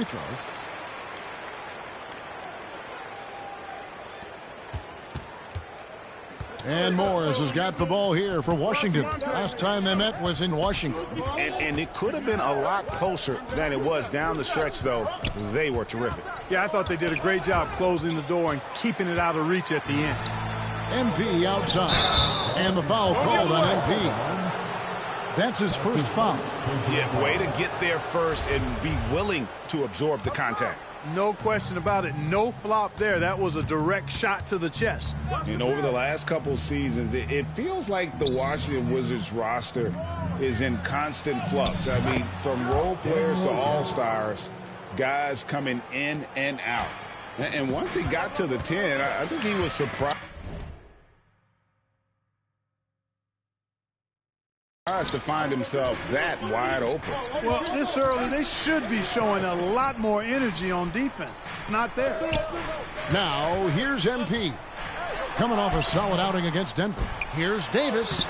free throw. And Morris has got the ball here for Washington. Last time they met was in Washington. And it could have been a lot closer than it was down the stretch, though. They were terrific. Yeah, I thought they did a great job closing the door and keeping it out of reach at the end. MP outside. And the foul called on MP. That's his first foul. Yeah, way to get there first and be willing to absorb the contact. No question about it. No flop there. That was a direct shot to the chest. And over the last couple seasons, it feels like the Washington Wizards roster is in constant flux. I mean, from role players to all-stars, guys coming in and out. And once he got to the 10, I think he was surprised to find himself that wide open. Well, this early, they should be showing a lot more energy on defense. It's not there. Now, here's MP. Coming off a solid outing against Denver. Here's Davis.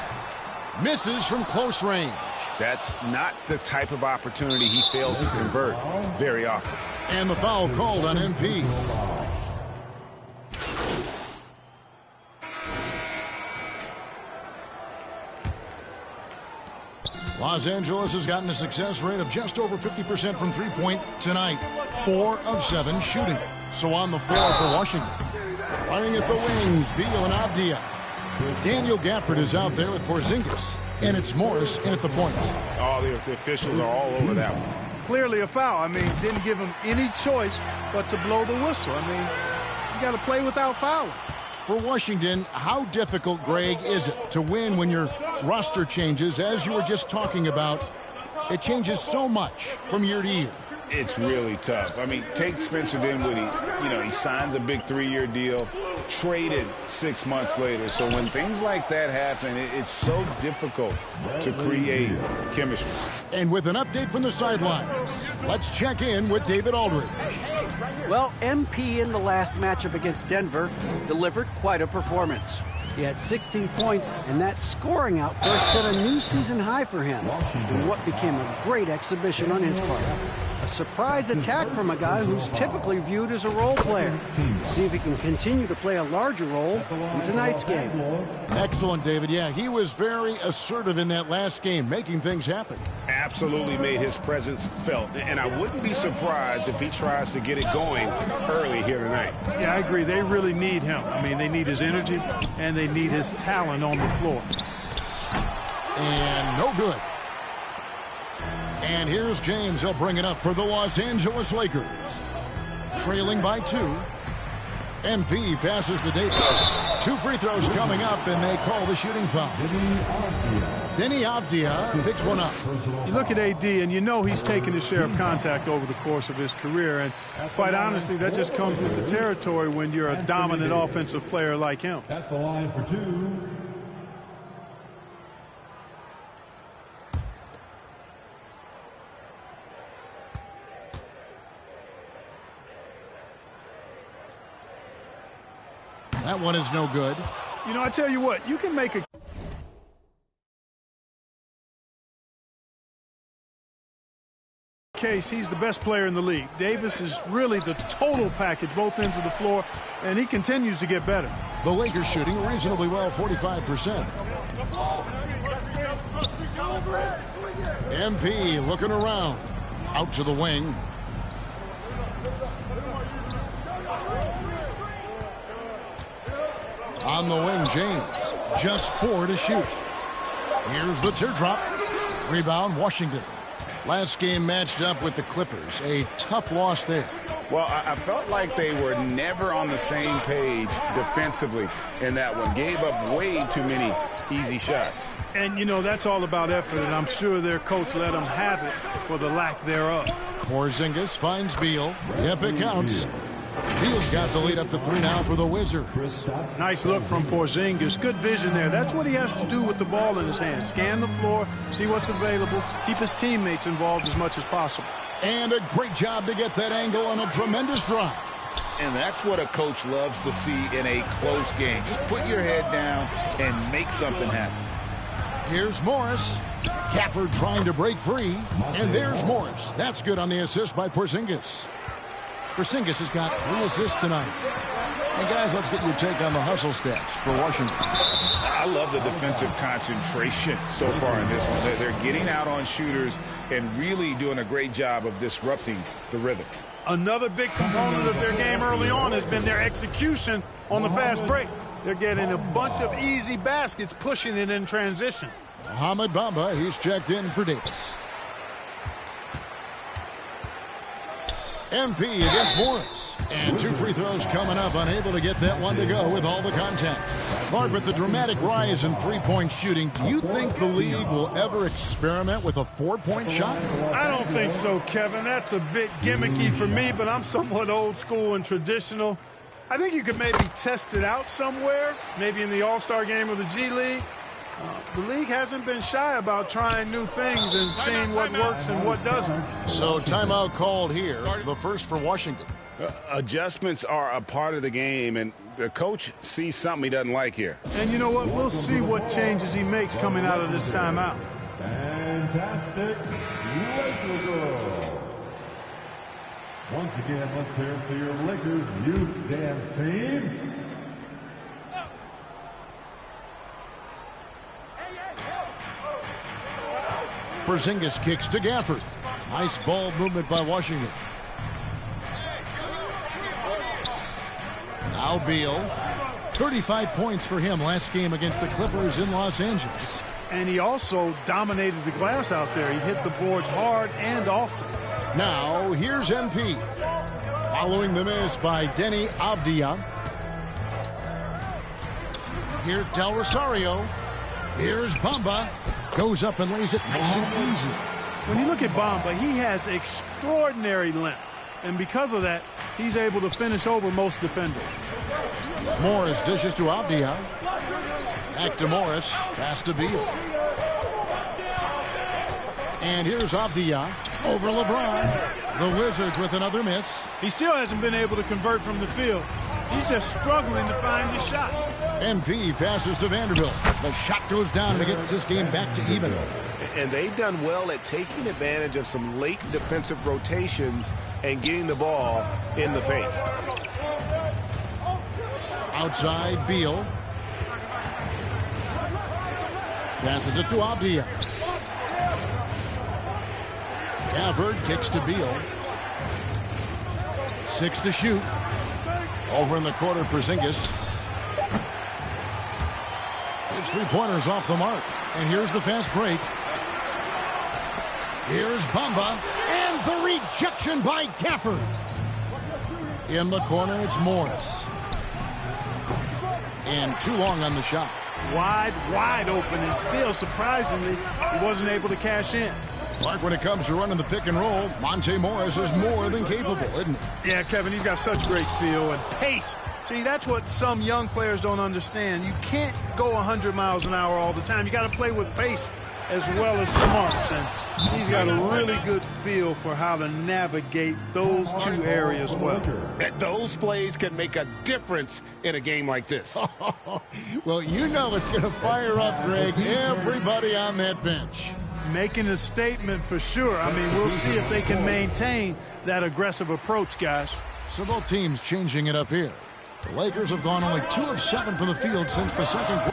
Misses from close range. That's not the type of opportunity he fails to convert very often. And the foul called on MP. Los Angeles has gotten a success rate of just over 50% from three-point tonight. 4 of 7 shooting. So on the floor for Washington. Playing at the wings, Beal and Avdia. Daniel Gafford is out there with Porzingis. And it's Morris in at the points. Oh, the officials are all over that one. Clearly a foul. I mean, didn't give him any choice but to blow the whistle. I mean, you got to play without fouling. For Washington, how difficult, Greg, is it to win when your roster changes, as you were just talking about? It changes so much from year to year. It's really tough. I mean, take Spencer Dinwiddie. He signs a big 3-year deal, traded 6 months later. So when things like that happen, it's so difficult to create chemistry. And with an update from the sidelines, let's check in with David Aldridge. Well, MP in the last matchup against Denver delivered quite a performance. He had 16 points, and that scoring outburst set a new season high for him in what became a great exhibition on his part. A surprise attack from a guy who's typically viewed as a role player. See if he can continue to play a larger role in tonight's game. Excellent, David. Yeah, he was very assertive in that last game, making things happen. Absolutely made his presence felt. And I wouldn't be surprised if he tries to get it going early here tonight. Yeah, I agree. They really need him. I mean, they need his energy, and they need his talent on the floor. And no good. And here's James. He'll bring it up for the Los Angeles Lakers. Trailing by 2. MP passes to Davis. 2 free throws coming up, and they call the shooting foul. Denny Avdia picks one up. You look at AD, and you know he's taken his share of contact over the course of his career. And quite honestly, that just comes with the territory when you're a dominant offensive player like him. At the line for 2. That one is no good. You know, I tell you what, you can make a case he's the best player in the league. Davis is really the total package, both ends of the floor, and he continues to get better. The Lakers shooting reasonably well, 45%. MP looking around. Out to the wing. On the wing, James. Just 4 to shoot. Here's the teardrop. Rebound, Washington. Last game matched up with the Clippers. A tough loss there. Well, I felt like they were never on the same page defensively in that one. Gave up way too many easy shots. And, you know, that's all about effort, and I'm sure their coach let them have it for the lack thereof. Porzingis finds Beal. Yep, it counts. Beal's got the lead up to 3 now for the Wizards. Nice look from Porzingis. Good vision there. That's what he has to do with the ball in his hand. Scan the floor, see what's available, keep his teammates involved as much as possible. And a great job to get that angle on a tremendous drive. And that's what a coach loves to see in a close game. Just put your head down and make something happen. Here's Morris. Gafford trying to break free. And there's Morris. That's good on the assist by Porzingis. Porzingis has got 3 assists tonight. And guys, let's get your take on the hustle stats for Washington. I love the defensive concentration so far in this one. They're getting out on shooters and really doing a great job of disrupting the rhythm. Another big component of their game early on has been their execution on the fast break. They're getting a bunch of easy baskets, pushing it in transition. Mohamed Bamba, he's checked in for Davis. MP against Morris. And 2 free throws coming up, unable to get that one to go with all the contact. Clark, with the dramatic rise in three-point shooting, do you think the league will ever experiment with a 4-point shot? I don't think so, Kevin. That's a bit gimmicky for me, but I'm somewhat old school and traditional. I think you could maybe test it out somewhere, maybe in the All-Star game or the G League. The league hasn't been shy about trying new things and seeing what works and what doesn't. So timeout called here, the first for Washington. Adjustments are a part of the game, and the coach sees something he doesn't like here. And you know what? We'll see what changes he makes coming out of this timeout. Fantastic. Once again, let's hear it for your Lakers youth dance team. Porzingis kicks to Gafford. Nice ball movement by Washington. Now Beal. 35 points for him last game against the Clippers in Los Angeles. And he also dominated the glass out there. He hit the boards hard and often. Now here's MP. Following the miss by Denny Avdia. Here's Del Rosario. Here's Bamba. Goes up and lays it nice and easy. When you look at Bamba, he has extraordinary length. And because of that, he's able to finish over most defenders. Morris dishes to Avdia. Back to Morris. Pass to Beal. And here's Avdia over LeBron. The Wizards with another miss. He still hasn't been able to convert from the field. He's just struggling to find his shot. MP passes to Vanderbilt. The shot goes down and it gets this game back to even. And they've done well at taking advantage of some late defensive rotations and getting the ball in the paint. Outside, Beal. Passes it to Avdia. Gafford kicks to Beal. 6 to shoot. Over in the corner, Porzingis. His 3-pointers off the mark. And here's the fast break. Here's Bamba. And the rejection by Gafford. In the corner, it's Morris. And too long on the shot. Wide open, and still, surprisingly, he wasn't able to cash in. Clark, when it comes to running the pick and roll, Monte Morris is more than capable, isn't he? Yeah, Kevin, he's got such great feel and pace. See, that's what some young players don't understand. You can't go 100 miles an hour all the time. You got to play with pace as well as smarts, and he's got a really good feel for how to navigate those two areas well. Those plays can make a difference in a game like this. Well, you know it's going to fire up, Greg, everybody on that bench. Making a statement for sure. I mean, we'll see if they can maintain that aggressive approach, guys. So both teams changing it up here. The Lakers have gone only 2 of 7 from the field since the second quarter.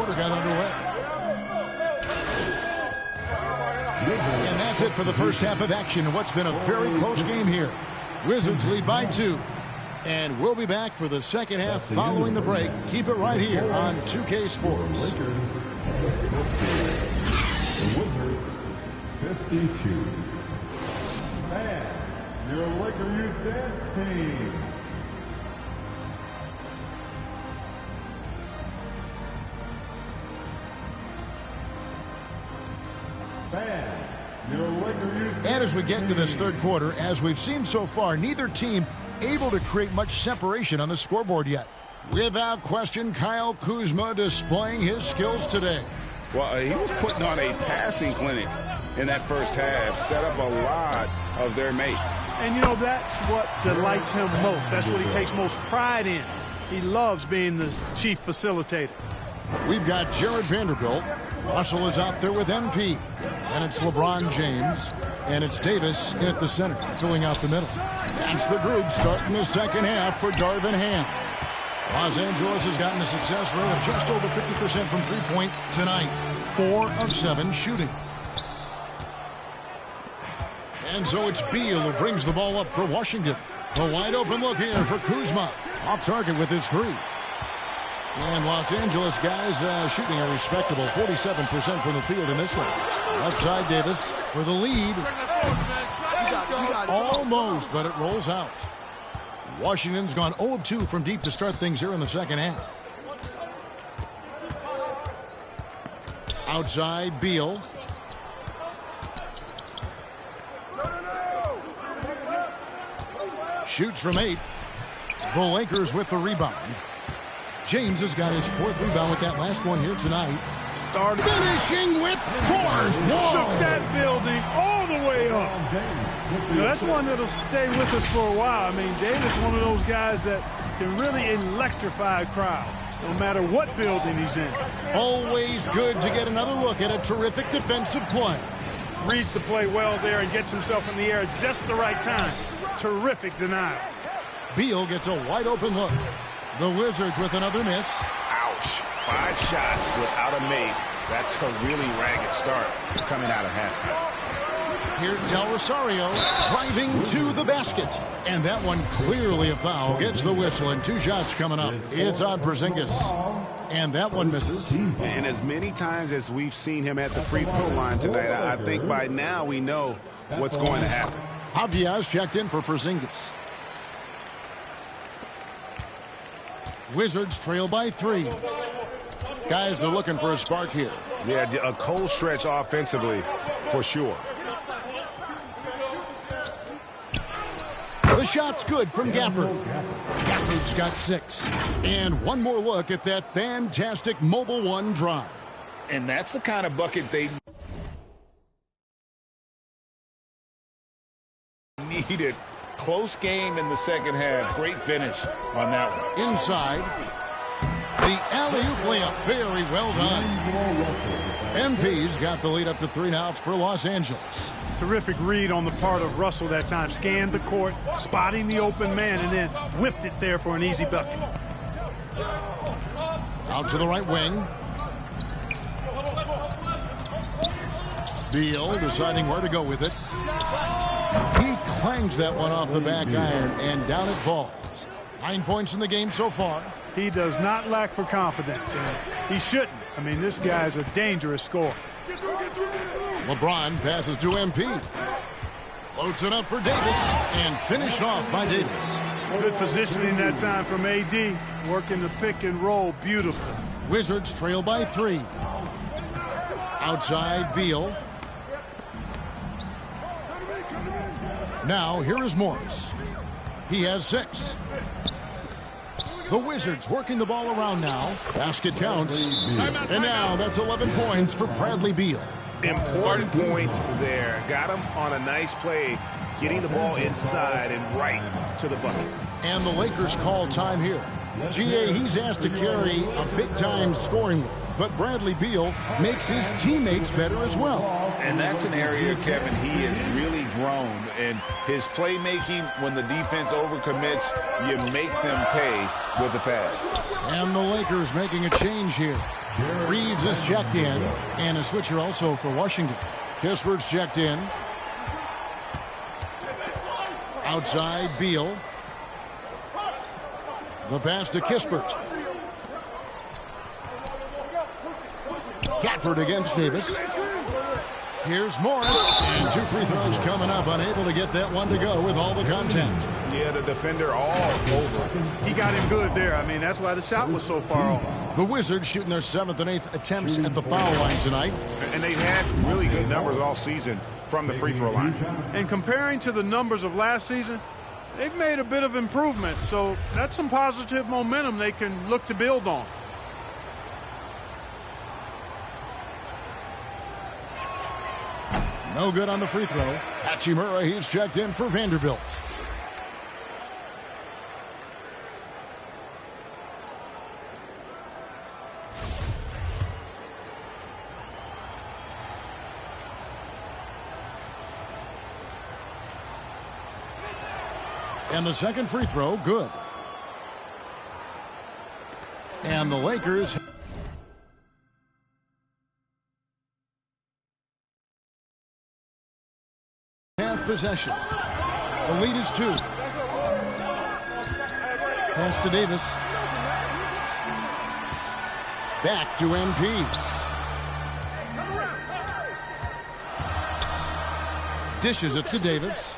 Got underway. And that's it for the first half of action in what's been a very close game here. Wizards lead by 2. And we'll be back for the second half following the break. Keep it right here on 2K Sports. The Wizards 52. And your Laker youth dance team. And as we get into this third quarter, as we've seen so far, neither team able to create much separation on the scoreboard yet. Without question, Kyle Kuzma displaying his skills today. Well, he was putting on a passing clinic in that first half, set up a lot of their mates. And, you know, that's what delights him most. That's what he takes most pride in. He loves being the chief facilitator. We've got Jared Vanderbilt. Russell is out there with MP. And it's LeBron James. And it's Davis in at the center, filling out the middle. That's the group starting the second half for Darvin Ham. Los Angeles has gotten a success rate of just over 50% from three-point tonight. 4 of 7 shooting. And so it's Beal who brings the ball up for Washington. A wide open look here for Kuzma. Off target with his 3. And Los Angeles guys shooting a respectable 47% from the field in this one. Left side Davis for the lead. Almost, but it rolls out. Washington's gone 0 of 2 from deep to start things here in the second half. Outside Beal. Shoots from 8. The Lakers with the rebound. James has got his 4th rebound with that last one here tonight. Started finishing with force. Shook that building all the way up. You know, that's one that'll stay with us for a while. I mean, Davis is one of those guys that can really electrify a crowd, no matter what building he's in. Always good to get another look at a terrific defensive play. Reads the play well there and gets himself in the air at just the right time. Terrific denial. Beal gets a wide open look. The Wizards with another miss. Ouch. 5 shots without a make. That's a really ragged start coming out of halftime. Here's Del Rosario driving to the basket. And that one clearly a foul. Gets the whistle and 2 shots coming up. It's on Porzingis. And that one misses. And as many times as we've seen him at the free throw line tonight, I think by now we know what's going to happen. Javier checked in for Porzingis. Wizards trail by 3. Guys are looking for a spark here. Yeah, a cold stretch offensively for sure. The shot's good from Gafford. Gafford's got 6. And one more look at that fantastic Mobile One drive. And that's the kind of bucket they needed. Close game in the second half. Great finish on that one. Inside. The alley-oop layup. Very well done. MP's got the lead up to 3 now for Los Angeles. Terrific read on the part of Russell that time. Scanned the court, spotting the open man, and then whipped it there for an easy bucket. Out to the right wing. Beal deciding where to go with it. He clangs that one off the back iron, and down it falls. 9 points in the game so far. He does not lack for confidence, and he shouldn't. I mean, this guy's a dangerous scorer. LeBron passes to MP. Floats it up for Davis, and finished off by Davis. Good positioning that time from AD, working the pick and roll beautifully. Wizards trail by 3. Outside Beal. Now here is Morris. He has 6. The Wizards working the ball around now. Basket counts. And now that's 11 points for Bradley Beal. Important points there. Got him on a nice play, getting the ball inside and right to the bucket. And the Lakers call time here. GA, he's asked to carry a big-time scoring load, but Bradley Beal makes his teammates better as well. And that's an area, Kevin, he has really grown. And his playmaking, when the defense overcommits, you make them pay with the pass. And the Lakers making a change here. Reeves is checked in, and a switcher also for Washington. Kispert's checked in. Outside, Beal. The pass to Kispert. Gafford against Davis. Here's Morris, and 2 free throws coming up, unable to get that one to go with all the contact. Yeah, the defender all over. He got him good there. I mean, that's why the shot was so far off. The Wizards shooting their 7th and 8th attempts at the foul line tonight. And they've had really good numbers all season from the free throw line. And comparing to the numbers of last season, they've made a bit of improvement. So that's some positive momentum they can look to build on. No good on the free throw. Hachimura, he's checked in for Vanderbilt. And the second free throw, good. And the Lakers have possession. The lead is 2. Pass to Davis. Back to MP. Dishes it to Davis.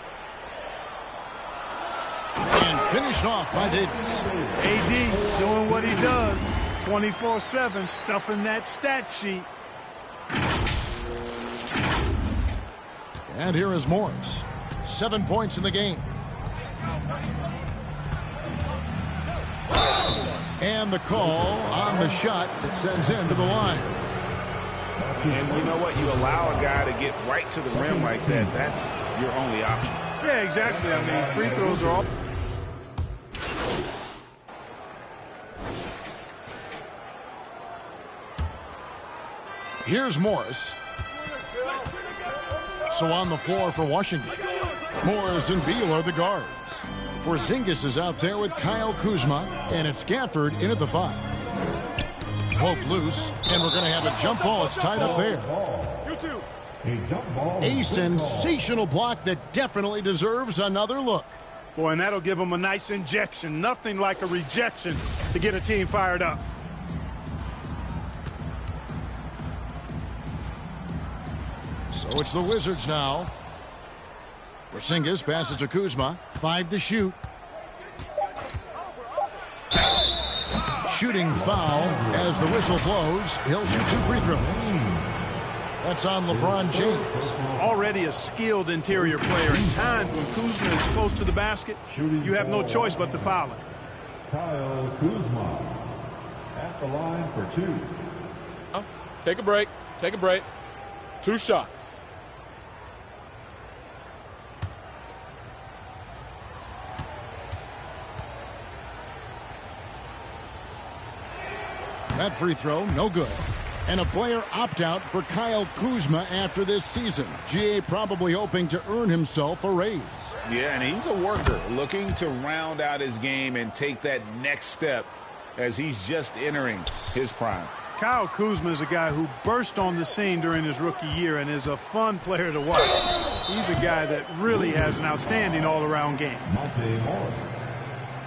And finished off by Davis. AD doing what he does. 24/7, stuffing that stat sheet. And here is Morris. 7 points in the game. And the call on the shot that sends him to the line. And you know what? You allow a guy to get right to the rim like that. That's your only option. Yeah, exactly. I mean, free throws are all. Here's Morris. So on the floor for Washington, Morris and Beal are the guards. Porzingis is out there with Kyle Kuzma, and it's Gafford in at the 5. Pope loose, and we're going to have a jump ball. It's tied up there. A sensational block that definitely deserves another look. Boy, and that'll give them a nice injection. Nothing like a rejection to get a team fired up. So it's the Wizards now. Porzingis passes to Kuzma. 5 to shoot. Shooting foul as the whistle blows. He'll shoot 2 free throws. That's on LeBron James. Already a skilled interior player. In times when Kuzma is close to the basket, you have no choice but to foul him. Kyle Kuzma at the line for 2. Take a break. Take a break. 2 shots. That free throw, no good. And a player opt-out for Kyle Kuzma after this season. GA probably hoping to earn himself a raise. Yeah, and he's a worker looking to round out his game and take that next step as he's just entering his prime. Kyle Kuzma is a guy who burst on the scene during his rookie year and is a fun player to watch. He's a guy that really has an outstanding all-around game.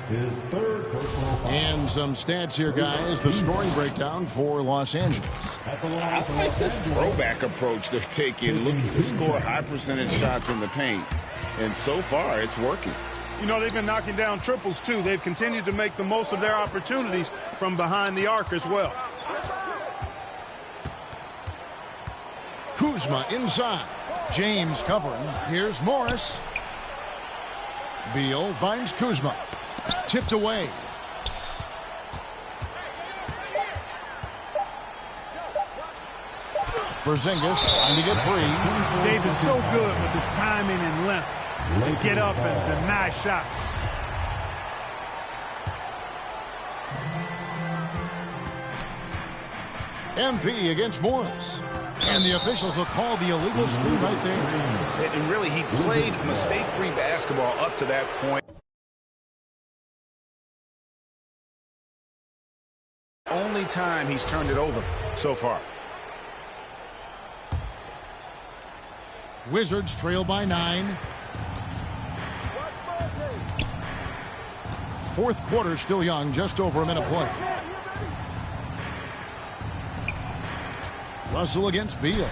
His 3rd personal foul. And some stats here, guys. The scoring breakdown for Los Angeles. I like this throwback approach they're taking, looking to score high percentage shots in the paint. And so far, it's working. You know, they've been knocking down triples, too. They've continued to make the most of their opportunities from behind the arc as well. Kuzma inside. James covering. Here's Morris. Beal finds Kuzma. Tipped away. Porzingis trying to get free. Davis so good with his timing and length to get up and deny shots. MP against Morris. And the officials will call the illegal screen right there. And really, he played mistake-free basketball up to that point. Only time he's turned it over so far. Wizards trail by 9. Fourth quarter still young, just over a minute play. Russell against Beal.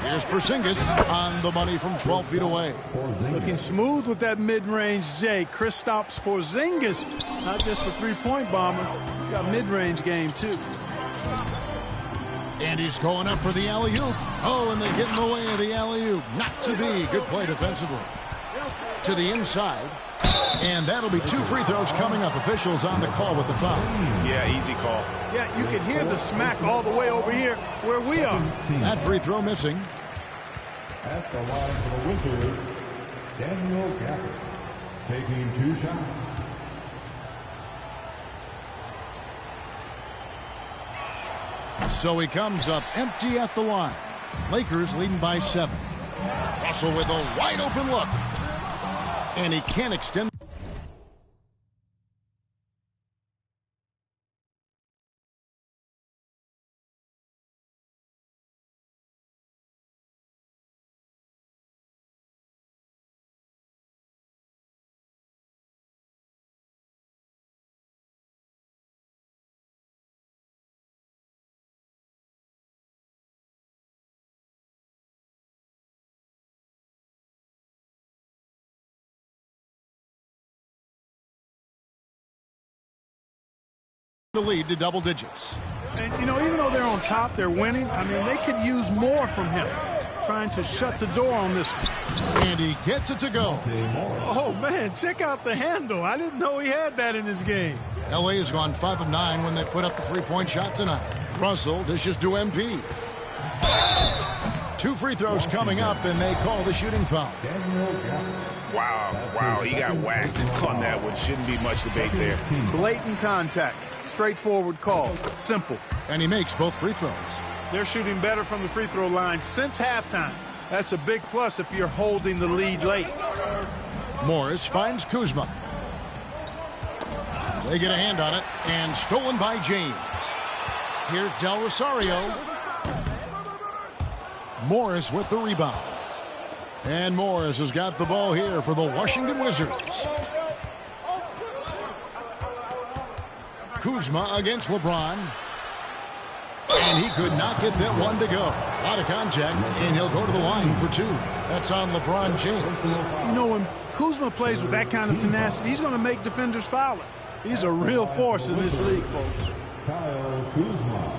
Here's Porzingis on the money from 12 feet away. Looking smooth with that mid-range J. Kristaps Porzingis, not just a three-point bomber. He's got mid-range game, too. And he's going up for the alley-oop. Oh, and they get in the way of the alley-oop. Not to be. Good play defensively. To the inside. And that'll be 2 free throws coming up. Officials on the call with the foul. Yeah, easy call. Yeah, you can hear the smack all the way over here where we are. That free throw missing. At the line for the Wizards, Daniel Gafford, taking 2 shots. So he comes up empty at the line. Lakers leading by 7. Russell with a wide open look. And he can't extend. The lead to double digits. And, you know, even though they're on top, they're winning. I mean, they could use more from him. Trying to shut the door on this one. And he gets it to go. Oh, man, check out the handle. I didn't know he had that in his game. LA has gone 5 of 9 when they put up the three-point shot tonight. Russell dishes to MP. 2 free throws coming up, and they call the shooting foul. Wow, he got whacked on that one. Shouldn't be much debate there. Blatant contact. Straightforward call. Simple. And he makes both free throws. They're shooting better from the free throw line since halftime. That's a big plus if you're holding the lead late. Morris finds Kuzma. They get a hand on it, and stolen by James. Here's Del Rosario. Morris with the rebound. And Morris has got the ball here for the Washington Wizards. Kuzma against LeBron. And he could not get that one to go. A lot of contact, and he'll go to the line for 2. That's on LeBron James. You know, when Kuzma plays with that kind of tenacity, he's going to make defenders foul him. He's a real force in this league, folks. Kyle Kuzma,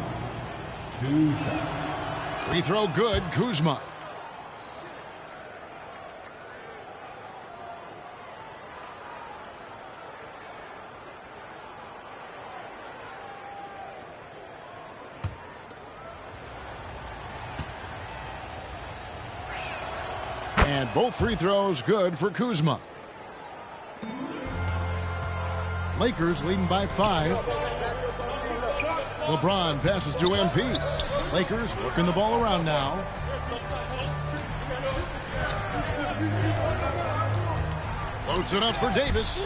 2 shots. Free throw good, Kuzma. And both free throws good for Kuzma. Lakers leading by 5. LeBron passes to MP. Lakers working the ball around now. Loads it up for Davis.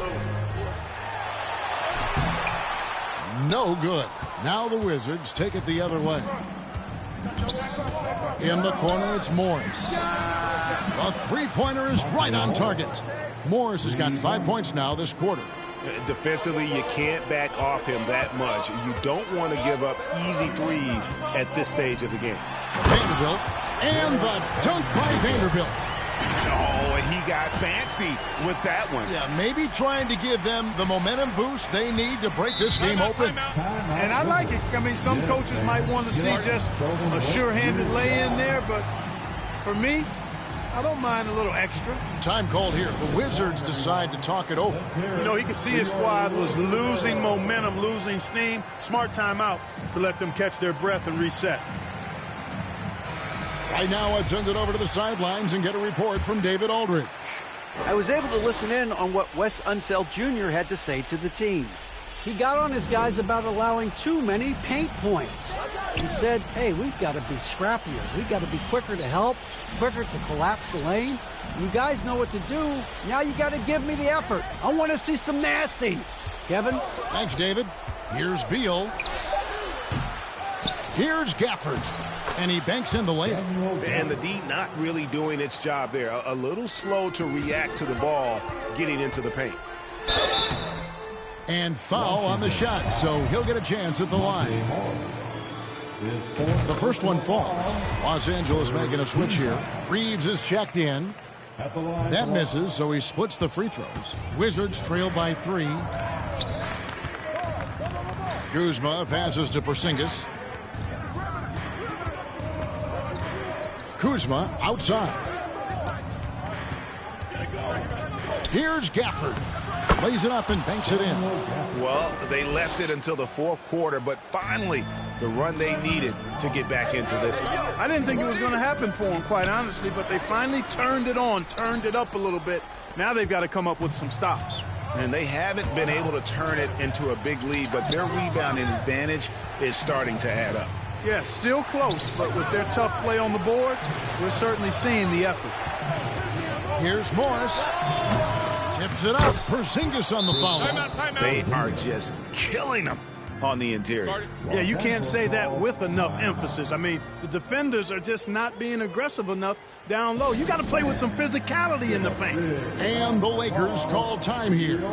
No good. Now the Wizards take it the other way. In the corner, it's Morris. The three-pointer is right on target. Morris has got 5 points now this quarter. Defensively, you can't back off him that much. You don't want to give up easy threes at this stage of the game. Vanderbilt, and the dunk by Vanderbilt. Oh, he got fancy with that one. Yeah, maybe trying to give them the momentum boost they need to break this game open. And I like it. I mean, some coaches might want to see just a sure-handed lay-in there, but for me, I don't mind a little extra. Time called here. The Wizards decide to talk it over. You know, he could see his squad was losing momentum, losing steam. Smart timeout to let them catch their breath and reset. Right now, I'd send it over to the sidelines and get a report from David Aldridge. I was able to listen in on what Wes Unseld Jr. had to say to the team. He got on his guys about allowing too many paint points. He said, hey, we've got to be scrappier. We've got to be quicker to help, quicker to collapse the lane. You guys know what to do. Now you got to give me the effort. I want to see some nasty. Kevin? Thanks, David. Here's Beal. Here's Gafford. And he banks in the layup. And the D not really doing its job there. A little slow to react to the ball getting into the paint. And foul on the shot, so he'll get a chance at the line. The first one falls. Los Angeles making a switch here. Reeves is checked in. That misses, so he splits the free throws. Wizards trail by 3. Kuzma passes to Porzingis. Kuzma outside. Here's Gafford. Lays it up and banks it in. Well, they left it until the fourth quarter, but finally the run they needed to get back into this one. I didn't think it was going to happen for them, quite honestly, but they finally turned it on, turned it up a little bit. Now they've got to come up with some stops. And they haven't been able to turn it into a big lead, but their rebounding advantage is starting to add up. Yeah, still close, but with their tough play on the boards, we're certainly seeing the effort. Here's Morris. Tips it up. Porzingis on the foul. Timeout. They are just killing them on the interior. Yeah, you can't say that with enough emphasis. I mean, the defenders are just not being aggressive enough down low. You got to play with some physicality in the paint. And the Lakers call time here.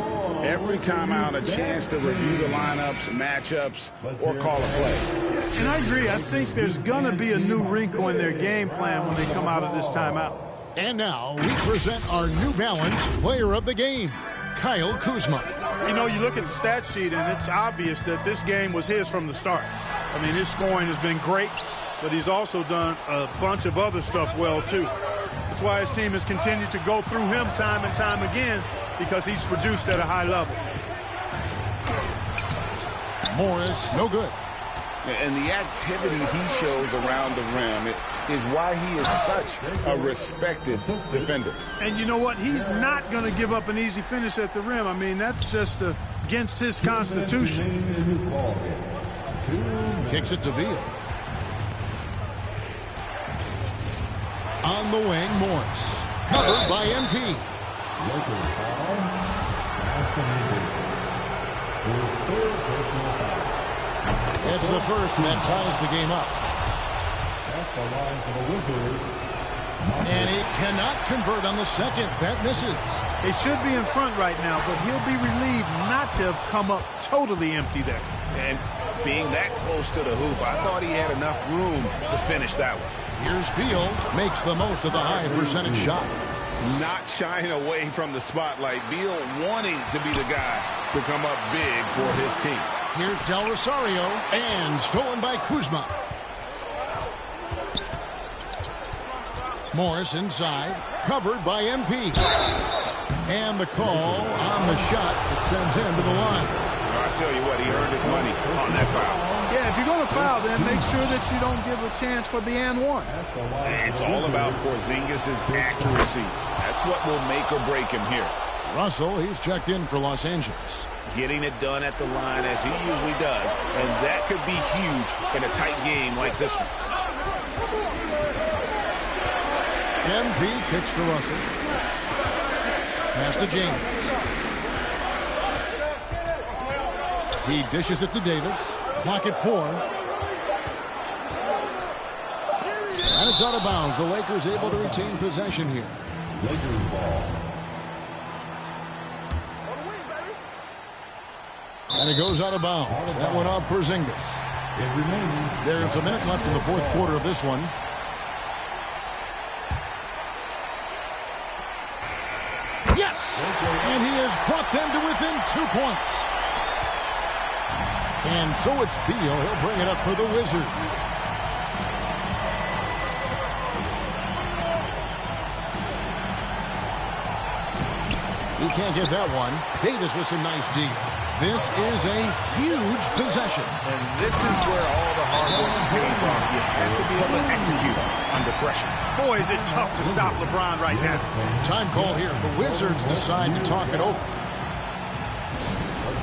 Every timeout, a chance to review the lineups, matchups, or call a play. And I agree. I think there's going to be a new wrinkle in their game plan when they come out of this timeout. And now we present our New Balance Player of the Game, Kyle Kuzma. You know, you look at the stat sheet, and it's obvious that this game was his from the start. I mean, his scoring has been great, but he's also done a bunch of other stuff well, too. That's why his team has continued to go through him time and time again, because he's produced at a high level. Morris, no good. And the activity he shows around the rim is why he is such a respected defender. And you know what? He's not going to give up an easy finish at the rim. I mean, that's just against his constitution. Kicks it to Beal. On the wing, Morris. Covered by MP. It's the first, and that ties the game up. And he cannot convert on the second. That misses. They should be in front right now, but he'll be relieved not to have come up totally empty there. And being that close to the hoop, I thought he had enough room to finish that one. Here's Beal. Makes the most of the high percentage shot. Not shying away from the spotlight. Beal wanting to be the guy to come up big for his team. Here's Del Rosario, and stolen by Kuzma. Morris inside, covered by MP. And the call on the shot that sends him to the line. I'll tell you what, he earned his money on that foul. Yeah, if you're going to foul, then make sure that you don't give a chance for the and one. It's all about Porzingis' accuracy. That's what will make or break him here. Russell, he's checked in for Los Angeles. Getting it done at the line as he usually does, and that could be huge in a tight game like this one. MP kicks to Russell. Pass to James. He dishes it to Davis. Clock at 4. And it's out of bounds. The Lakers able to retain possession here. Lakers ball. And it goes out of bounds. That one off Porzingis. There's a minute left in the fourth quarter of this one. Yes! And he has brought them to within 2 points. And so it's Beal. He'll bring it up for the Wizards. He can't get that one. Davis with some nice D. This is a huge possession. And this is where all the hard work pays off. You have to be able to execute under pressure. Boy, is it tough to stop LeBron right now. Time call here. The Wizards decide to talk it over. Let's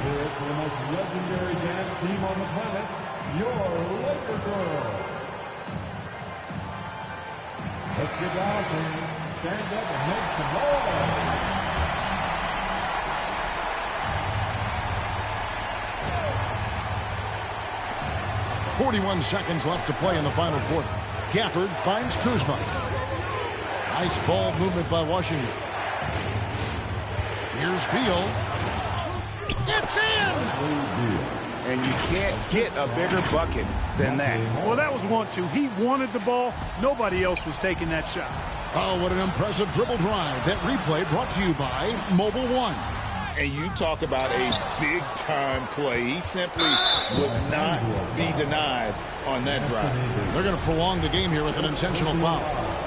hear it for the most legendary dance team on the planet, your Laker Girls. Let's get out and stand up and make some noise. 41 seconds left to play in the final quarter. Gafford finds Kuzma. Nice ball movement by Washington. Here's Beal. It's in! and you can't get a bigger bucket than that. Well, that was 1-2. He wanted the ball. Nobody else was taking that shot. Oh, what an impressive dribble drive. That replay brought to you by Mobile One. And you talk about a big-time play. He simply would not be denied on that drive. They're going to prolong the game here with an intentional foul.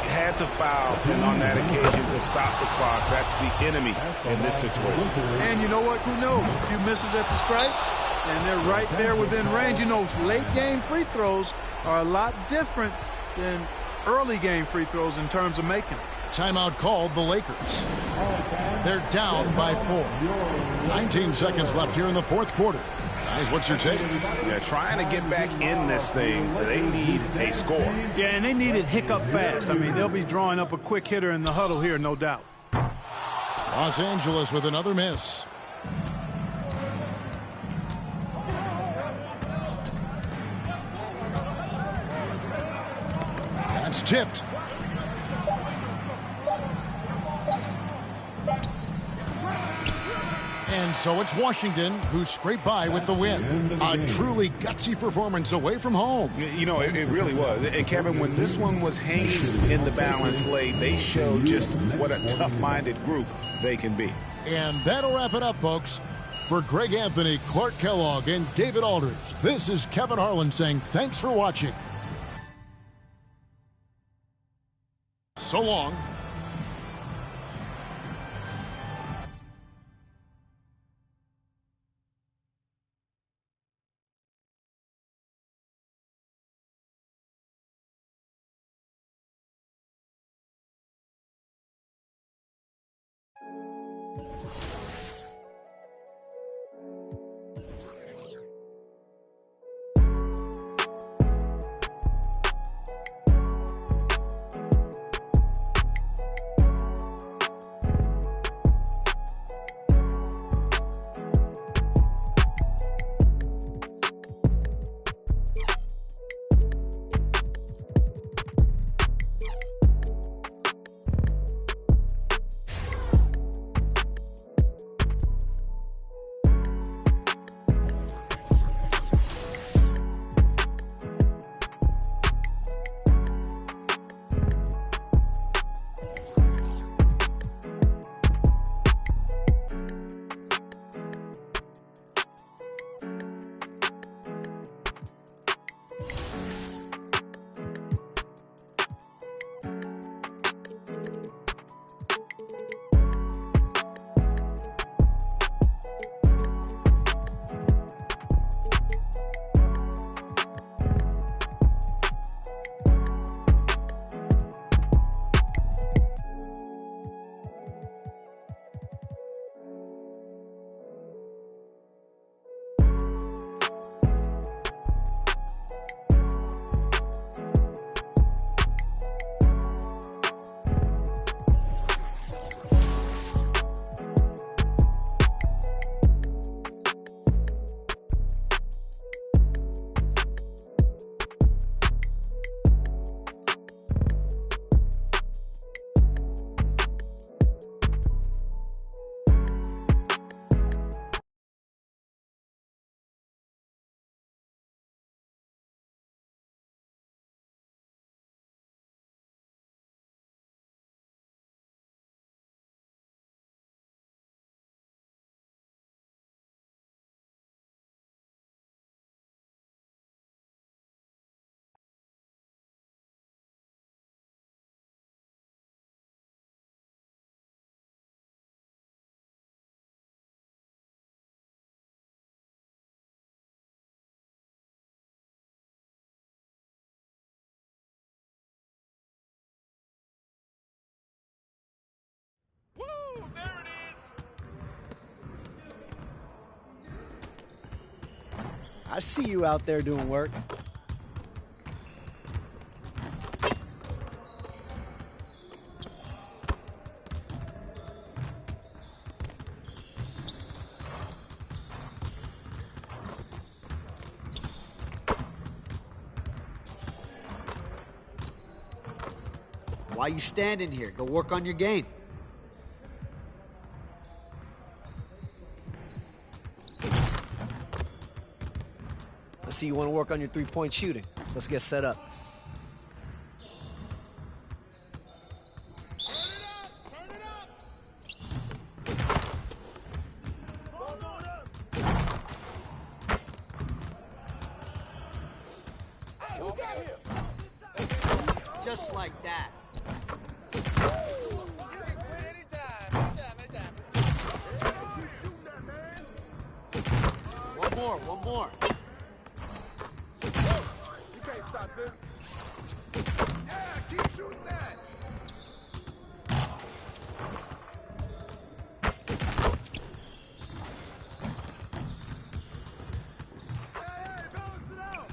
Had to foul, and on that occasion to stop the clock. That's the enemy in this situation. And you know what? Who knows? A few misses at the stripe, and they're right there within range. You know, late-game free throws are a lot different than early-game free throws in terms of making them. Timeout called the Lakers. They're down by 4. 19 seconds left here in the fourth quarter. Guys, what's your take? Yeah, trying to get back in this thing, they need a score. Yeah, and they need it hiccup fast. I mean, they'll be drawing up a quick hitter in the huddle here, no doubt. Los Angeles with another miss. That's tipped. And so it's Washington who scraped by with the win. A truly gutsy performance away from home. You know, it really was. And, Kevin, when this one was hanging in the balance late, they showed just what a tough-minded group they can be. And that'll wrap it up, folks. For Greg Anthony, Clark Kellogg, and David Aldridge, this is Kevin Harlan saying thanks for watching. So long. I see you out there doing work. Why you standing here? Go work on your game. I see you want to work on your three-point shooting. Let's get set up. Just like that. One more. You can't stop this. Yeah, keep shooting that. Hey, balance it out.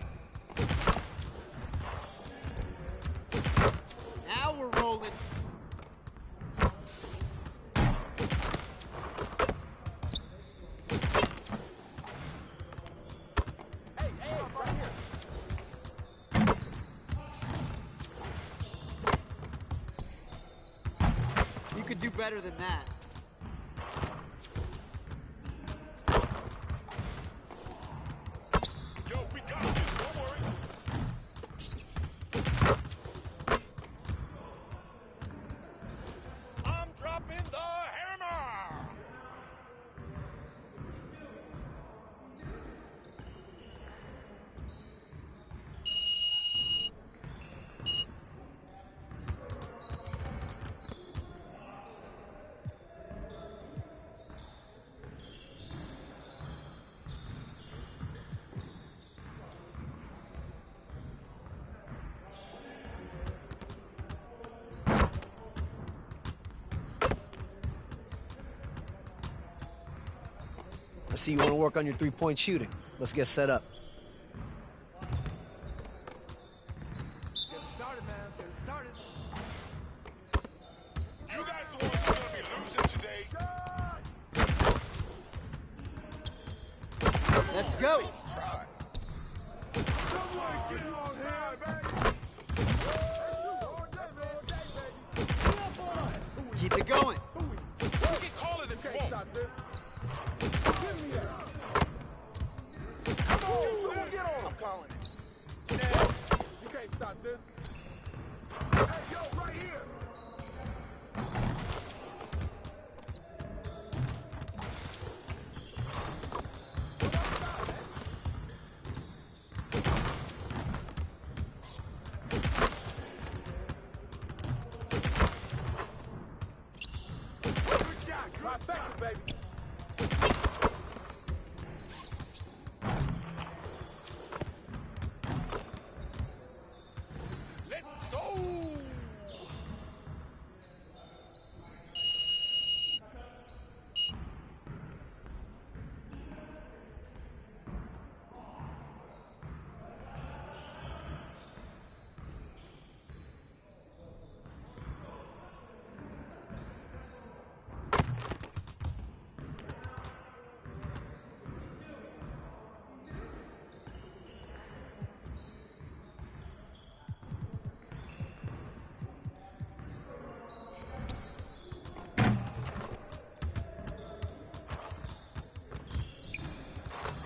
Now we're rolling. You could do better than that. Yo, we got this. Don't worry. I'm dropping the hammer. I see you want to work on your three-point shooting. Let's get set up. Get it started, man. Let's get it started. You guys the ones who are going to be losing today. Let's go. Keep it going. You can call it if you want. Stop this. Come on, someone get on. I'm calling it. Now, you can't stop this. Hey, yo, right here. Good shot. Trifecta, baby. Let's go.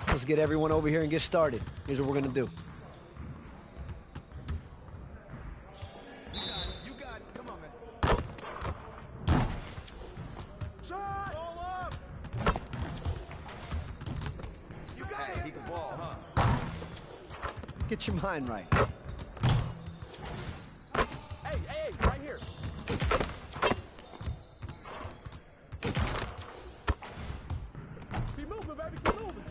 Let's get everyone over here and get started. Here's what we're going to do. You got it. Come on, man. Shot! Ball up! You got it. He can ball, huh? Get your mind right. Hey, right here. Keep moving, baby. Keep moving.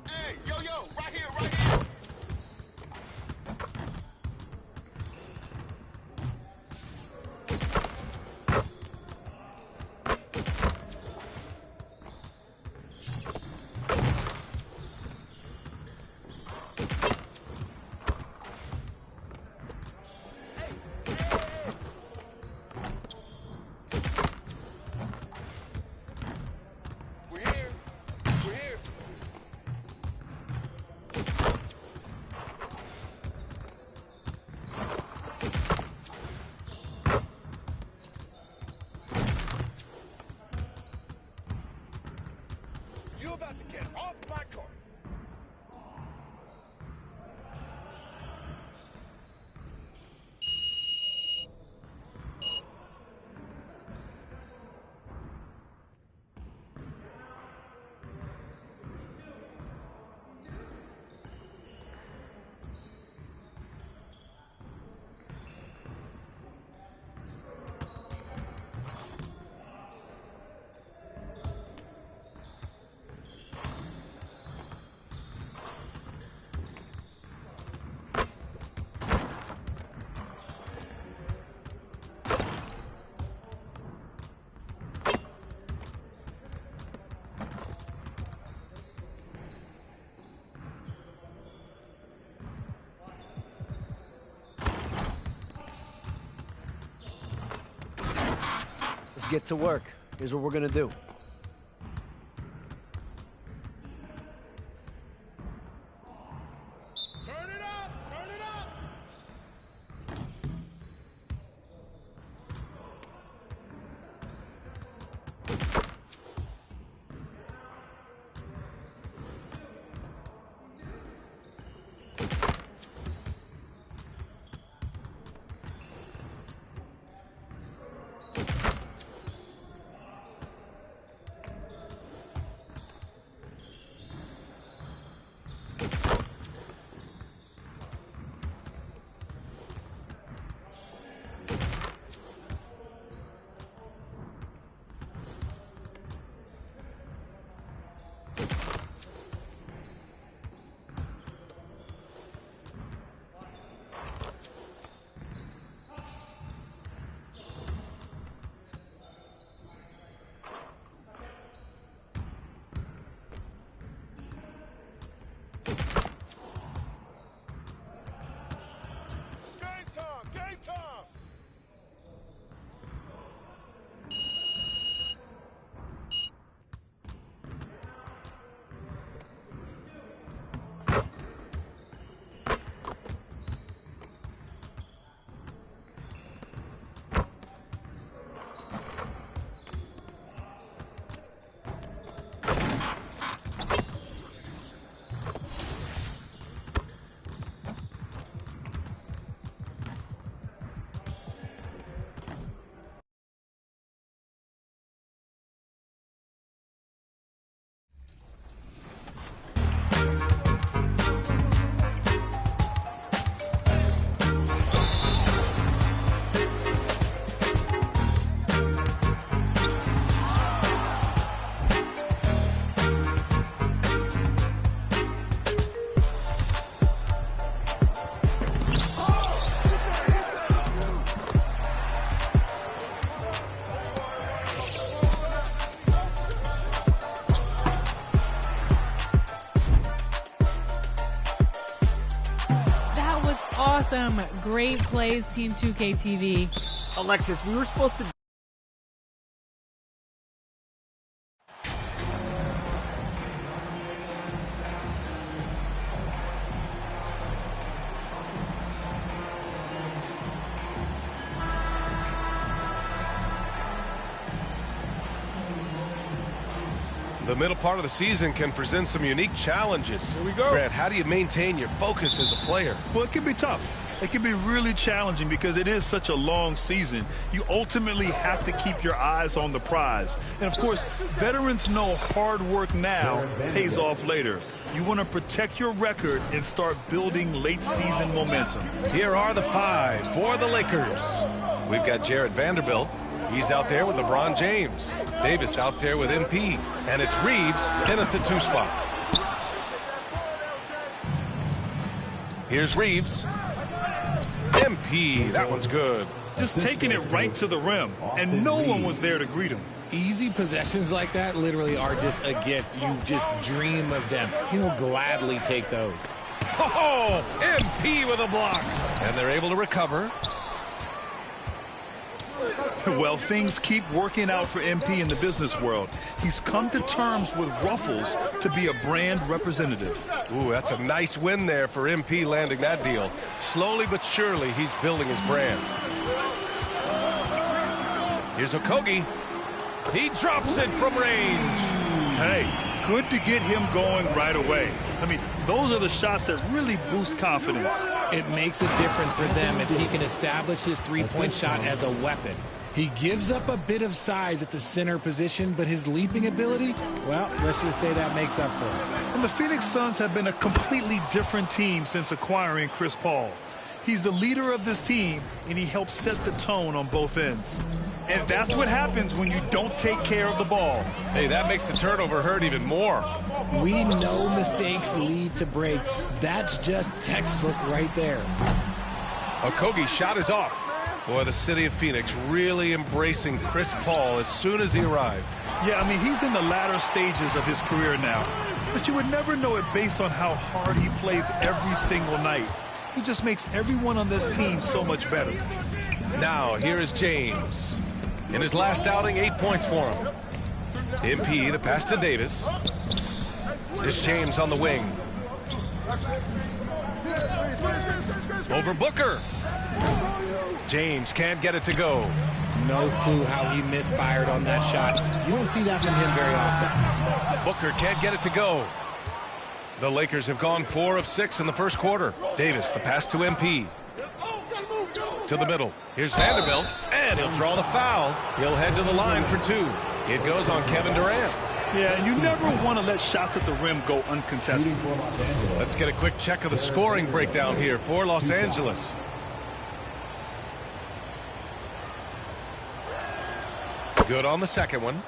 Hey, yo, right here, right here. get to work. Here's what we're going to do. Awesome. Great plays, Team 2K TV. Alexis, we were supposed to... The middle part of the season can present some unique challenges. Here we go. Brad, how do you maintain your focus as a player? Well, it can be tough. It can be really challenging because it is such a long season. You ultimately have to keep your eyes on the prize. And, of course, veterans know hard work now pays off later. You want to protect your record and start building late-season momentum. Here are the 5 for the Lakers. We've got Jarred Vanderbilt. He's out there with LeBron James. Davis out there with MP. And it's Reeves in at the 2 spot. Here's Reeves. MP, that one's good. Just taking it right to the rim, and no one was there to greet him. Easy possessions like that literally are just a gift. You just dream of them. He'll gladly take those. Oh, MP with a block. And they're able to recover. Well, things keep working out for MP in the business world. He's come to terms with Ruffles to be a brand representative. Ooh, that's a nice win there for MP landing that deal. Slowly but surely, he's building his brand. Here's Okogie. He drops it from range. Hey, good to get him going right away. I mean, those are the shots that really boost confidence. It makes a difference for them if he can establish his three-point shot as a weapon. He gives up a bit of size at the center position, but his leaping ability, well, let's just say that makes up for it. And the Phoenix Suns have been a completely different team since acquiring Chris Paul. He's the leader of this team, and he helps set the tone on both ends. And that's what happens when you don't take care of the ball. Hey, that makes the turnover hurt even more. We know mistakes lead to breaks. That's just textbook right there. Okogie's shot is off. Boy, the city of Phoenix really embracing Chris Paul as soon as he arrived. Yeah, I mean, he's in the latter stages of his career now. But you would never know it based on how hard he plays every single night. He just makes everyone on this team so much better. Now, here is James. In his last outing, 8 points for him. MP, the pass to Davis. It's James on the wing. Over Booker. James can't get it to go. No clue how he misfired on that shot. You don't see that from him very often. Booker can't get it to go. The Lakers have gone 4 of 6 in the first quarter. Davis, the pass to MP. To the middle. Here's Vanderbilt, and he'll draw the foul. He'll head to the line for 2. It goes on Kevin Durant. Yeah, and you never want to let shots at the rim go uncontested. Let's get a quick check of the scoring breakdown here for Los Angeles. Good on the second one.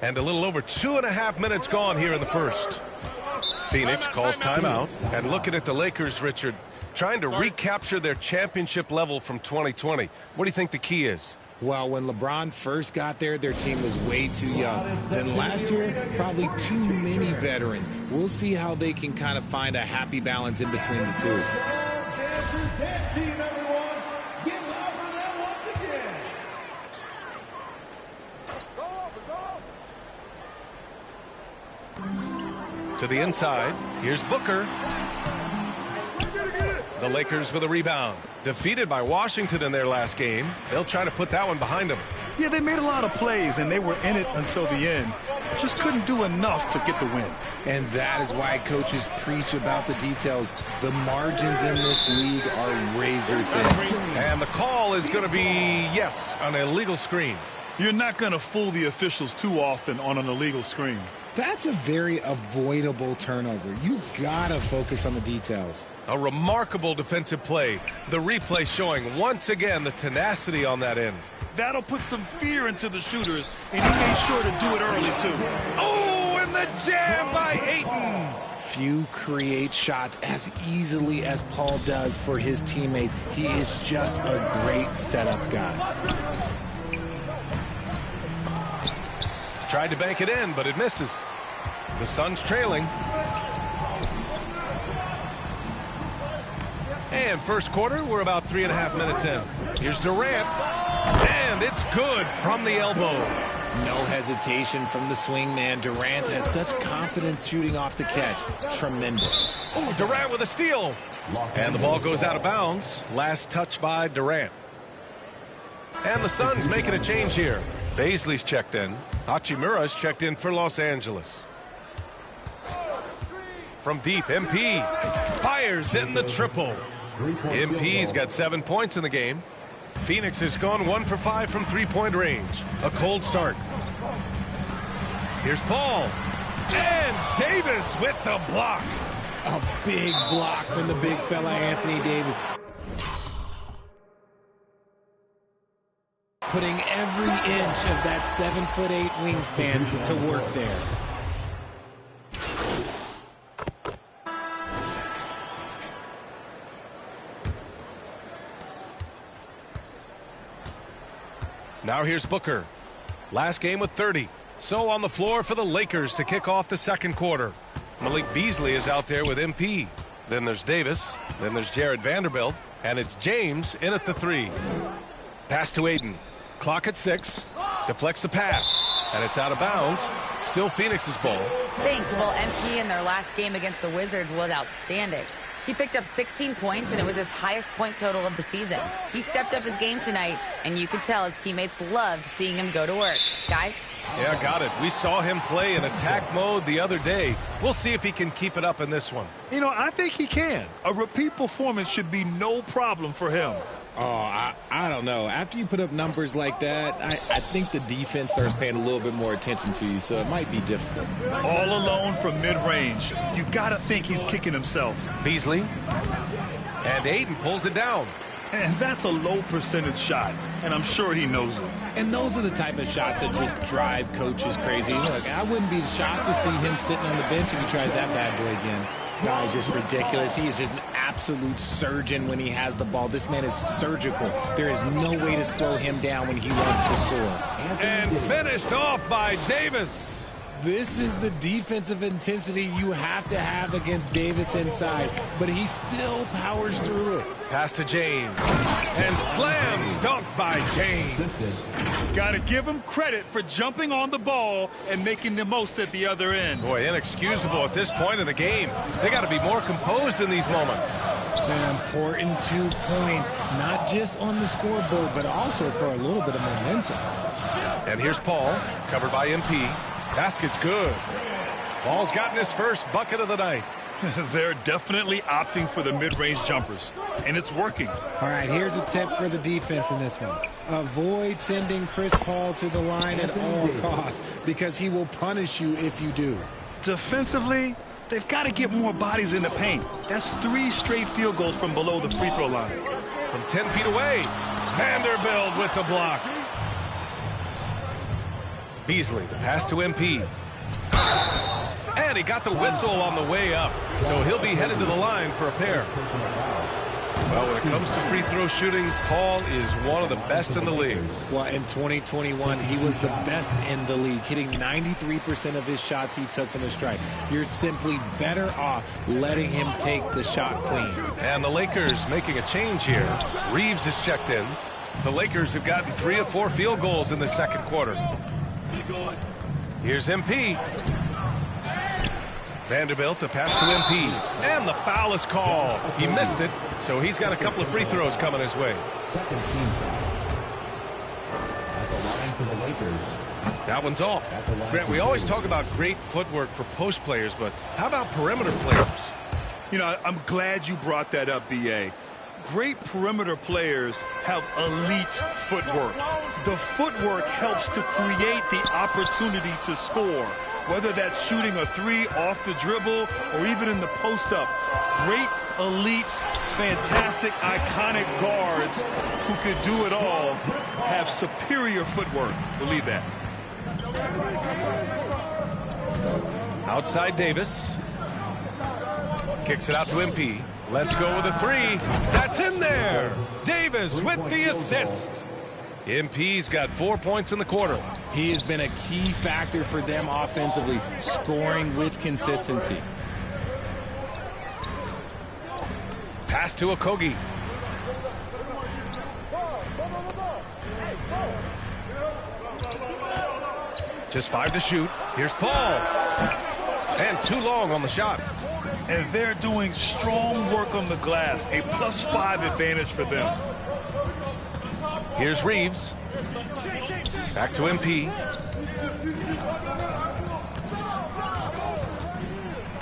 And a little over 2.5 minutes gone here in the first. Phoenix calls timeout. And looking at the Lakers, Richard, trying to recapture their championship level from 2020. What do you think the key is? Well, when LeBron first got there, their team was way too young. Then last year, probably too many veterans. We'll see how they can kind of find a happy balance in between the two. To the inside. Here's Booker. The Lakers with a rebound. Defeated by Washington in their last game. They'll try to put that one behind them. Yeah, they made a lot of plays, and they were in it until the end. Just couldn't do enough to get the win. And that is why coaches preach about the details. The margins in this league are razor thin. And the call is going to be, yes, an illegal screen. You're not going to fool the officials too often on an illegal screen. That's a very avoidable turnover. You've got to focus on the details. A remarkable defensive play. The replay showing once again the tenacity on that end. That'll put some fear into the shooters, and he made sure to do it early, too. Oh, and the jam by Ayton. Few create shots as easily as Paul does for his teammates. He is just a great setup guy. Tried to bank it in, but it misses. The Suns trailing. And first quarter, we're about 3.5 minutes in. Here's Durant, and it's good from the elbow. No hesitation from the swing man. Durant has such confidence shooting off the catch. Tremendous. Oh, Durant with a steal. And the ball goes out of bounds. Last touch by Durant. And the Suns making a change here. Baisley's checked in. Hachimura's checked in for Los Angeles. From deep, MP fires in the triple. MP's got 7 points in the game. Phoenix has gone 1 for 5 from three-point range. A cold start. Here's Paul. And Davis with the block. A big block from the big fella, Anthony Davis. Putting every inch of that 7'8" wingspan to work there. Now here's Booker. Last game with 30. So on the floor for the Lakers to kick off the second quarter. Malik Beasley is out there with MP. Then there's Davis. Then there's Jared Vanderbilt. And it's James in at the 3. Pass to Ayton. Clock at 6. Deflects the pass. And it's out of bounds. Still Phoenix's ball. Thanks. Well, MP in their last game against the Wizards was outstanding. He picked up 16 points, and it was his highest point total of the season. He stepped up his game tonight, and you could tell his teammates loved seeing him go to work. Guys? Yeah, got it. We saw him play in attack mode the other day. We'll see if he can keep it up in this one. You know, I think he can. A repeat performance should be no problem for him. Oh, I don't know. After you put up numbers like that, I think the defense starts paying a little bit more attention to you, so it might be difficult. All alone from mid-range. You got to think he's kicking himself. Beasley. And Ayton pulls it down. And that's a low percentage shot, and I'm sure he knows it. And those are the type of shots that just drive coaches crazy. Look, I wouldn't be shocked to see him sitting on the bench if he tries that bad boy again. Guy's just ridiculous. He is just an absolute surgeon when he has the ball. This man is surgical. There is no way to slow him down when he wants to score. And finished off by Davis. This is the defensive intensity you have to have against Davis inside, but he still powers through it. Pass to James. And slam dunk by James. Got to give him credit for jumping on the ball and making the most at the other end. Boy, inexcusable at this point in the game. They got to be more composed in these moments. An important 2 points, not just on the scoreboard, but also for a little bit of momentum. And here's Paul, covered by MP. Basket's good. Paul's gotten his first bucket of the night. They're definitely opting for the mid-range jumpers, and it's working. All right, here's a tip for the defense in this one. Avoid sending Chris Paul to the line at all costs, because he will punish you if you do. Defensively, they've got to get more bodies in the paint. That's 3 straight field goals from below the free throw line. From 10 feet away, Vanderbilt with the block. Beasley, the pass to MP. And he got the whistle on the way up, so he'll be headed to the line for a pair. Well, when it comes to free throw shooting, Paul is one of the best in the league. Well, in 2021, he was the best in the league, hitting 93% of his shots he took from the stripe. You're simply better off letting him take the shot clean. And the Lakers making a change here. Reeves is checked in. The Lakers have gotten 3 of 4 field goals in the second quarter. Here's MP. Vanderbilt, the pass to MP. And the foul is called. He missed it, so he's got a couple of free throws coming his way. Second team foul. At the line for the Lakers. That one's off. Grant, we always talk about great footwork for post players, but how about perimeter players? You know, I'm glad you brought that up, B.A. Great perimeter players have elite footwork. The footwork helps to create the opportunity to score, whether that's shooting a 3 off the dribble or even in the post-up. Great, elite, fantastic, iconic guards who could do it all have superior footwork. Believe that. Outside Davis. Kicks it out to MP. Let's go with a 3. That's in there. Davis with the assist. MP's got 4 points in the quarter. He has been a key factor for them offensively, scoring with consistency. Pass to Okogie. Just 5 to shoot. Here's Paul. And too long on the shot. And they're doing strong work on the glass. A +5 advantage for them. Here's Reeves. Back to MP.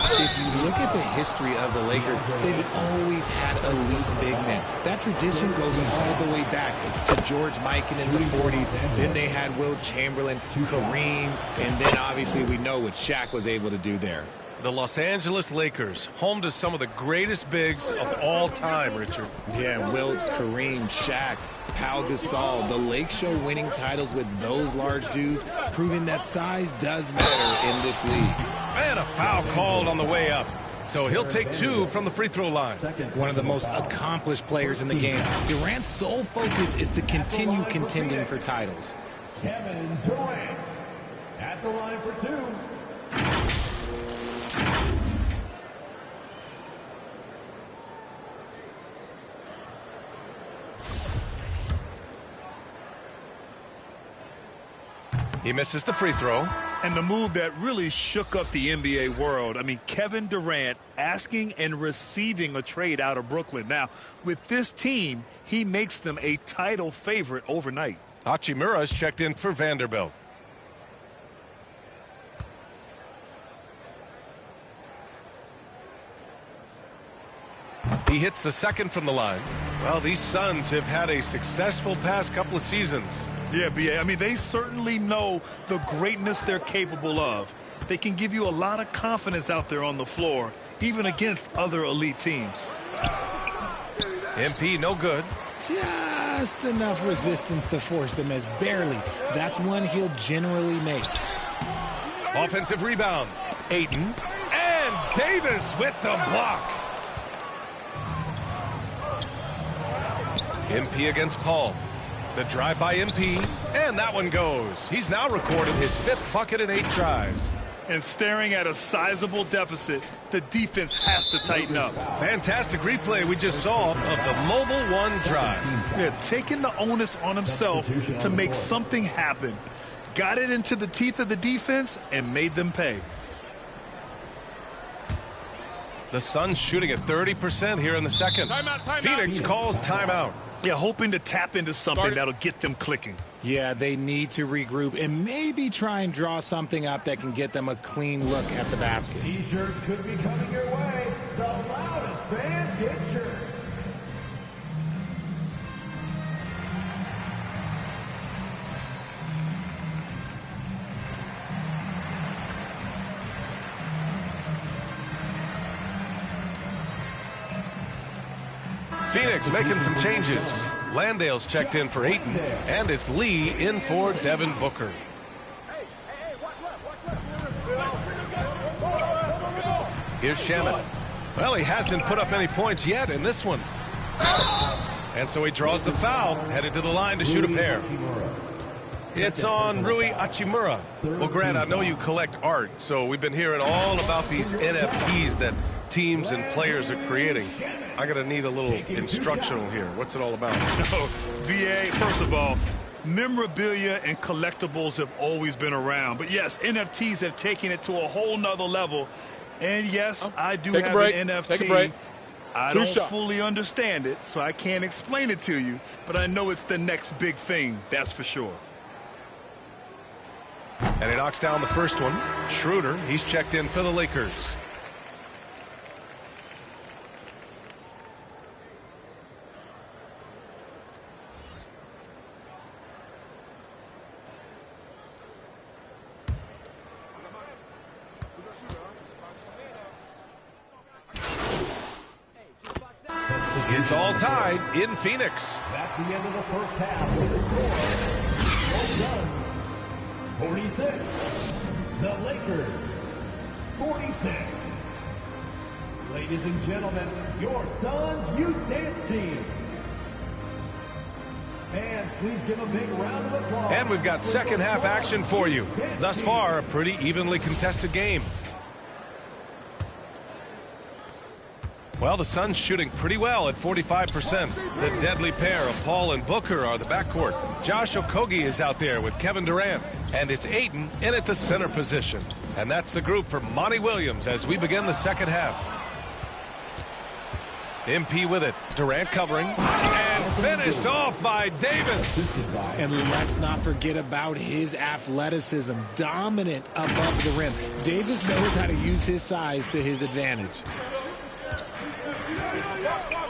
If you look at the history of the Lakers, they've always had elite big men. That tradition goes all the way back to George Mikan in the 40s. Then they had Wilt Chamberlain, Kareem, and then obviously we know what Shaq was able to do there. The Los Angeles Lakers, home to some of the greatest bigs of all time, Richard. Yeah, Wilt, Kareem, Shaq, Pau Gasol. The Lake Show winning titles with those large dudes, proving that size does matter in this league. And a foul called on the way up. So he'll take 2 from the free throw line. One of the most accomplished players in the game. Durant's sole focus is to continue contending for titles. Kevin Durant at the line for 2. He misses the free throw. And the move that really shook up the NBA world. I mean, Kevin Durant asking and receiving a trade out of Brooklyn. Now, with this team, he makes them a title favorite overnight. Hachimura's checked in for Vanderbilt. He hits the second from the line. Well, these Suns have had a successful past couple of seasons. Yeah, B.A. I mean, they certainly know the greatness they're capable of. They can give you a lot of confidence out there on the floor, even against other elite teams. MP no good. Just enough resistance to force them as barely. That's one he'll generally make. Offensive rebound. Ayton. And Davis with the block. MP against Paul. The drive by MP, and that one goes. He's now recorded his 5th bucket in 8 tries. And staring at a sizable deficit, the defense has to tighten up. Fantastic replay we just saw of the Mobile One drive. Yeah, taking the onus on himself to make something happen. Got it into the teeth of the defense and made them pay. The Suns shooting at 30% here in the second. Phoenix calls timeout. Yeah, hoping to tap into something that'll get them clicking. Yeah, they need to regroup and maybe try and draw something up that can get them a clean look at the basket. T-shirts could be coming your way. The loudest fans get shirts. Phoenix making some changes. Landale's checked in for Ayton, and it's Lee in for Devin Booker. Here's Shaman. Well, he hasn't put up any points yet in this one. And so he draws the foul, headed to the line to shoot a pair. It's on Rui Hachimura. Well, Grant, I know you collect art, so we've been hearing all about these NFTs that teams and players are creating. I'm going to need a little instructional here. What's it all about? VA, first of all, memorabilia and collectibles have always been around. But yes, NFTs have taken it to a whole nother level. And yes, I do have an NFT. Take a break. I don't fully understand it, so I can't explain it to you. But I know it's the next big thing, that's for sure. And he knocks down the first one. Schroeder, he's checked in for the Lakers. It's all tied in Phoenix. That's the end of the first half with the score. Well done. 46. The Lakers. 46. Ladies and gentlemen, your Suns Youth Dance Team. Fans, please give a big round of applause. And we've got second half action for you. Thus far, a pretty evenly contested game. Well, the Suns shooting pretty well at 45%. The deadly pair of Paul and Booker are the backcourt. Josh Okogie is out there with Kevin Durant. And it's Ayton in at the center position. And that's the group for Monty Williams as we begin the second half. MP with it. Durant covering. And finished off by Davis. And let's not forget about his athleticism. Dominant above the rim. Davis knows how to use his size to his advantage.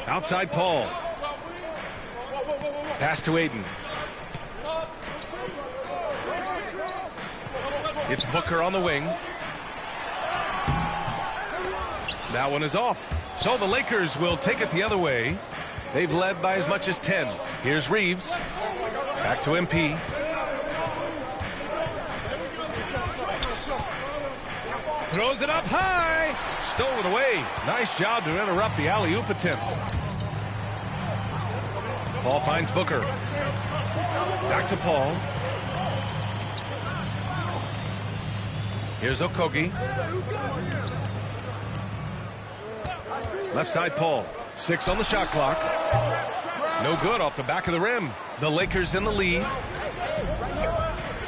Outside Paul. Pass to Ayton. It's Booker on the wing. That one is off. So the Lakers will take it the other way. They've led by as much as 10. Here's Reeves. Back to MP. Throws it up high. Stolen away. Nice job to interrupt the alley-oop attempt. Paul finds Booker. Back to Paul. Here's Okogie. Left side Paul. 6 on the shot clock. No good off the back of the rim. The Lakers in the lead.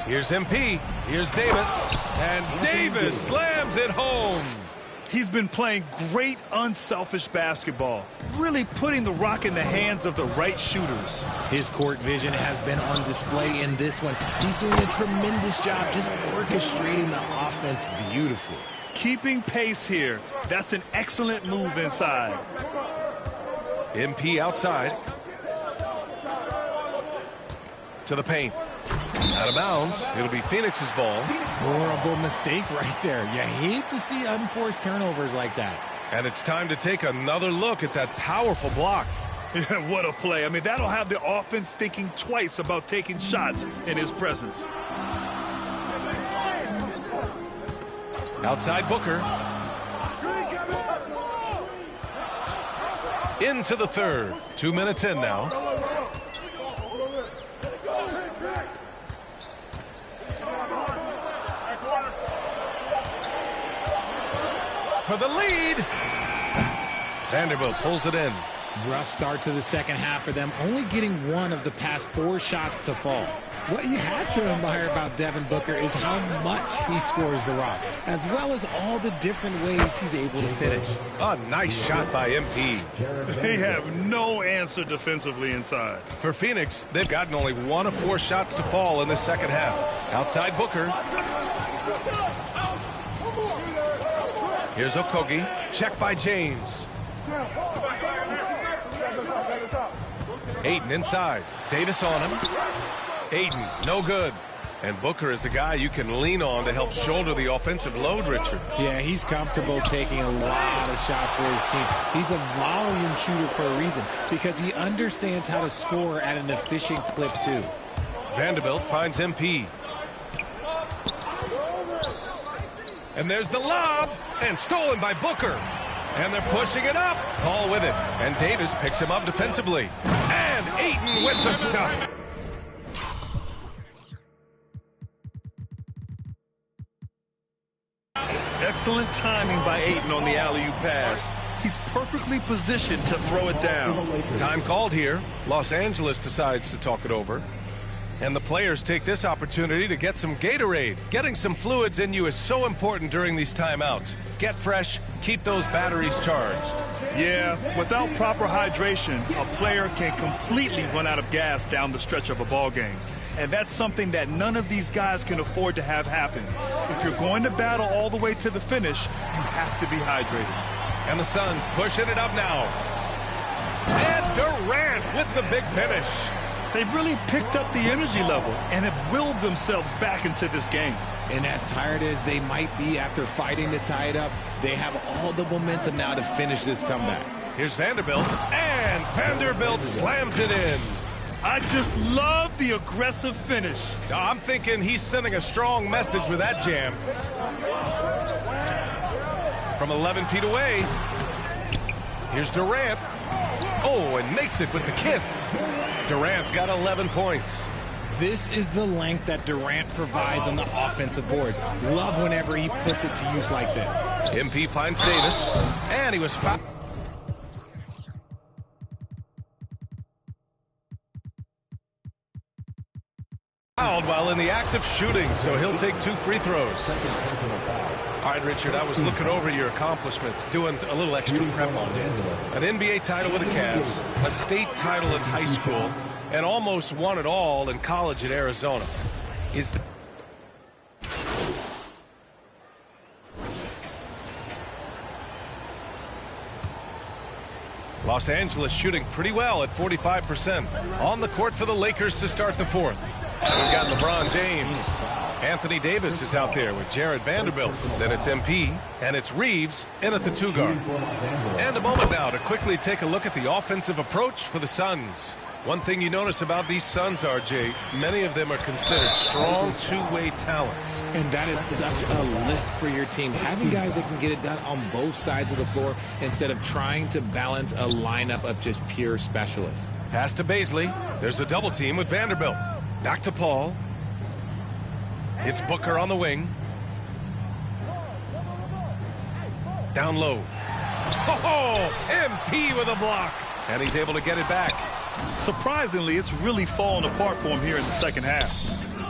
Here's MP. Here's Davis. And Davis slams it home. He's been playing great unselfish basketball, really putting the rock in the hands of the right shooters. His court vision has been on display in this one. He's doing a tremendous job just orchestrating the offense beautifully. Keeping pace here. That's an excellent move inside. MP outside. To the paint. Out of bounds. It'll be Phoenix's ball. Horrible mistake right there. You hate to see unforced turnovers like that. And it's time to take another look at that powerful block. Yeah, what a play. I mean, that'll have the offense thinking twice about taking shots in his presence. Outside Booker. Into the third. 2 minutes in now. for the lead. Vanderbilt pulls it in. Rough start to the second half for them, only getting one of the past 4 shots to fall. What you have to admire about Devin Booker is how much he scores the rock, as well as all the different ways he's able to finish. A nice shot by MP. They have no answer defensively inside. For Phoenix, they've gotten only 1 of 4 shots to fall in the second half. Outside Booker. Here's Okogie. Check by James. Ayton inside. Davis on him. Ayton, no good. And Booker is the guy you can lean on to help shoulder the offensive load, Richard. Yeah, he's comfortable taking a lot of shots for his team. He's a volume shooter for a reason, because he understands how to score at an efficient clip, too. Vanderbilt finds MP. And there's the lob, and stolen by Booker. And they're pushing it up. Paul with it. And Davis picks him up defensively. And Ayton with the stuff. Excellent timing by Ayton on the alley-oop pass. He's perfectly positioned to throw it down. Time called here. Los Angeles decides to talk it over. And the players take this opportunity to get some Gatorade. Getting some fluids in you is so important during these timeouts. Get fresh, keep those batteries charged. Yeah, without proper hydration, a player can completely run out of gas down the stretch of a ball game. And that's something that none of these guys can afford to have happen. If you're going to battle all the way to the finish, you have to be hydrated. And the Suns pushing it up now. And Durant with the big finish. They've really picked up the energy level and have willed themselves back into this game. And as tired as they might be after fighting to tie it up, they have all the momentum now to finish this comeback. Here's Vanderbilt, and Vanderbilt slams it in. I just love the aggressive finish. I'm thinking he's sending a strong message with that jam. From 11 feet away, here's Durant. Oh, and makes it with the kiss. Durant's got 11 points. This is the length that Durant provides on the offensive boards. Love whenever he puts it to use like this. MP finds Davis, and he was fouled. While in the act of shooting, so he'll take 2 free throws. All right, Richard, I was looking over your accomplishments, doing a little extra prep on you. An NBA title with the Cavs, a state title in high school, and almost won it all in college at Arizona. Is the Los Angeles shooting pretty well at 45%. On the court for the Lakers to start the 4th. We've got LeBron James. Anthony Davis is out there with Jared Vanderbilt. Then it's MP, and it's Reeves in at the 2 guard. And a moment now to quickly take a look at the offensive approach for the Suns. One thing you notice about these Suns, RJ, many of them are considered strong two-way talents. And that is such a list for your team. Having guys that can get it done on both sides of the floor instead of trying to balance a lineup of just pure specialists. Pass to Baisley. There's a double team with Vanderbilt. Back to Paul. It's Booker on the wing. Down low. Oh, MP with a block. And he's able to get it back. Surprisingly, it's really fallen apart for him here in the second half.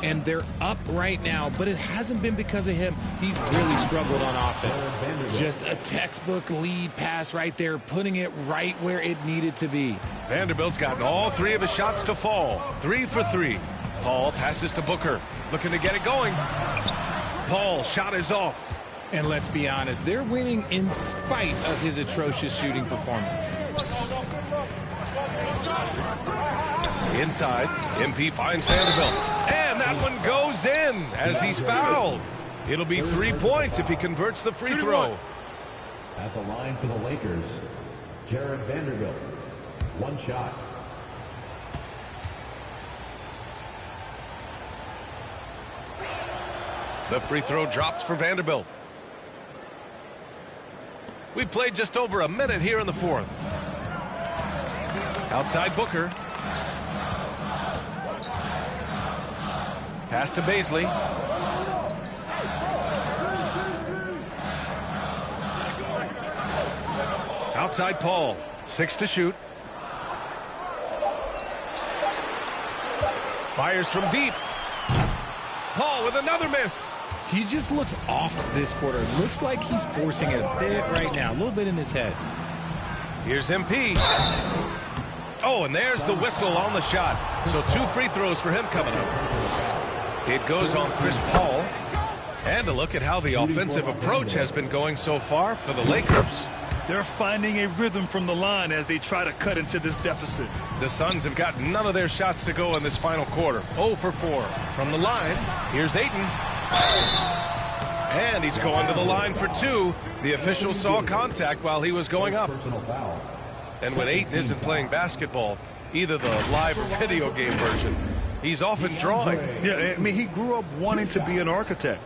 And they're up right now, but it hasn't been because of him. He's really struggled on offense. Just a textbook lead pass right there, putting it right where it needed to be. Vanderbilt's gotten all 3 of his shots to fall. 3 for 3. Paul passes to Booker, looking to get it going. Paul, shot is off. And let's be honest, they're winning in spite of his atrocious shooting performance. Inside, MP finds Vanderbilt. And that one goes in as he's fouled. It'll be 3 points if he converts the free throw. At the line for the Lakers, Jared Vanderbilt. 1 shot. The free throw drops for Vanderbilt. We played just over a minute here in the 4th. Outside Booker. Pass to Baisley. Outside Paul. 6 to shoot. Fires from deep. Paul with another miss. He just looks off this quarter. Looks like he's forcing it a bit right now. A little bit in his head. Here's MP. Oh, and there's the whistle on the shot. So 2 free throws for him coming up. It goes on Chris Paul. And a look at how the offensive approach has been going so far for the Lakers. They're finding a rhythm from the line as they try to cut into this deficit. The Suns have got none of their shots to go in this final quarter. 0 for 4. From the line, here's Ayton. And he's going to the line for 2. The official saw contact while he was going up. And when Ayton isn't playing basketball, either the live or video game version, he's often drawing. Yeah, I mean, he grew up wanting to be an architect.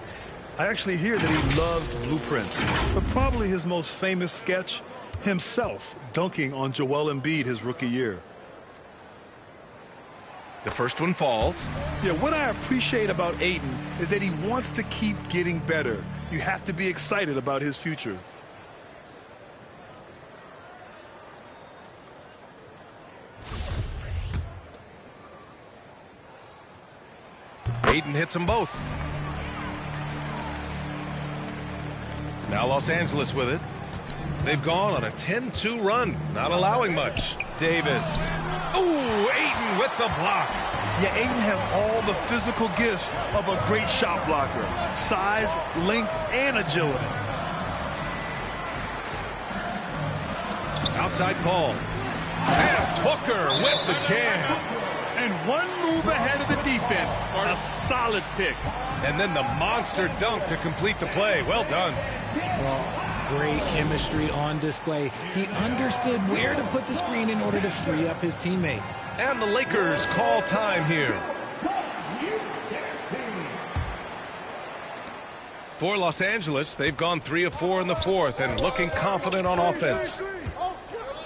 I actually hear that he loves blueprints, but probably his most famous sketch, himself dunking on Joel Embiid his rookie year. The first one falls. Yeah, what I appreciate about Ayton is that he wants to keep getting better. You have to be excited about his future. Ayton hits them both. Now Los Angeles with it. They've gone on a 10-2 run, not allowing much. Davis. Ooh, Ayton with the block. Yeah, Ayton has all the physical gifts of a great shot blocker. Size, length, and agility. Outside Paul. And Booker with the jam. And one move ahead of the defense. A solid pick. And then the monster dunk to complete the play. Well done. Well, great chemistry on display. He understood where to put the screen in order to free up his teammate. And the Lakers call time here. For Los Angeles, they've gone 3 of 4 in the fourth and looking confident on offense.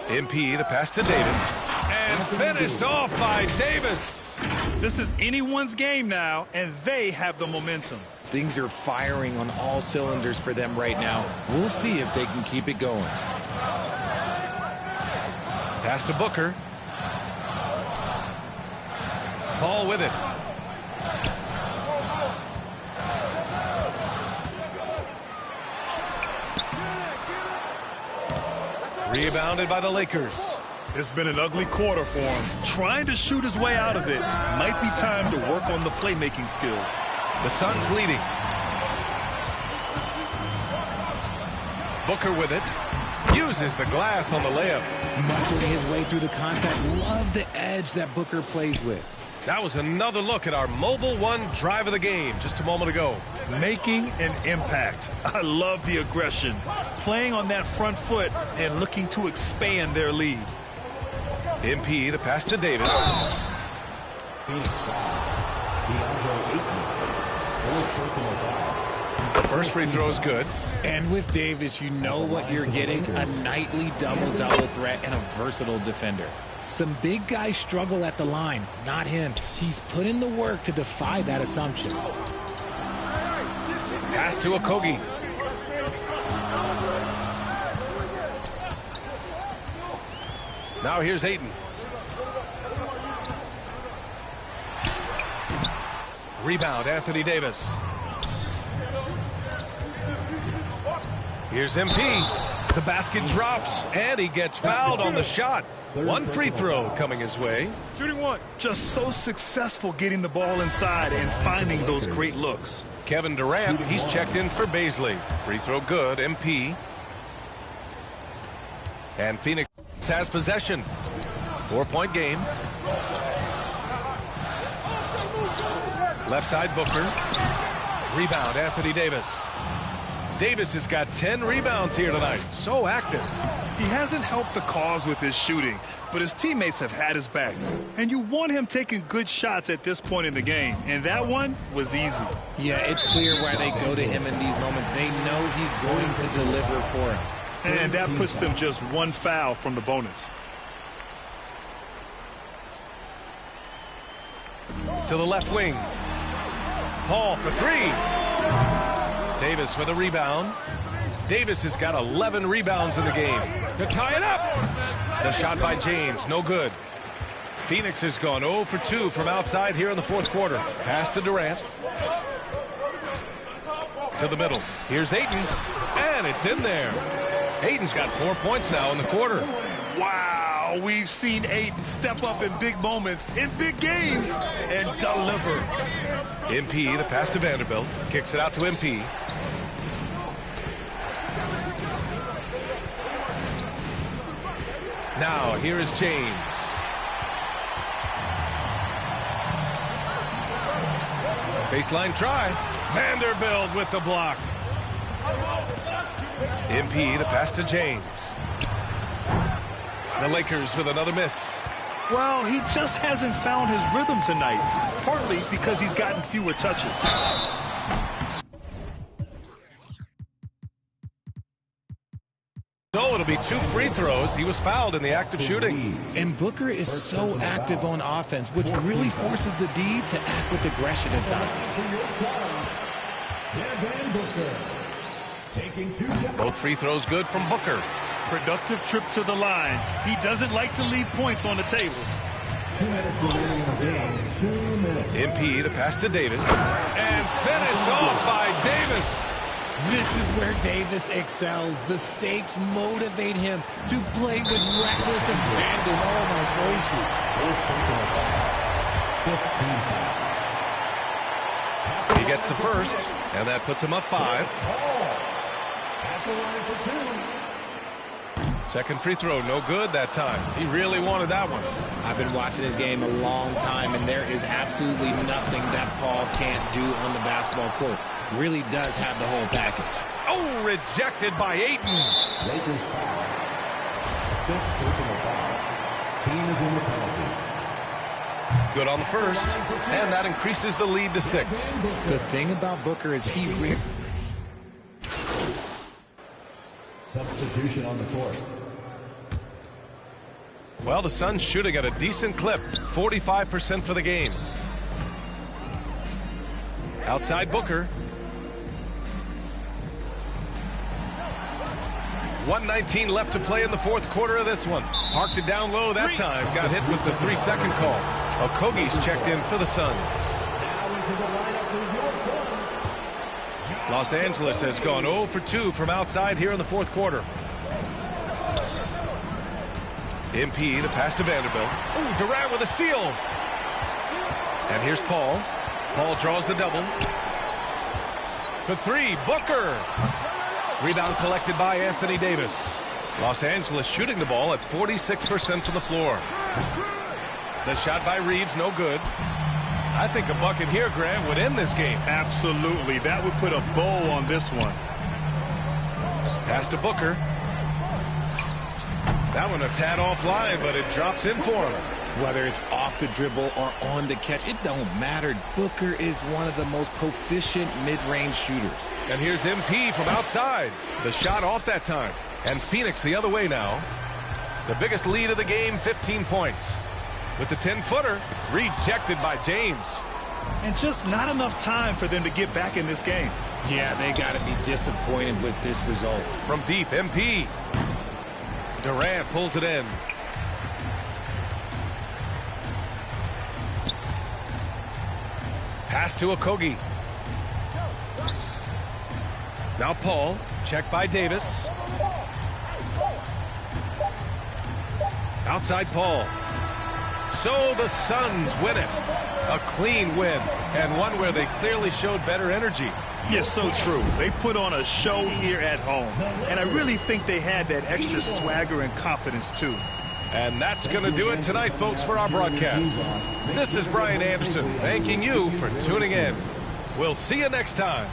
MP, the pass to Davis. And finished off by Davis. This is anyone's game now, and they have the momentum. Things are firing on all cylinders for them right now. We'll see if they can keep it going. Pass to Booker. Paul with it. Rebounded by the Lakers. It's been an ugly quarter for him. Trying to shoot his way out of it. Might be time to work on the playmaking skills. The Suns leading. Booker with it. Uses the glass on the layup. Muscling his way through the contact. Love the edge that Booker plays with. That was another look at our Mobile One drive of the game just a moment ago. Making an impact. I love the aggression. Playing on that front foot and looking to expand their lead. MP, the pass to Davis. The first free throw is good. And with Davis, you know what you're getting. A nightly double-double threat and a versatile defender. Some big guys struggle at the line. Not him. He's put in the work to defy that assumption. Pass to Okogie. Now here's Ayton. Rebound, Anthony Davis. Here's MP. The basket drops, and he gets fouled on the shot. One free throw coming his way. Shooting one. Just so successful getting the ball inside and finding those great looks. Kevin Durant, he's checked in for Baisley. Free throw good, MP. And Phoenix has possession. 4-point game. Left side Booker. Rebound, Anthony Davis. Davis has got 10 rebounds here tonight. So active. He hasn't helped the cause with his shooting, but his teammates have had his back. And you want him taking good shots at this point in the game. And that one was easy. Yeah, it's clear why they go to him in these moments. They know he's going to deliver for him. And that puts them just one foul from the bonus. To the left wing. Paul for 3. Davis with a rebound. Davis has got 11 rebounds in the game to tie it up. The shot by James, no good. Phoenix has gone 0 for 2 from outside here in the fourth quarter. Pass to Durant. To the middle. Here's Ayton, and it's in there. Ayton's got 4 points now in the quarter. Wow, we've seen Ayton step up in big moments, in big games, and deliver. MP, the pass to Vanderbilt, kicks it out to MP. Now, here is James. Baseline try. Vanderbilt with the block. MP, the pass to James. The Lakers with another miss. Well, he just hasn't found his rhythm tonight, partly because he's gotten fewer touches. So it'll be 2 free throws. He was fouled in the act of shooting. And Booker is so active on offense, which really forces the D to act with aggression at times. Both free throws good from Booker. Productive trip to the line. He doesn't like to leave points on the table. 2 minutes remaining in the game. 2 minutes. MP, the pass to Davis. And finished off by Davis. This is where Davis excels. The stakes motivate him to play with reckless abandon. Oh, my gracious. He gets the first, and that puts him up 5. At the line for 2. Second free throw, no good that time. He really wanted that one. I've been watching this game a long time, and there is absolutely nothing that Paul can't do on the basketball court. Really does have the whole package. Oh, rejected by Ayton. Lakers foul. 5th personal foul. Team is in the penalty. Good on the first, and that increases the lead to 6. The thing about Booker is he really... Substitution on the court. Well, the Suns shooting at a decent clip, 45% for the game. Outside Booker. 1:19 left to play in the fourth quarter of this one. Parked it down low that time. Got hit with the 3-second call. Okogie's checked in for the Suns. Los Angeles has gone 0 for 2 from outside here in the fourth quarter. MP, the pass to Vanderbilt. Ooh, Durant with a steal. And here's Paul. Paul draws the double. For 3, Booker. Rebound collected by Anthony Davis. Los Angeles shooting the ball at 46% from the floor. The shot by Reeves, no good. I think a bucket here, Graham, would end this game. Absolutely. That would put a bow on this one. Pass to Booker. That one a tad offline, but it drops in for him. Whether it's off the dribble or on the catch, it don't matter. Booker is one of the most proficient mid-range shooters. And here's MP from outside. The shot off that time. And Phoenix the other way now. The biggest lead of the game, 15 points. With the 10-footer, rejected by James. And just not enough time for them to get back in this game. Yeah, they got to be disappointed with this result. From deep, MP. Durant pulls it in. Pass to Okogie. Now Paul, checked by Davis. Outside Paul. So the Suns win it. A clean win, and one where they clearly showed better energy. Yes, so true. They put on a show here at home, and I really think they had that extra swagger and confidence, too. And that's going to do it tonight, folks, for our broadcast. This is Brian Anderson, thanking you for tuning in. We'll see you next time.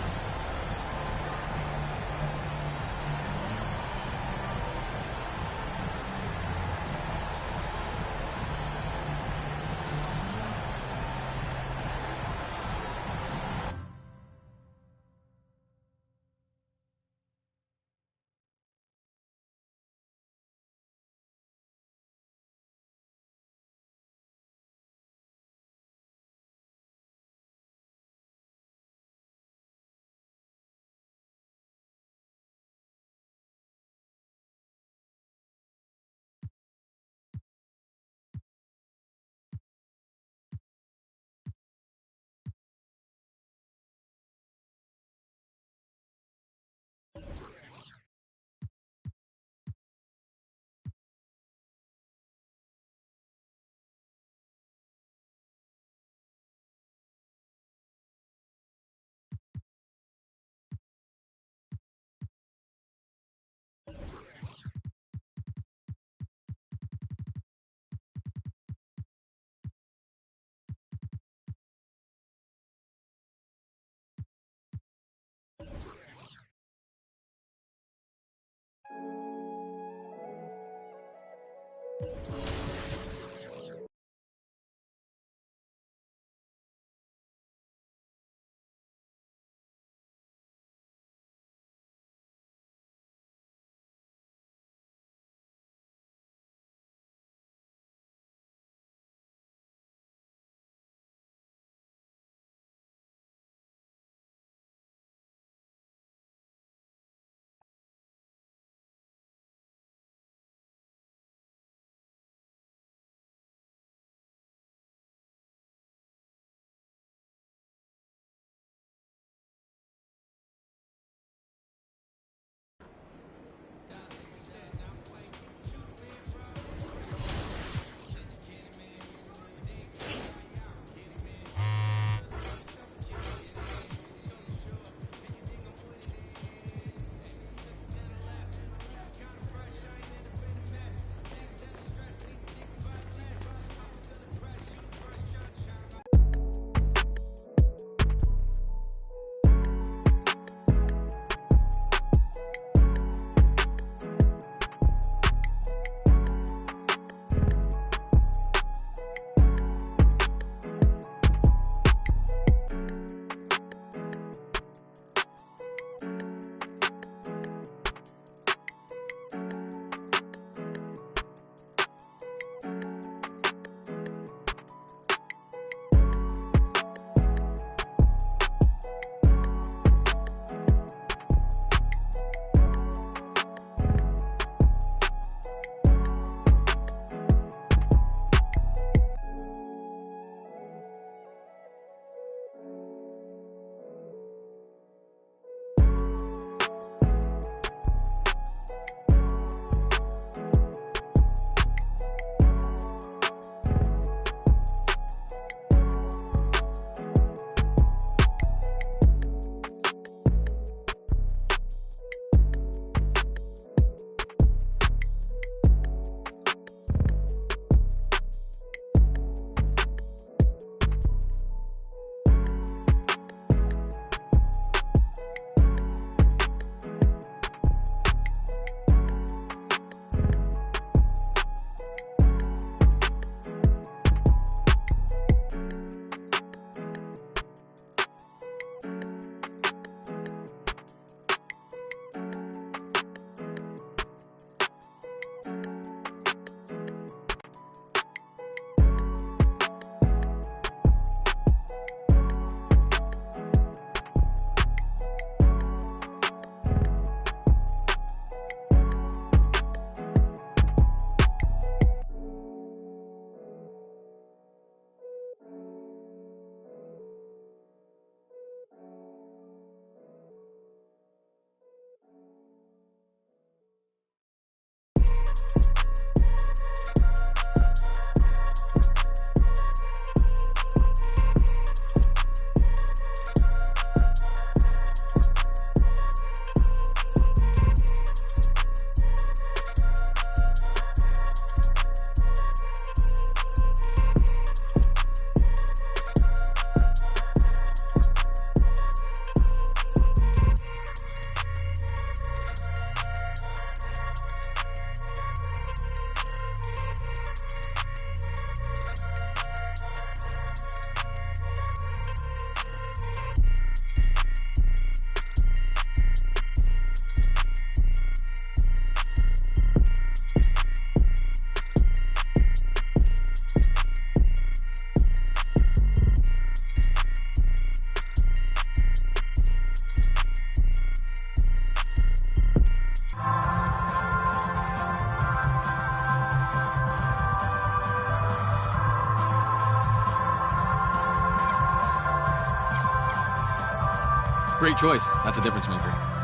Great choice. That's a difference maker.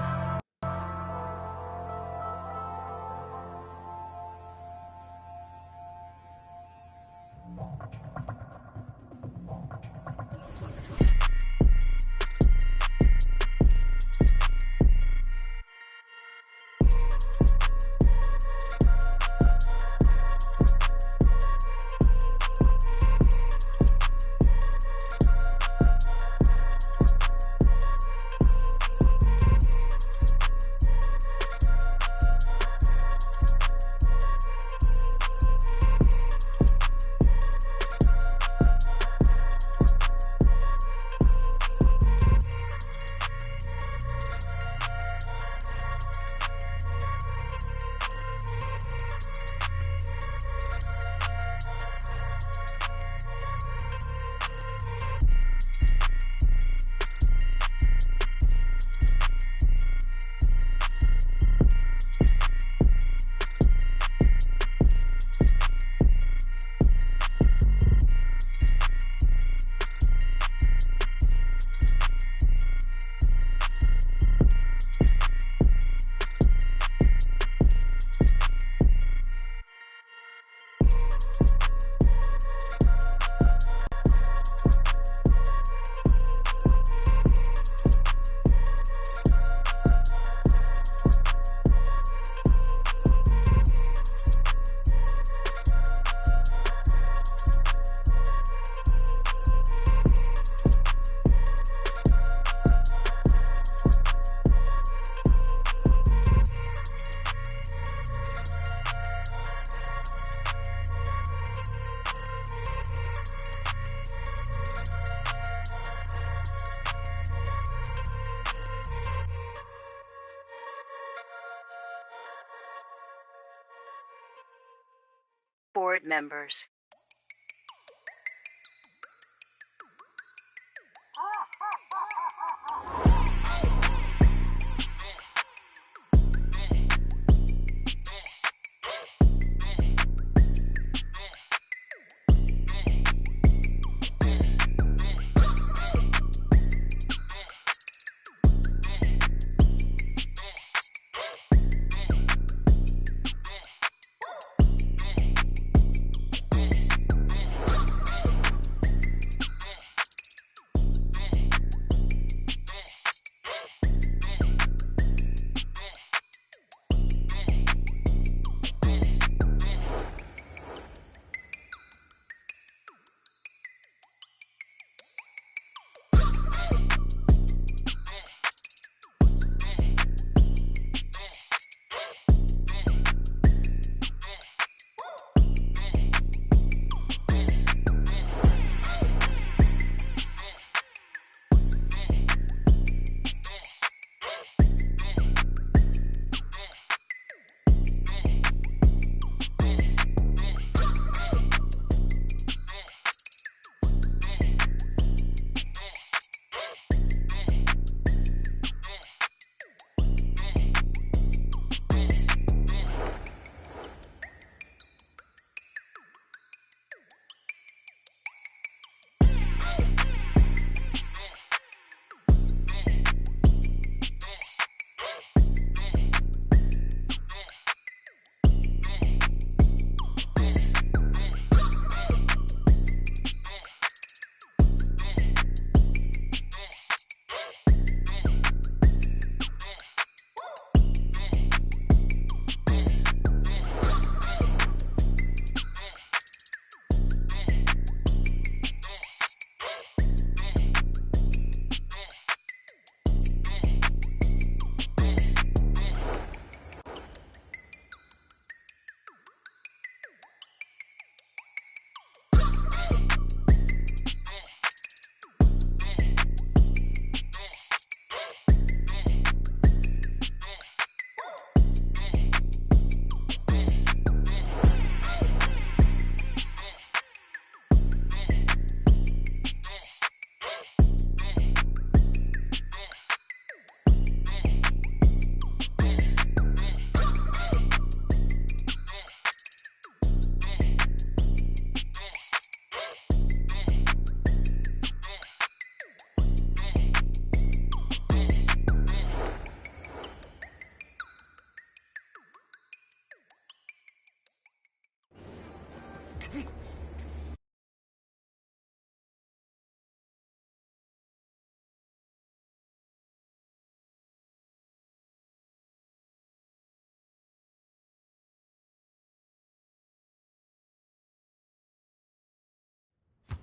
board members.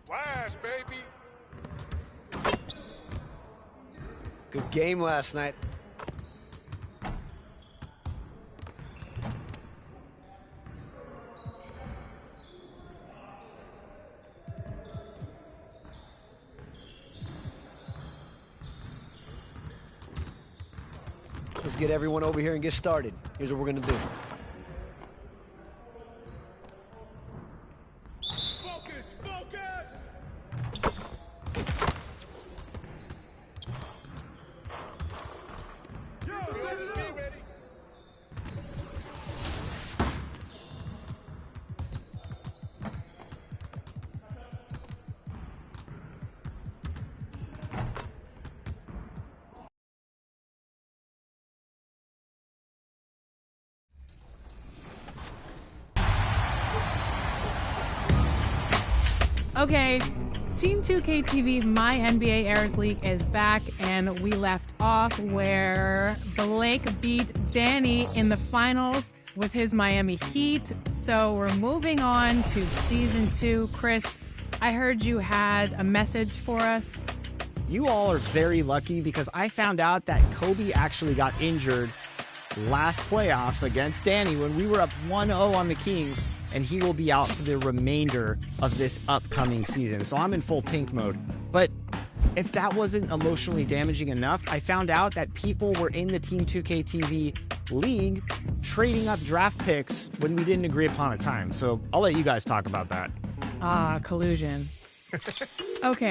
Splash, baby. Good game last night. Let's get everyone over here and get started. Here's what we're gonna do. Focus, focus! Yo, set it up! Ready? Okay, Team 2K TV My NBA Errors League is back, and we left off where Blake beat Danny in the finals with his Miami Heat. So we're moving on to Season 2. Chris, I heard you had a message for us. You all are very lucky because I found out that Kobe actually got injured last playoffs against Danny when we were up 1-0 on the Kings, and he will be out for the remainder of this upcoming season. So I'm in full tank mode. But if that wasn't emotionally damaging enough, I found out that people were in the Team 2K TV league trading up draft picks when we didn't agree upon a time. So I'll let you guys talk about that. Collusion. Okay.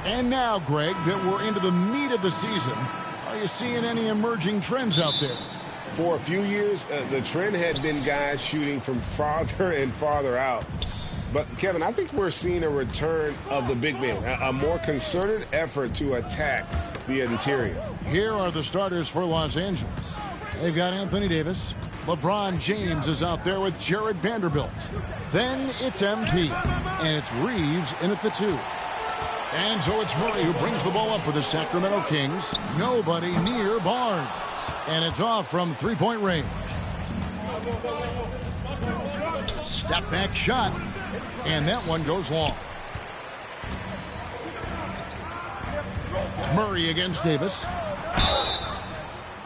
And now, Greg, that we're into the meat of the season, are you seeing any emerging trends out there? For a few years, the trend had been guys shooting from farther and farther out. But, Kevin, I think we're seeing a return of the big man, a more concerted effort to attack the interior. Here are the starters for Los Angeles. They've got Anthony Davis. LeBron James is out there with Jared Vanderbilt. Then it's MP, and it's Reeves in at the 2. And so it's Murray who brings the ball up for the Sacramento Kings. Nobody near Barnes. And it's off from three-point range. Step back shot. And that one goes long. Murray against Davis.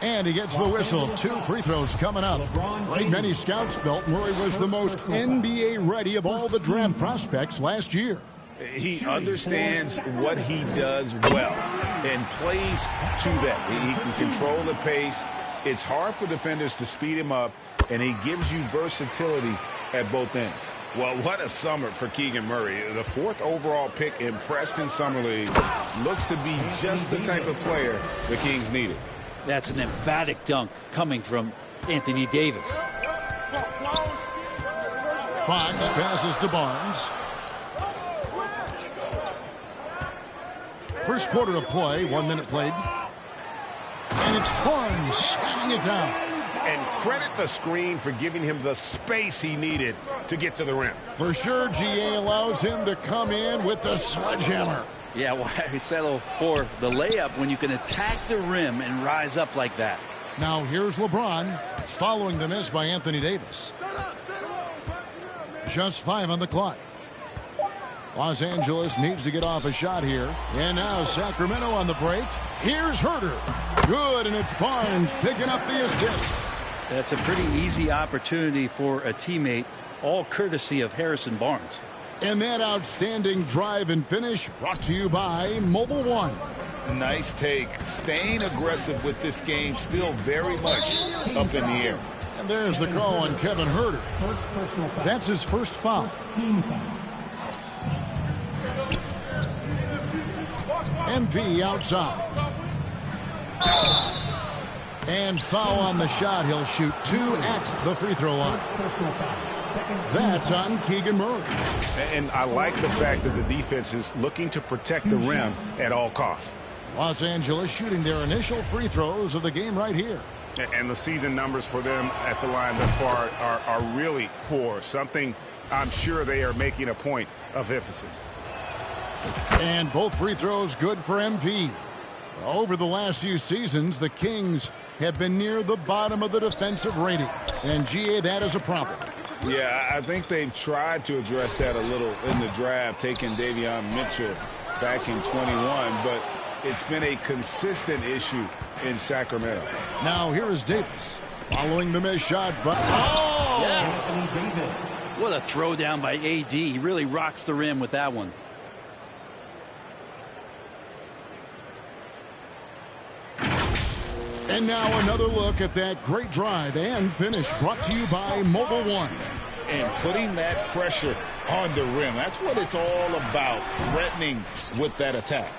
And he gets the whistle. 2 free throws coming up. Like many scouts felt, Murray was the most NBA ready of all the draft prospects last year. He understands what he does well and plays to that. He can control the pace. It's hard for defenders to speed him up, and he gives you versatility at both ends. Well, what a summer for Keegan Murray. The 4th overall pick in Preston Summer League looks to be just the type of player the Kings needed. That's an emphatic dunk coming from Anthony Davis. Fox passes to Barnes. First quarter of play, 1 minute played. And it's Barnes slamming it down. And credit the screen for giving him the space he needed to get to the rim. For sure, GA allows him to come in with the sledgehammer. Yeah, why settle for the layup when you can attack the rim and rise up like that? Now here's LeBron following the miss by Anthony Davis. Just 5 on the clock. Los Angeles needs to get off a shot here. And now Sacramento on the break. Here's Herter. Good, and it's Barnes picking up the assist. That's a pretty easy opportunity for a teammate, all courtesy of Harrison Barnes. And that outstanding drive and finish brought to you by Mobile One. Nice take. Staying aggressive with this game, still very much up in the air. And there's the call on Kevin Herter. That's his first foul. MP outside. And foul on the shot. He'll shoot 2 at the free throw line. That's on Keegan Murray. And I like the fact that the defense is looking to protect the rim at all costs. Los Angeles shooting their initial free throws of the game right here. And the season numbers for them at the line thus far are really poor. Something I'm sure they are making a point of emphasis. And both free throws good for MP. Over the last few seasons, the Kings have been near the bottom of the defensive rating. And GA, that is a problem. Yeah, I think they've tried to address that a little in the draft, taking Davion Mitchell back in 21, but it's been a consistent issue in Sacramento. Now here is Davis following the missed shot, but What a throw down by AD. He really rocks the rim with that one. And now another look at that great drive and finish brought to you by Mobile One. And putting that pressure on the rim, that's what it's all about, threatening with that attack.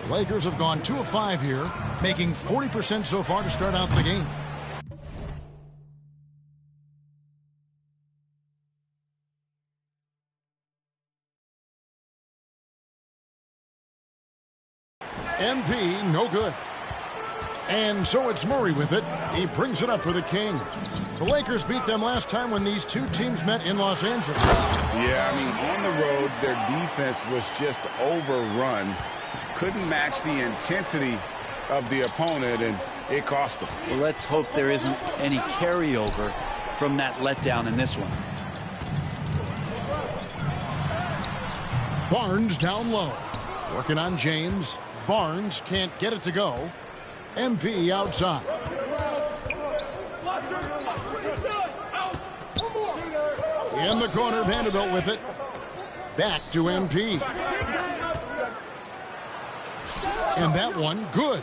The Lakers have gone 2 of 5 here, making 40% so far to start out the game. MP, no good. And so it's Murray with it. He brings it up for the Kings. The Lakers beat them last time when these two teams met in Los Angeles. Yeah, I mean, on the road, their defense was just overrun. Couldn't match the intensity of the opponent, and it cost them. Well, let's hope there isn't any carryover from that letdown in this one. Barnes down low. Working on James. Barnes can't get it to go. MP outside. In the corner, Vanderbilt with it. Back to MP. And that one, good.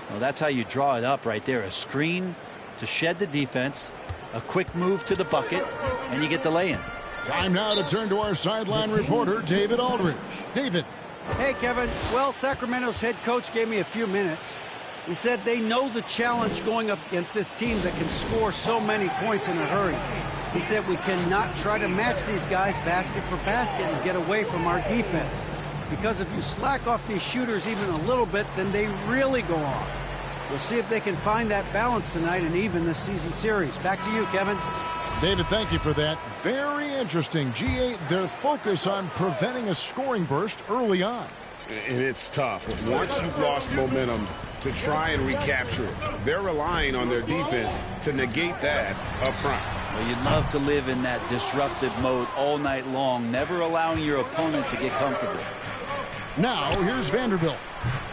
Well, that's how you draw it up right there. A screen to shed the defense, a quick move to the bucket, and you get the lay-in. Time now to turn to our sideline reporter, David Aldridge. David. Hey, Kevin. Well, Sacramento's head coach gave me a few minutes. He said they know the challenge going up against this team that can score so many points in a hurry. He said we cannot try to match these guys basket for basket and get away from our defense. Because if you slack off these shooters even a little bit, then they really go off. We'll see if they can find that balance tonight and even this season series. Back to you, Kevin. David, thank you for that. Very interesting. GA, their focus on preventing a scoring burst early on. And it's tough. Once you've lost momentum, to try and recapture it. They're relying on their defense to negate that up front. Well, you'd love to live in that disruptive mode all night long, never allowing your opponent to get comfortable. Now, here's Vanderbilt.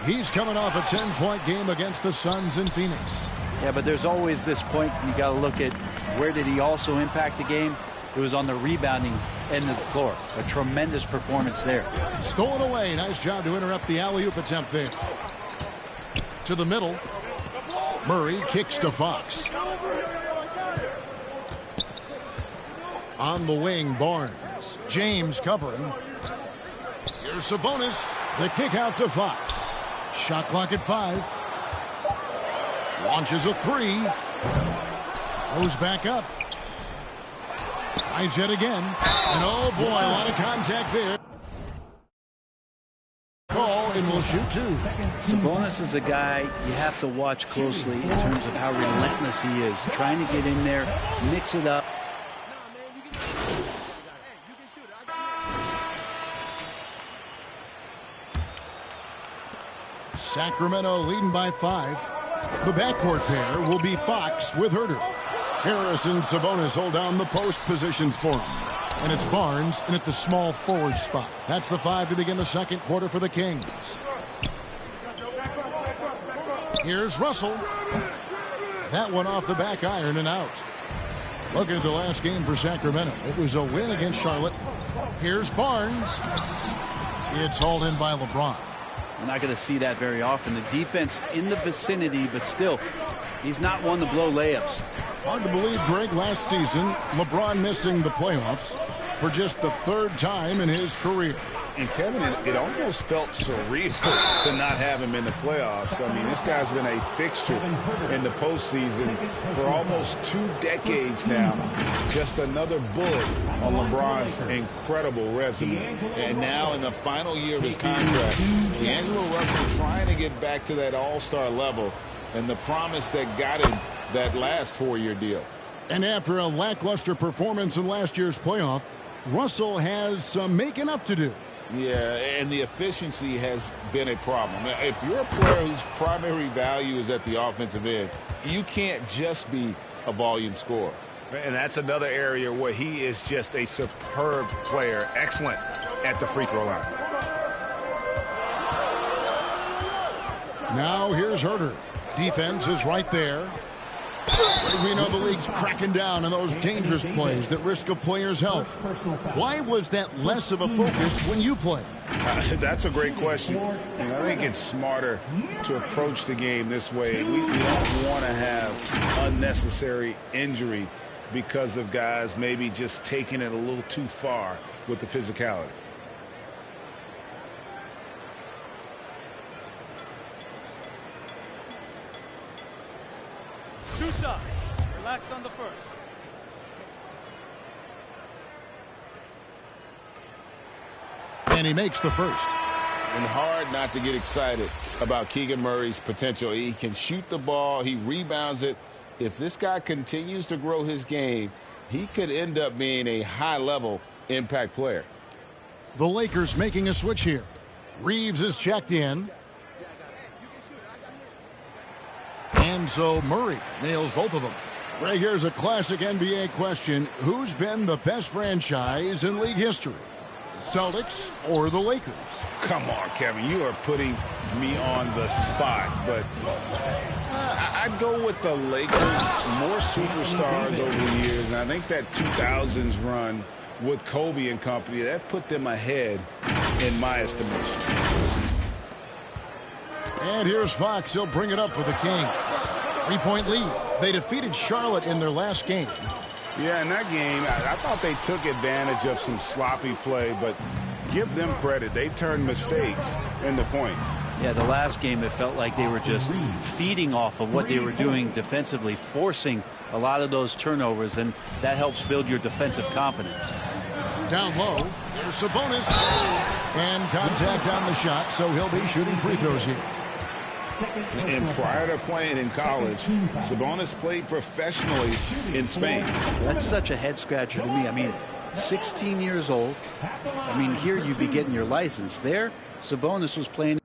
He's coming off a 10-point game against the Suns in Phoenix. Yeah, but there's always this point you got to look at where did he also impact the game. It was on the rebounding end of the floor. A tremendous performance there. Stolen away. Nice job to interrupt the alley-oop attempt there. To the middle. Murray kicks to Fox. On the wing, Barnes. James covering. Here's Sabonis. The kick out to Fox. Shot clock at 5. Launches a 3. Goes back up. Tries yet again. And oh boy, a lot of contact there. Call and will shoot two. Sabonis is a guy you have to watch closely in terms of how relentless he is. Trying to get in there, mix it up. Sacramento leading by 5. The backcourt pair will be Fox with Herter. Harris and Sabonis hold down the post positions for him. And it's Barnes in at the small forward spot. That's the 5 to begin the second quarter for the Kings. Here's Russell. That one off the back iron and out. Looking at the last game for Sacramento, it was a win against Charlotte. Here's Barnes. It's hauled in by LeBron. We're not going to see that very often. The defense in the vicinity, but still, he's not one to blow layups. Hard to believe, Greg, last season, LeBron missing the playoffs for just the 3rd time in his career. And Kevin, it almost felt surreal to not have him in the playoffs. I mean, this guy's been a fixture in the postseason for almost 2 decades now. Just another bullet on LeBron's incredible resume. And now in the final year of his contract, D'Angelo Russell trying to get back to that all-star level and the promise that got him that last 4-year deal. And after a lackluster performance in last year's playoff, Russell has some making up to do. Yeah, and the efficiency has been a problem. If you're a player whose primary value is at the offensive end, you can't just be a volume scorer. And that's another area where he is just a superb player, excellent at the free throw line. Now here's Herter. Defense is right there. We know the league's cracking down on those dangerous plays that risk a player's health. Why was that less of a focus when you play? That's a great question. And I think it's smarter to approach the game this way. We don't want to have unnecessary injury because of guys maybe just taking it a little too far with the physicality. Two shots. Relax on the first. And he makes the first. And hard not to get excited about Keegan Murray's potential. He can shoot the ball. He rebounds it. If this guy continues to grow his game, he could end up being a high-level impact player. The Lakers making a switch here. Reeves is checked in. And so Murray nails both of them. Right, here's a classic NBA question. Who's been the best franchise in league history? The Celtics or the Lakers? Come on, Kevin. You are putting me on the spot. But I'd go with the Lakers. More superstars over the years. And I think that 2000s run with Kobe and company, that put them ahead in my estimation. And here's Fox. He'll bring it up for the Kings. 3-point lead. They defeated Charlotte in their last game. Yeah, in that game, I thought they took advantage of some sloppy play, but give them credit. They turned mistakes into points. Yeah, the last game, it felt like they were just feeding off of what they were doing defensively, forcing a lot of those turnovers, and that helps build your defensive confidence. Down low, there's Sabonis. And contact on the shot, so he'll be shooting free throws here. And prior to playing in college, Sabonis played professionally in Spain. That's such a head scratcher to me. I mean, 16 years old. I mean, here you'd be getting your license. There, Sabonis was playing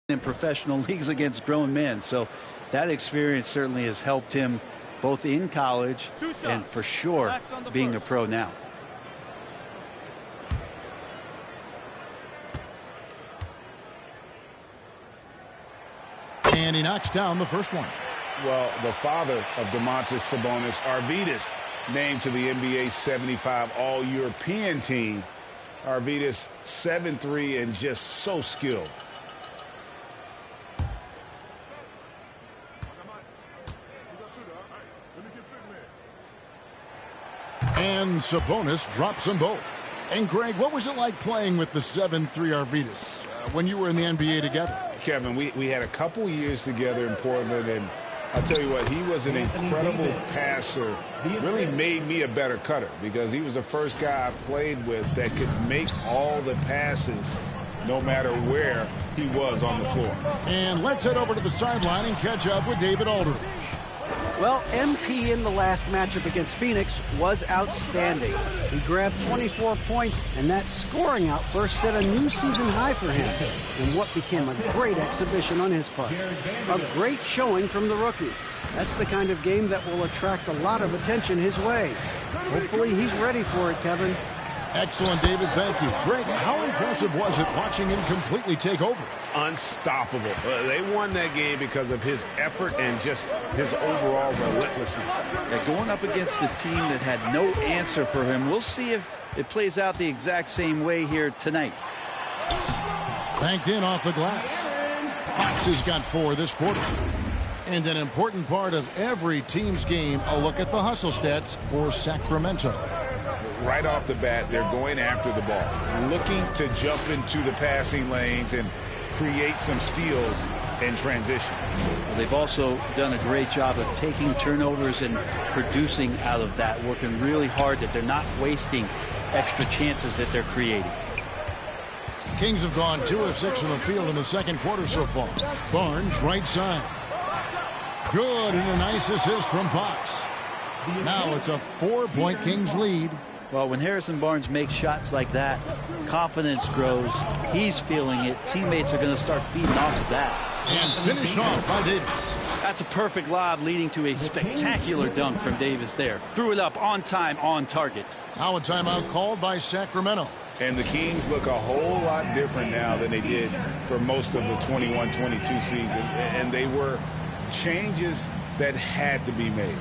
in professional leagues against grown men. So that experience certainly has helped him both in college and for sure being a pro now. And he knocks down the first one. Well, the father of Domantas Sabonis, Arvydas, named to the NBA 75 All-European team. Arvydas 7'3" and just so skilled. And Sabonis drops them both. And Greg, what was it like playing with the 7'3" Arvydas when you were in the NBA together? Kevin, we had a couple years together in Portland, and I'll tell you what, he was an incredible passer. Really made me a better cutter because he was the first guy I played with that could make all the passes no matter where he was on the floor. And let's head over to the sideline and catch up with David Aldridge. Well, MP in the last matchup against Phoenix was outstanding. He grabbed 24 points, and that scoring outburst set a new season high for him in what became a great exhibition on his part. A great showing from the rookie. That's the kind of game that will attract a lot of attention his way. Hopefully he's ready for it, Kevin. Excellent, David. Thank you. Greg, how impressive was it watching him completely take over? Unstoppable. They won that game because of his effort and just his overall relentlessness. Yeah, going up against a team that had no answer for him. We'll see if it plays out the exact same way here tonight. Banked in off the glass. Fox has got 4 this quarter. And an important part of every team's game, a look at the hustle stats for Sacramento. Right off the bat, they're going after the ball, looking to jump into the passing lanes and create some steals in transition. Well, they've also done a great job of taking turnovers and producing out of that, working really hard that they're not wasting extra chances that they're creating. Kings have gone 2 of 6 from the field in the second quarter so far. Barnes, right side. Good, and a nice assist from Fox. Now it's a 4-point Kings lead. Well, when Harrison Barnes makes shots like that, confidence grows. He's feeling it. Teammates are going to start feeding off of that. And finished off by Davis. That's a perfect lob leading to a spectacular dunk from Davis there. Threw it up on time, on target. Now a timeout called by Sacramento. And the Kings look a whole lot different now than they did for most of the 21-22 season. And they were changes that had to be made.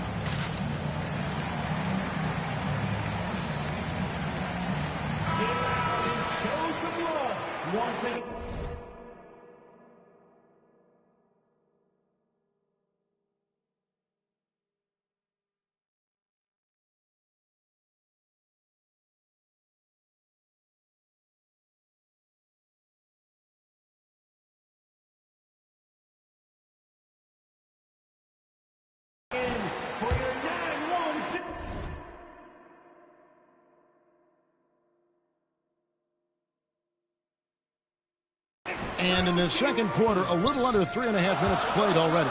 And in the second quarter, a little under 3.5 minutes played already.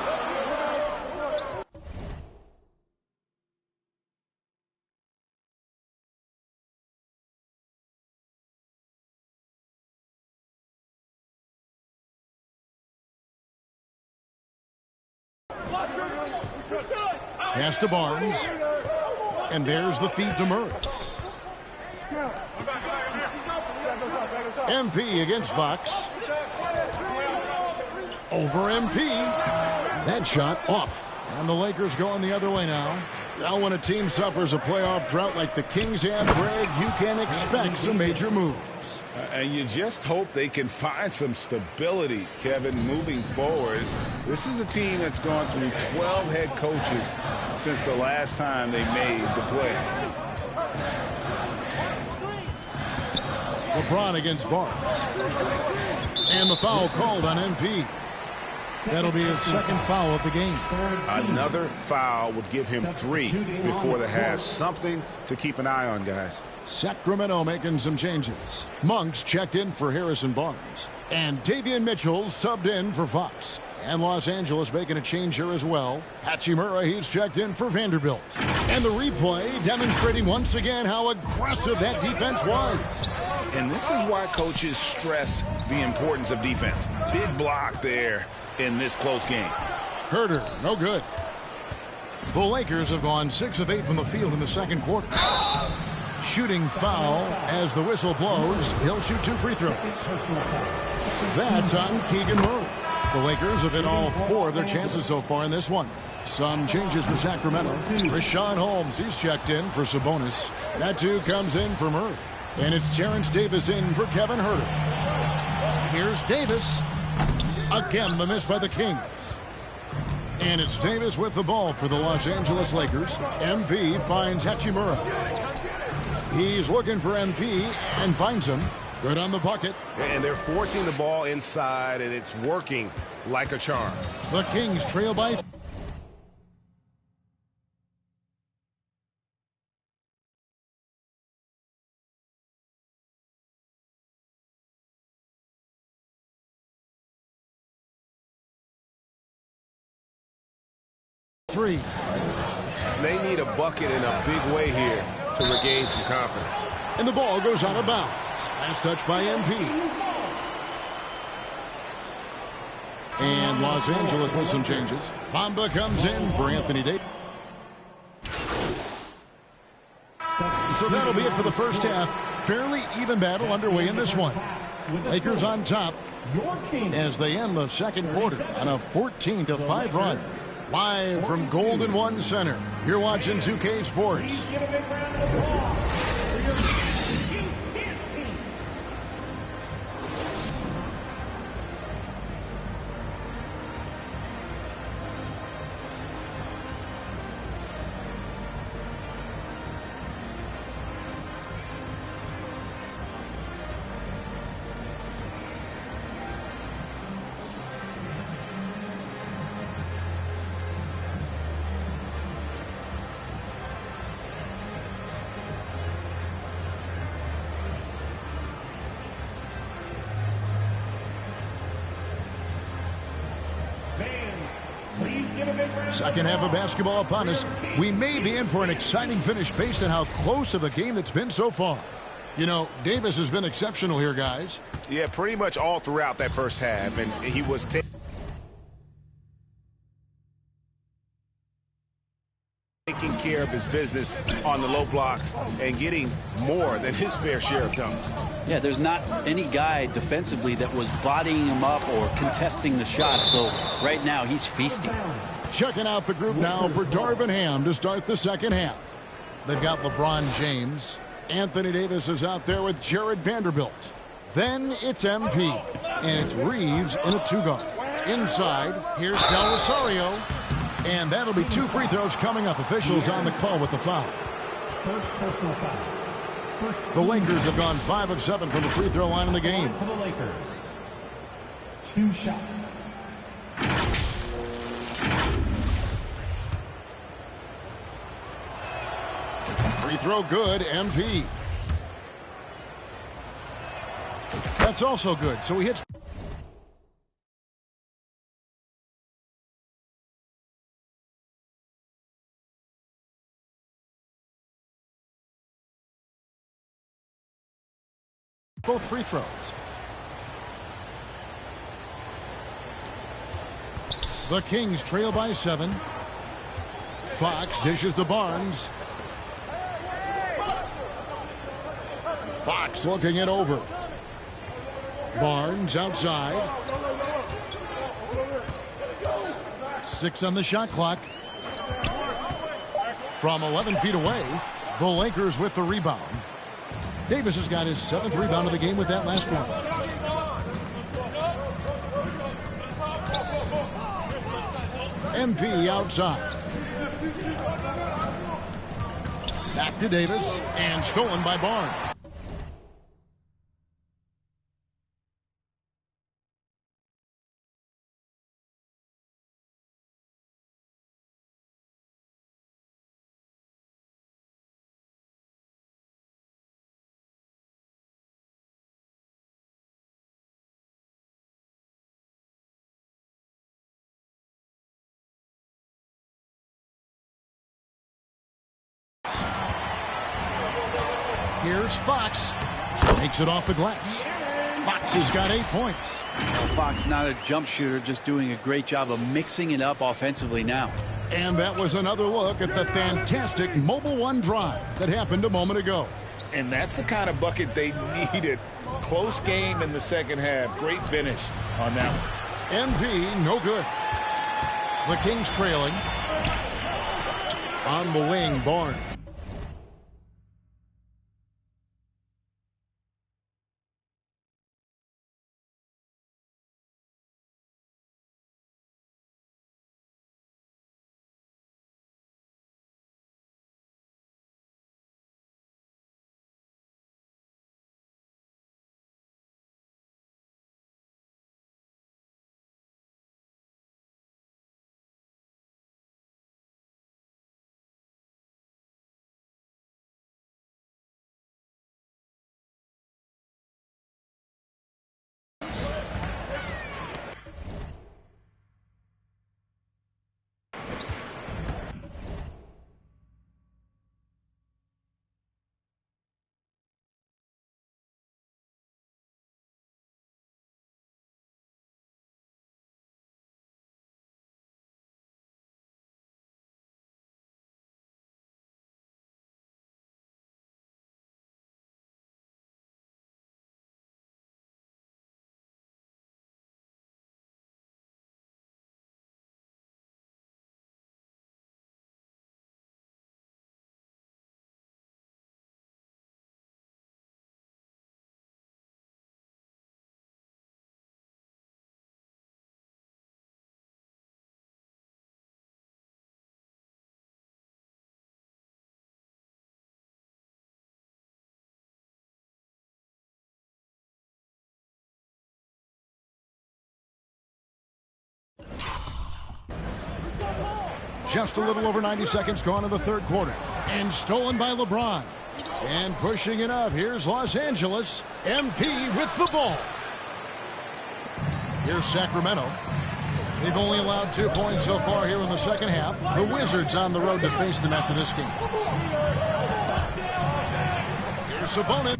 Pass to Barnes. And there's the feed to Murray. MP against Fox. Over MP. That shot off. And the Lakers going the other way now. Now when a team suffers a playoff drought like the Kings have, Greg, you can expect some major moves. And you just hope they can find some stability, Kevin, moving forward. This is a team that's gone through 12 head coaches since the last time they made the play. LeBron against Barnes. And the foul called on MP. That'll be his second foul of the game. Another foul would give him 3 before the half. Something to keep an eye on, guys. Sacramento making some changes. Monks checked in for Harrison Barnes. And Davion Mitchell subbed in for Fox. And Los Angeles making a change here as well. Hachimura, he's checked in for Vanderbilt. And the replay demonstrating once again how aggressive that defense was. And this is why coaches stress the importance of defense. Big block there in this close game. Herter, no good. The Lakers have gone 6 of 8 from the field in the second quarter. Shooting foul as the whistle blows. He'll shoot 2 free throws. That's on Keegan Murray. The Lakers have hit all 4 of their chances so far in this one. Some changes for Sacramento. Rashawn Holmes, he's checked in for Sabonis. That too comes in for Murray. And it's Terrence Davis in for Kevin Herter. Here's Davis. Again, the miss by the Kings. And it's Davis with the ball for the Los Angeles Lakers. MP finds Hachimura. He's looking for MP and finds him. Good on the bucket. And they're forcing the ball inside, and it's working like a charm. The Kings trail by 3. They need a bucket in a big way here to regain some confidence. And the ball goes out of bounds. Last touch by MP. And Los Angeles with some changes. Bamba comes in for Anthony Davis. So that'll be it for the first half. Fairly even battle underway in this one. Lakers on top as they end the second quarter on a 14-5 run. Live from Golden One Center, you're watching 2K Sports. Second half of basketball upon us. We may be in for an exciting finish based on how close of a game it's been so far. You know, Davis has been exceptional here, guys. Yeah, pretty much all throughout that first half, and he was taking care of his business on the low blocks and getting more than his fair share of dunks. Yeah, there's not any guy defensively that was bodying him up or contesting the shot, so right now he's feasting. Checking out the group now for Darvin Ham to start the second half. They've got LeBron James. Anthony Davis is out there with Jared Vanderbilt. Then it's MP, and it's Reeves in a 2-guard. Inside, here's Del Rosario, and that'll be 2 free throws coming up. Officials on the call with the foul. First personal foul. The Lakers have gone 5 of 7 from the free throw line in the game. For the Lakers, 2 shots. Free throw good, MP. That's also good, so he hits. Both free throws. The Kings trail by 7. Fox dishes to Barnes. Fox looking it over. Barnes outside. 6 on the shot clock. From 11 feet away, the Lakers with the rebound. Davis has got his 7th rebound of the game with that last one. MP outside. Back to Davis, and stolen by Barnes. Here's Fox. Makes it off the glass. Fox has got 8 points. Well, Fox not a jump shooter, just doing a great job of mixing it up offensively now. And that was another look at the fantastic Mobile One drive that happened a moment ago. And that's the kind of bucket they needed. Close game in the second half. Great finish on that one. MP, no good. The Kings trailing. On the wing, Barnes. Just a little over 90 seconds gone in the third quarter. And stolen by LeBron. And pushing it up. Here's Los Angeles. MP with the ball. Here's Sacramento. They've only allowed 2 points so far here in the second half. The Wizards on the road to face them after this game. Here's Sabonis.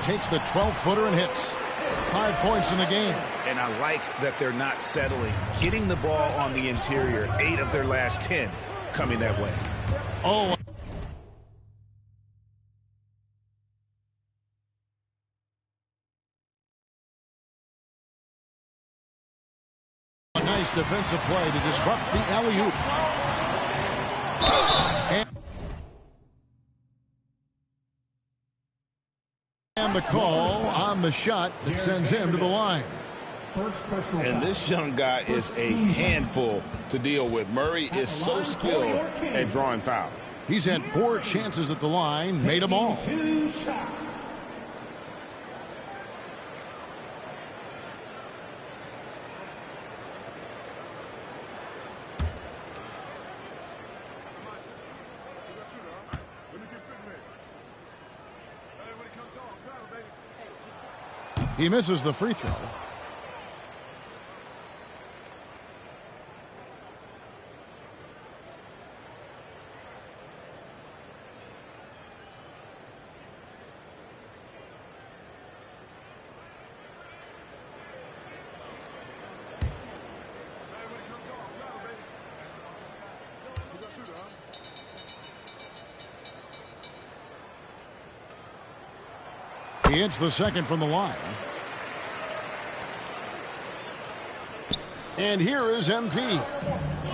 Takes the 12-footer and hits. 5 points in the game. And I like that they're not settling. Getting the ball on the interior. 8 of their last 10 coming that way. Oh. A nice defensive play to disrupt the alley-oop. And the call on the shot that sends him to the line. And this young guy is a handful to deal with. Murray is so skilled at drawing fouls. He's had 4 chances at the line, made them all. He misses the free throw. He hits the second from the line. And here is MP.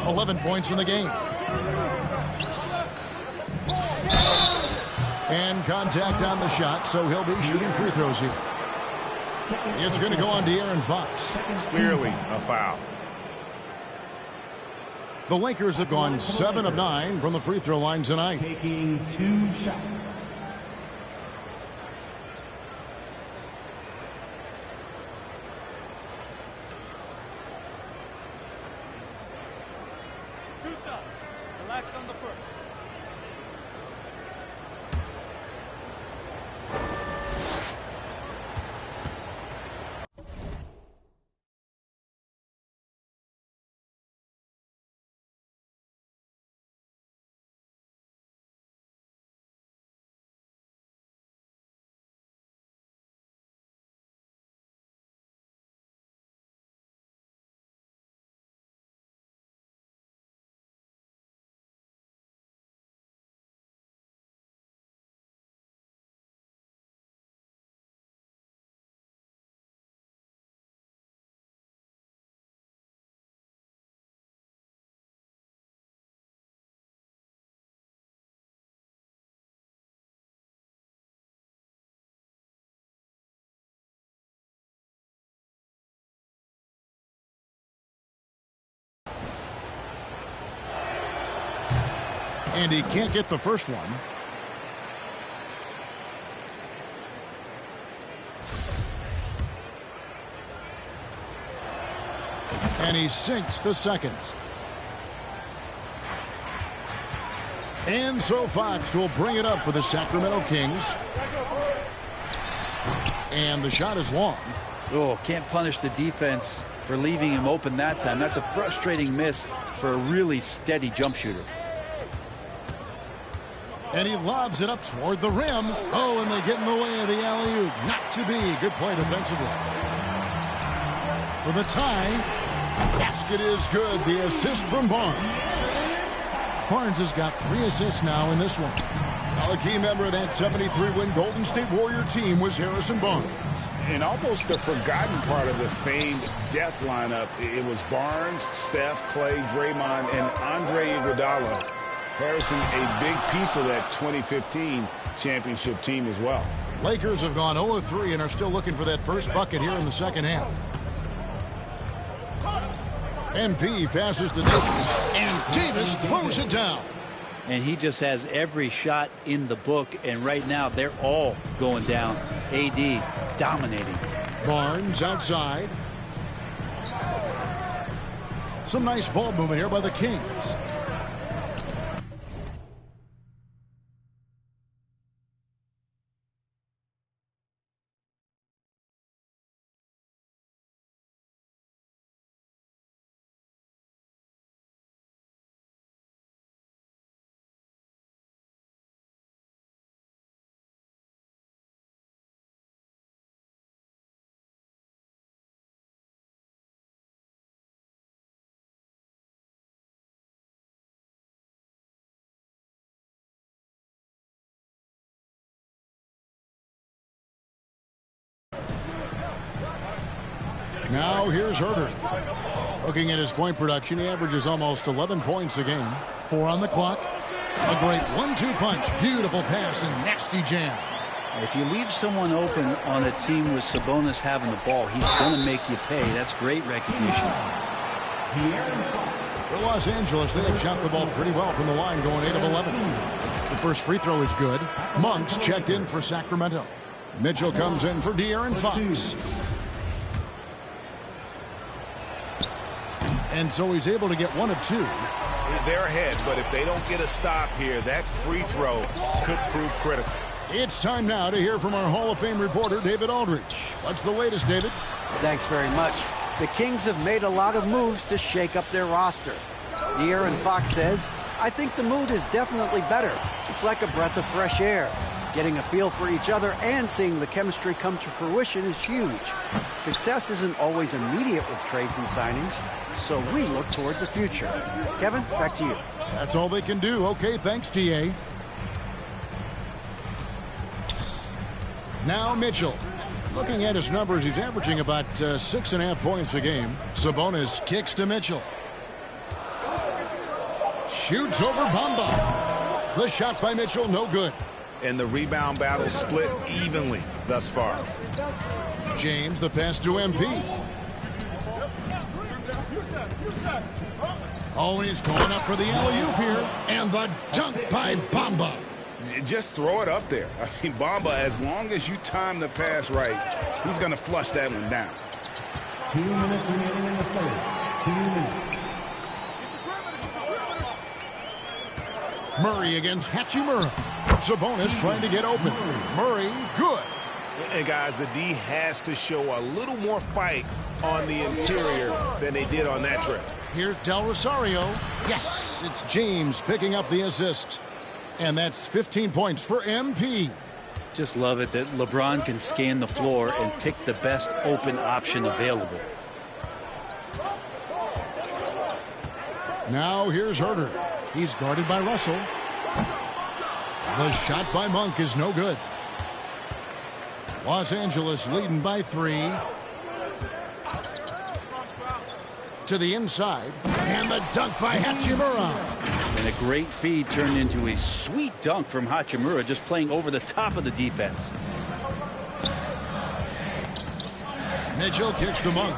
11 points in the game. And contact on the shot, so he'll be shooting free throws here. It's going to go on De'Aaron Fox. Clearly a foul. The Lakers have gone 7 of 9 from the free throw line tonight. Taking 2 shots. Relax on the first. And he can't get the first one. And he sinks the second. And so Fox will bring it up for the Sacramento Kings. And the shot is long. Oh, can't punish the defense for leaving him open that time. That's a frustrating miss for a really steady jump shooter. And he lobs it up toward the rim. Oh, and they get in the way of the alley-oop. Not to be. Good play defensively. For the tie, basket is good. The assist from Barnes. Barnes has got 3 assists now in this one. Now a key member of that 73-win Golden State Warrior team was Harrison Barnes. And almost the forgotten part of the famed death lineup, it was Barnes, Steph, Clay, Draymond, and Andre Iguodala. Harrison, a big piece of that 2015 championship team as well. Lakers have gone 0-3 and are still looking for that first bucket here in the second half. MP passes to Davis, and Davis throws it down. And he just has every shot in the book, and right now they're all going down. AD dominating. Barnes outside. Some nice ball movement here by the Kings. Now here's Herter. Looking at his point production, he averages almost 11 points a game. 4 on the clock. A great 1-2 punch. Beautiful pass and nasty jam. If you leave someone open on a team with Sabonis having the ball, he's going to make you pay. That's great recognition. For Los Angeles, they have shot the ball pretty well from the line, going 8 of 11. The first free throw is good. Monks checked in for Sacramento. Mitchell comes in for De'Aaron Fox. And so he's able to get 1 of 2. They're ahead, but if they don't get a stop here, that free throw could prove critical. It's time now to hear from our Hall of Fame reporter, David Aldridge. What's the latest, David? Thanks very much. The Kings have made a lot of moves to shake up their roster. De'Aaron Fox says, I think the mood is definitely better. It's like a breath of fresh air. Getting a feel for each other and seeing the chemistry come to fruition is huge. Success isn't always immediate with trades and signings, so we look toward the future. Kevin, back to you. That's all they can do. Okay, thanks, T.A. Now Mitchell. Looking at his numbers, he's averaging about 6.5 points a game. Sabonis kicks to Mitchell. shoots over Bamba. The shot by Mitchell, no good. And the rebound battle split evenly thus far. James, the pass to MP. Oh, he's going up for the alley-oop here. And the dunk by Bamba. Just throw it up there. I mean, Bamba, as long as you time the pass right, he's going to flush that one down. 2 minutes remaining in the third. 2 minutes. Murray against Hachimura. Sabonis trying to get open. Murray, good. And guys, the D has to show a little more fight on the interior than they did on that trip. Here's Del Rosario. Yes, it's James picking up the assist. And that's 15 points for MP. Just love it that LeBron can scan the floor and pick the best open option available. Now here's Herter. He's guarded by Russell. The shot by Monk is no good. Los Angeles leading by 3. To the inside. And the dunk by Hachimura. And a great feed turned into a sweet dunk from Hachimura, just playing over the top of the defense. Mitchell kicks to Monk.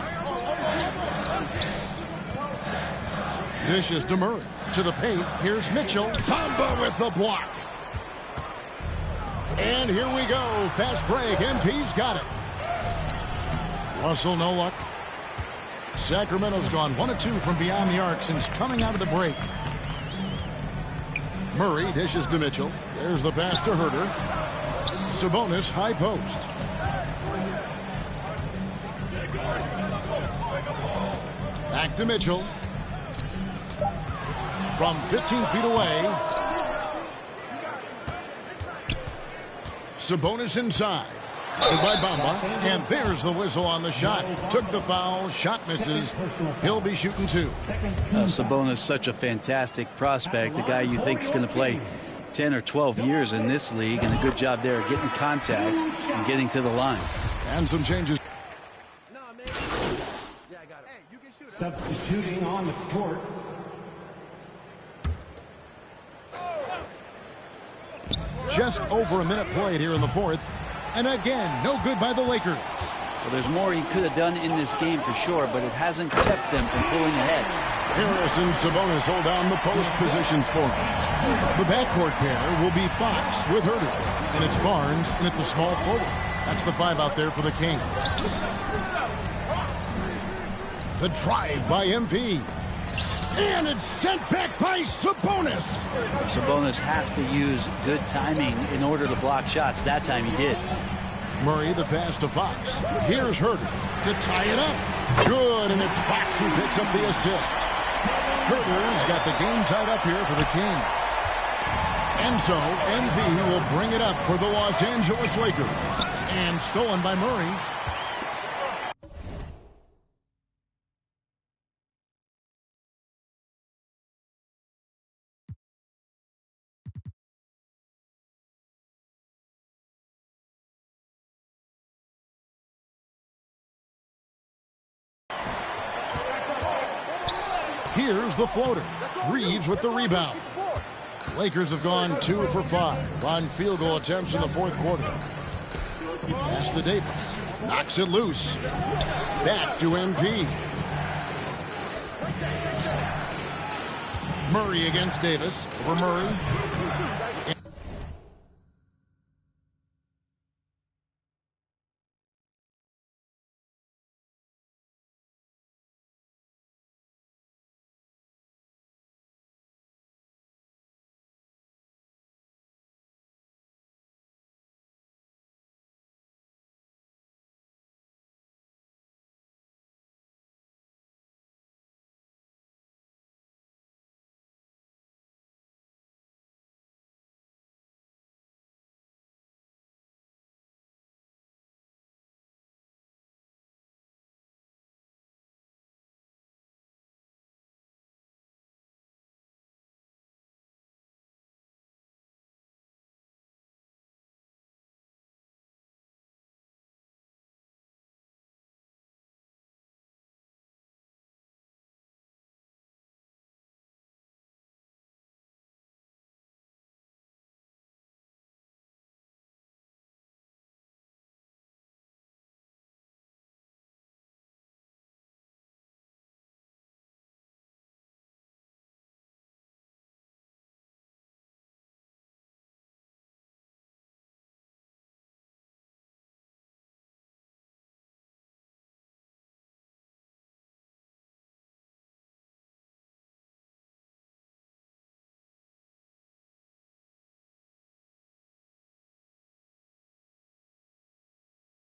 Dishes to Murray. To the paint. Here's Mitchell. Bamba with the block. And here we go. Fast break. MP's got it. Russell, no luck. Sacramento's gone 1 of 2 from beyond the arc since coming out of the break. Murray dishes to Mitchell. There's the pass to Herter. Sabonis, high post. Back to Mitchell. From 15 feet away. Sabonis inside. By Bamba. And there's the whistle on the shot. Took the foul. Shot misses. He'll be shooting 2. Sabonis, such a fantastic prospect. A guy you think is going to play 10 or 12 years in this league. And a good job there getting contact and getting to the line. And some changes. Substituting on the court. Just over a minute played here in the fourth. And again, no good by the Lakers. Well, there's more he could have done in this game for sure, but it hasn't kept them from pulling ahead. Harris and Sabonis hold down the post positions for him. The backcourt pair will be Fox with Herter. And it's Barnes in at the small forward. That's the 5 out there for the Kings. The drive by MP. And it's sent back by Sabonis. Sabonis has to use good timing in order to block shots. That time he did. Murray, the pass to Fox. Here's Herter to tie it up. Good, and it's Fox who picks up the assist. Herter's got the game tied up here for the Kings. And so, MP will bring it up for the Los Angeles Lakers. And stolen by Murray. Here's the floater. Reeves with the rebound. Lakers have gone 2 for 5 on field goal attempts in the fourth quarter. Pass to Davis. Knocks it loose. Back to MP. Murray against Davis. Over Murray.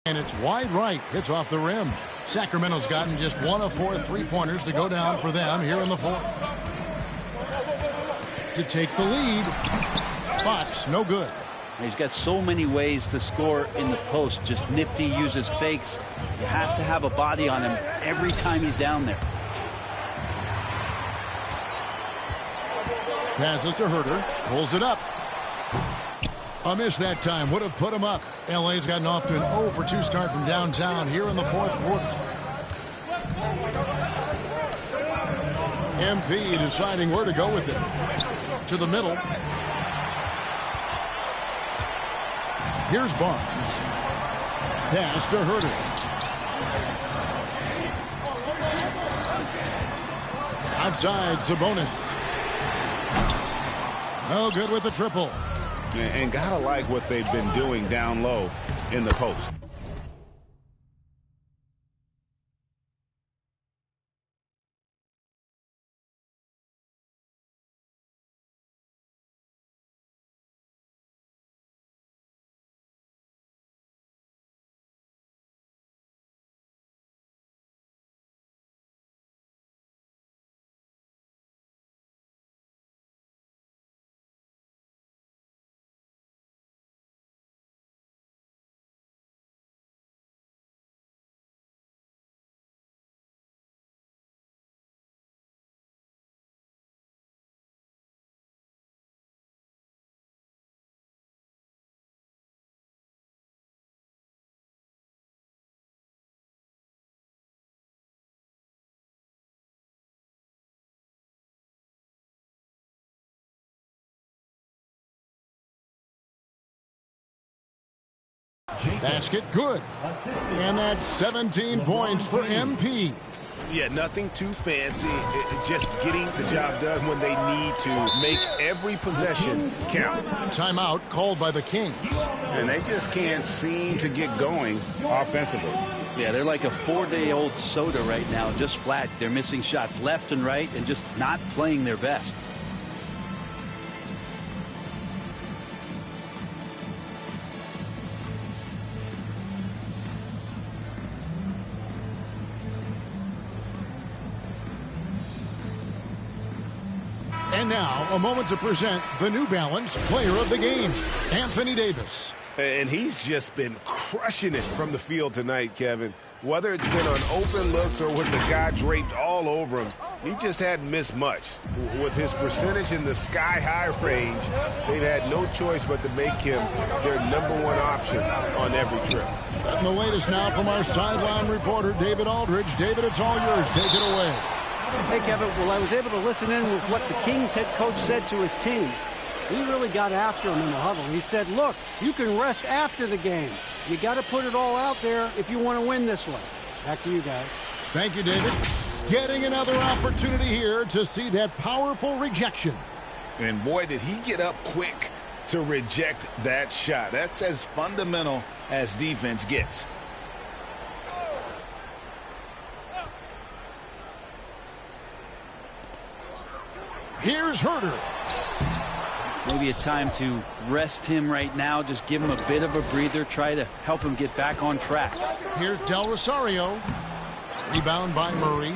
And it's wide right. Hits off the rim. Sacramento's gotten just 1 of 4 3-pointers to go down for them here in the fourth. To take the lead. Fox, no good. He's got so many ways to score in the post. Just nifty, uses fakes. You have to have a body on him every time he's down there. Passes to Herter. Pulls it up. A miss that time. Would have put him up. LA's gotten off to an 0 for 2 start from downtown here in the fourth quarter. MP deciding where to go with it. To the middle. Here's Barnes. Pass to Herter. Outside, Sabonis. No good with the triple. And gotta like what they've been doing down low in the post. Basket good. And that's 17 points for MP. Yeah, nothing too fancy. Just getting the job done when they need to. Make every possession count. Timeout called by the Kings. And they just can't seem to get going offensively. Yeah, they're like a 4-day-old soda right now, just flat. They're missing shots left and right and just not playing their best. And now, a moment to present the New Balance Player of the Game, Anthony Davis. And he's just been crushing it from the field tonight, Kevin. Whether it's been on open looks or with the guy draped all over him, he just hadn't missed much. With his percentage in the sky-high range, they've had no choice but to make him their #1 option on every trip. And the latest now from our sideline reporter, David Aldridge. David, it's all yours. Take it away. Hey, Kevin, well, I was able to listen in with what the Kings head coach said to his team. He really got after him in the huddle. He said, look, you can rest after the game. You got to put it all out there if you want to win this one. Back to you guys. Thank you, David. Getting another opportunity here to see that powerful rejection. And boy, did he get up quick to reject that shot. That's as fundamental as defense gets. Here's Herter. Maybe a time to rest him right now. Just give him a bit of a breather. Try to help him get back on track. Here's Del Rosario. Rebound by Murray.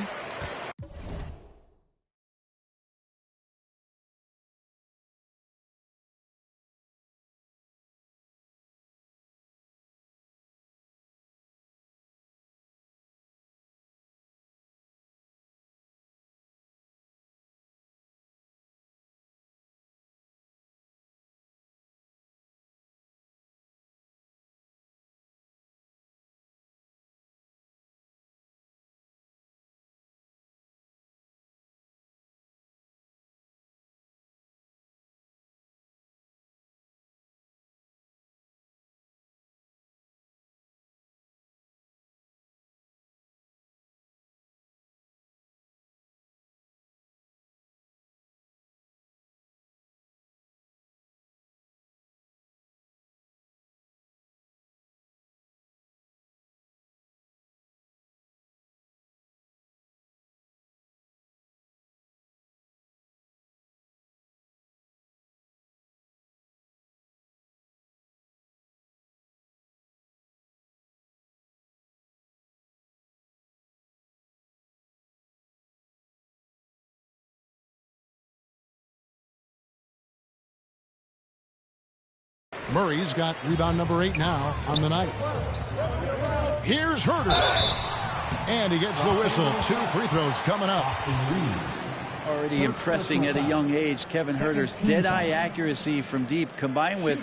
Murray's got rebound number 8 now on the night. Here's Herter. And he gets the whistle. 2 free throws coming up. Already impressing at a young age, Kevin Herter's dead-eye accuracy from deep combined with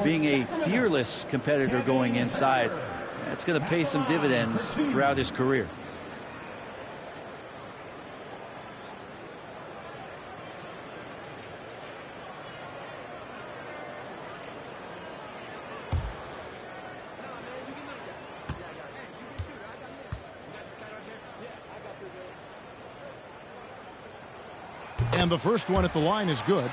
being a fearless competitor going inside. That's going to pay some dividends throughout his career. And the first one at the line is good.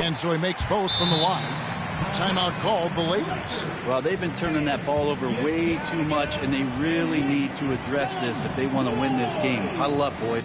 And so he makes both from the line. Timeout called the Lakers. Well, they've been turning that ball over way too much, and they really need to address this if they want to win this game. Huddle up, Boyd.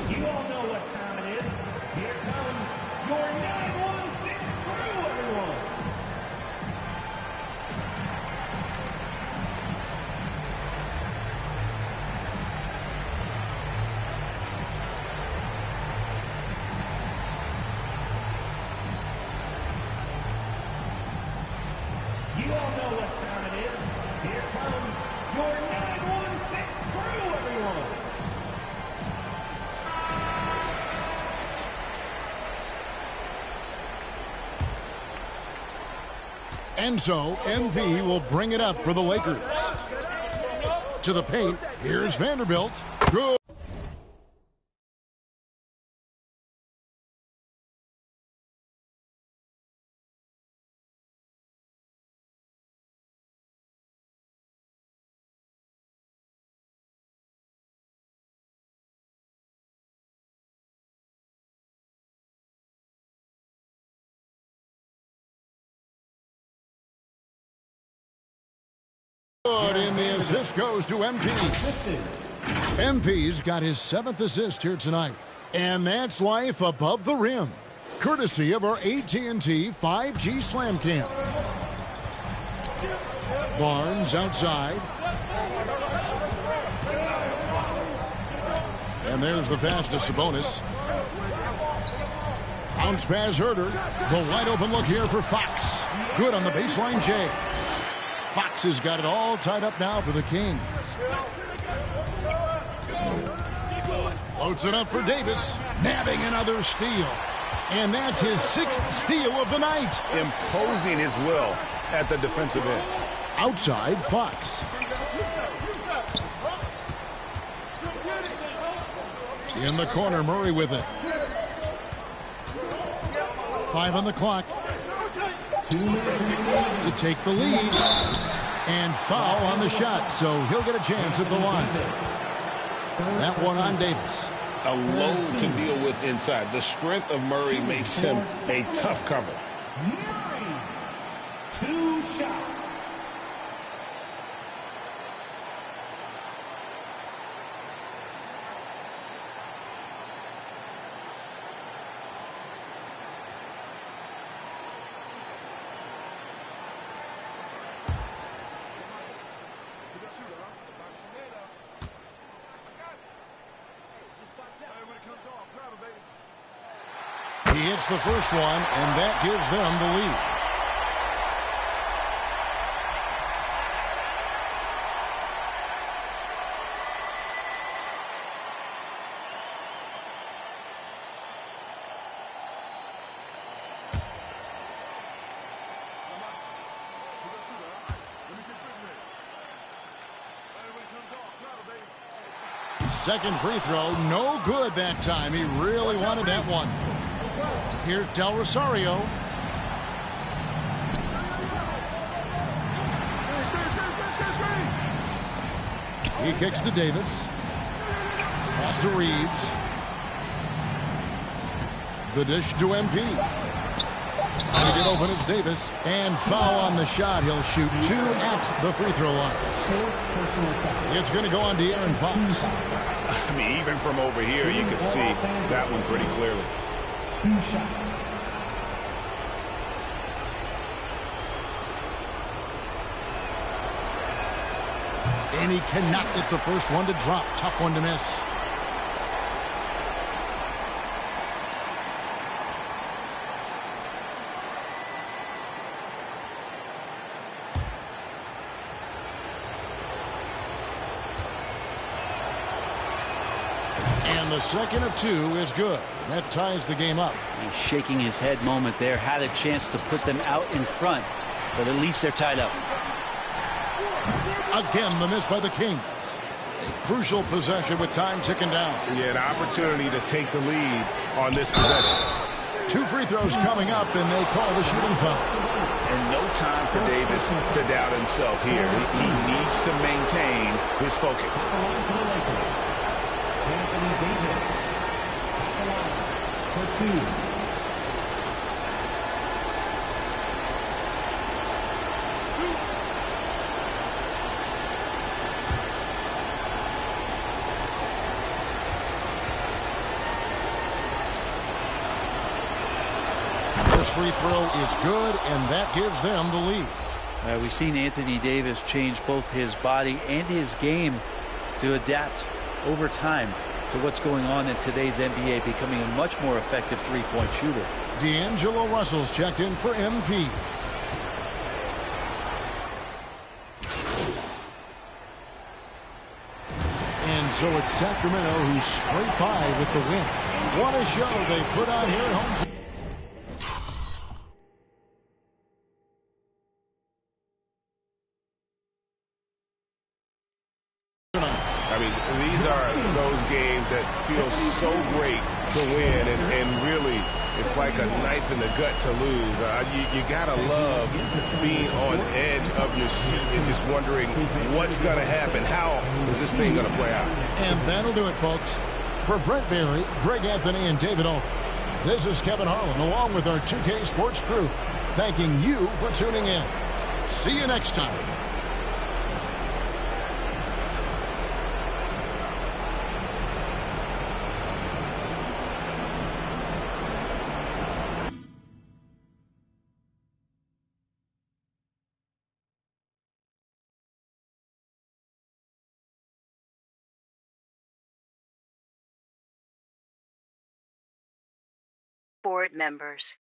You all know what time it is. Here comes your 916 crew, everyone. You all know what time it is. Here comes your 916 crew, everyone. And so MV will bring it up for the Lakers. To the paint, here's Vanderbilt. Good. And the assist goes to MP. MP's got his 7th assist here tonight. And that's life above the rim. Courtesy of our AT&T 5G Slam Cam. Barnes outside. And there's the pass to Sabonis. Bounce pass Herter. The wide open look here for Fox. Good on the baseline, Jay. Fox has got it all tied up now for the Kings. Loads it up for Davis. Nabbing another steal. And that's his 6th steal of the night. Imposing his will at the defensive end. Outside, Fox. In the corner, Murray with it. 5 on the clock. To take the lead. And foul on the shot, so he'll get a chance at the line. That one on Davis. A load to deal with inside. The strength of Murray makes him a tough cover. Murray, 2 shots. He hits the first one, and that gives them the lead. Second free throw, no good that time. He really wanted that one. Here's Del Rosario. He kicks to Davis. Pass to Reeves. The dish to MP. Trying to get open is Davis. And foul on the shot. He'll shoot 2 at the free throw line. It's going to go on to Aaron Fox. I mean, even from over here, you can see that one pretty clearly. 2 shots. And he cannot get the first one to drop. Tough one to miss. And the second of 2 is good. That ties the game up. He's shaking his head moment there. Had a chance to put them out in front, but at least they're tied up. Again, the miss by the Kings. A crucial possession with time ticking down. Yeah, an opportunity to take the lead on this possession. 2 free throws coming up, and they call the shooting foul. And no time for Davis to doubt himself here. He needs to maintain his focus. Anthony Davis. For 2. This free throw is good, and that gives them the lead. We've seen Anthony Davis change both his body and his game to adapt over time to what's going on in today's NBA, becoming a much more effective three-point shooter. D'Angelo Russell's checked in for MP. And so it's Sacramento who scrape by with the win. What a show they put on here at home. I mean, these are those games that feel so great to win, and really, it's like a knife in the gut to lose. You gotta love being on edge of your seat and just wondering what's gonna happen. How is this thing gonna play out? And that'll do it, folks. For Brent Barry, Greg Anthony, and David Oak, this is Kevin Harlan, along with our 2K Sports crew, thanking you for tuning in. See you next time. Board members.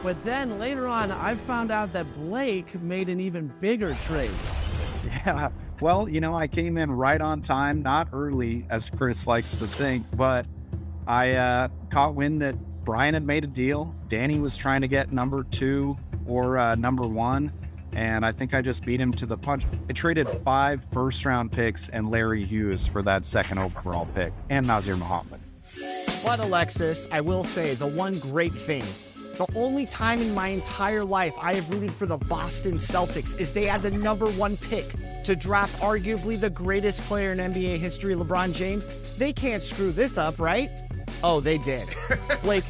But then later on, I found out that Blake made an even bigger trade. Yeah, well, you know, I came in right on time, not early, as Chris likes to think, but I caught wind that Brian had made a deal. Danny was trying to get number 2 or number 1, and I think I just beat him to the punch. I traded 5 first-round picks and Larry Hughes for that 2nd overall pick, and Nazir Muhammad. But Alexis, I will say the one great thing, the only time in my entire life I have rooted for the Boston Celtics is they had the number 1 pick to draft arguably the greatest player in NBA history, LeBron James. They can't screw this up, right? Oh, they did. Blake.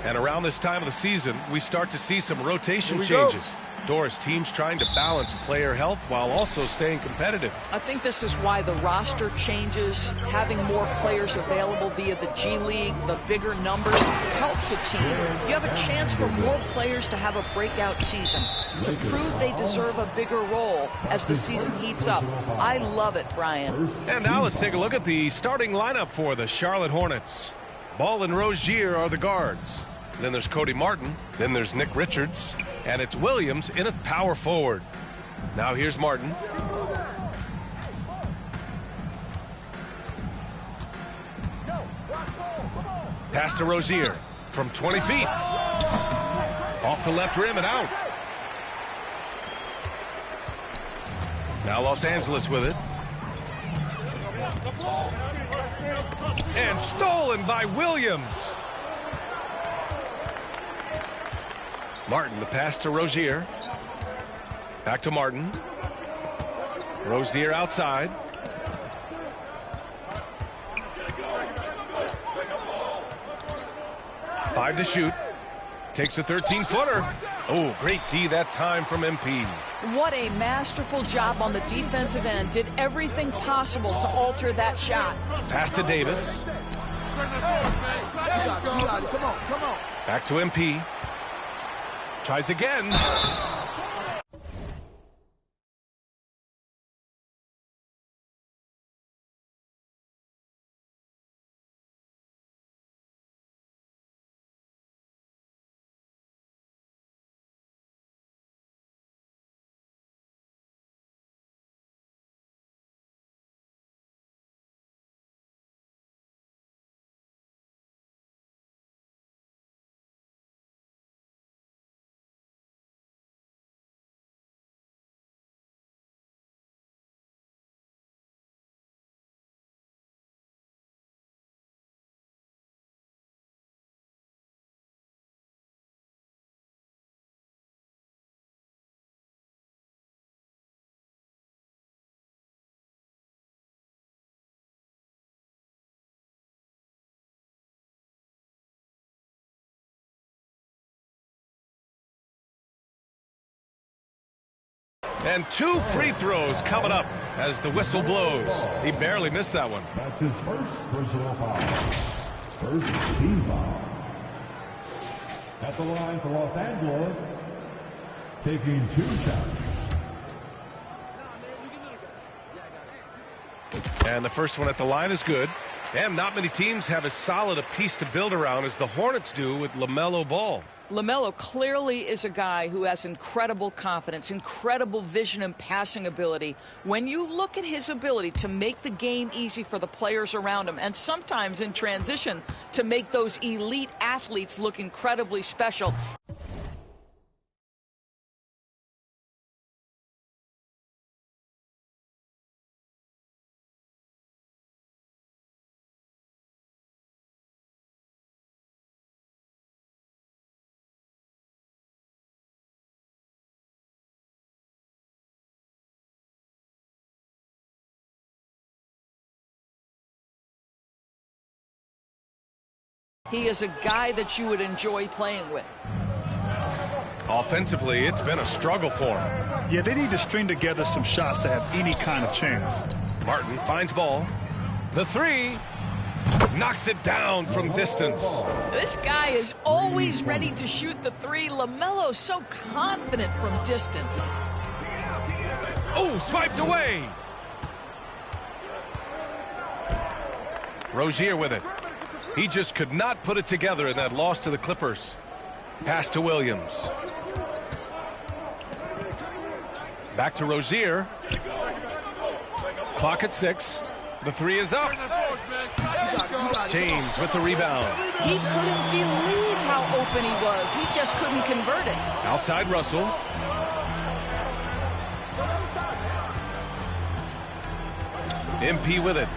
And around this time of the season, we start to see some rotation changes. Doris, teams trying to balance player health while also staying competitive. I think this is why the roster changes, having more players available via the G League, the bigger numbers, helps a team. You have a chance for more players to have a breakout season, to prove they deserve a bigger role as the season heats up. I love it, Brian. And now let's take a look at the starting lineup for the Charlotte Hornets. Ball and Rozier are the guards. Then there's Cody Martin. Then there's Nick Richards. And it's Williams in at power forward. Now here's Martin. Pass to Rozier from 20 feet. Off the left rim and out. Now Los Angeles with it. And stolen by Williams. Martin, the pass to Rozier. Back to Martin. Rozier outside. Five to shoot. Takes a 13-footer. Oh, great D that time from MP. What a masterful job on the defensive end. Did everything possible to alter that shot. Pass to Davis. Come on. Back to MP. Tries again. And 2 free throws coming up as the whistle blows. He barely missed that one. That's his first personal foul. First team foul. At the line for Los Angeles, taking 2 shots. And the first one at the line is good. And not many teams have as solid a piece to build around as the Hornets do with LaMelo Ball. LaMelo clearly is a guy who has incredible confidence, incredible vision and passing ability. When you look at his ability to make the game easy for the players around him, and sometimes in transition to make those elite athletes look incredibly special. He is a guy that you would enjoy playing with. Offensively, it's been a struggle for him. Yeah, they need to string together some shots to have any kind of chance. Martin finds Ball. The 3. Knocks it down from distance. This guy is always ready to shoot the three. LaMelo's so confident from distance. Oh, swiped away. Rozier with it. He just could not put it together in that loss to the Clippers. Pass to Williams. Back to Rozier. Clock at 6. The three is up. James with the rebound. He couldn't believe how open he was. He just couldn't convert it. Outside Russell. MP with it.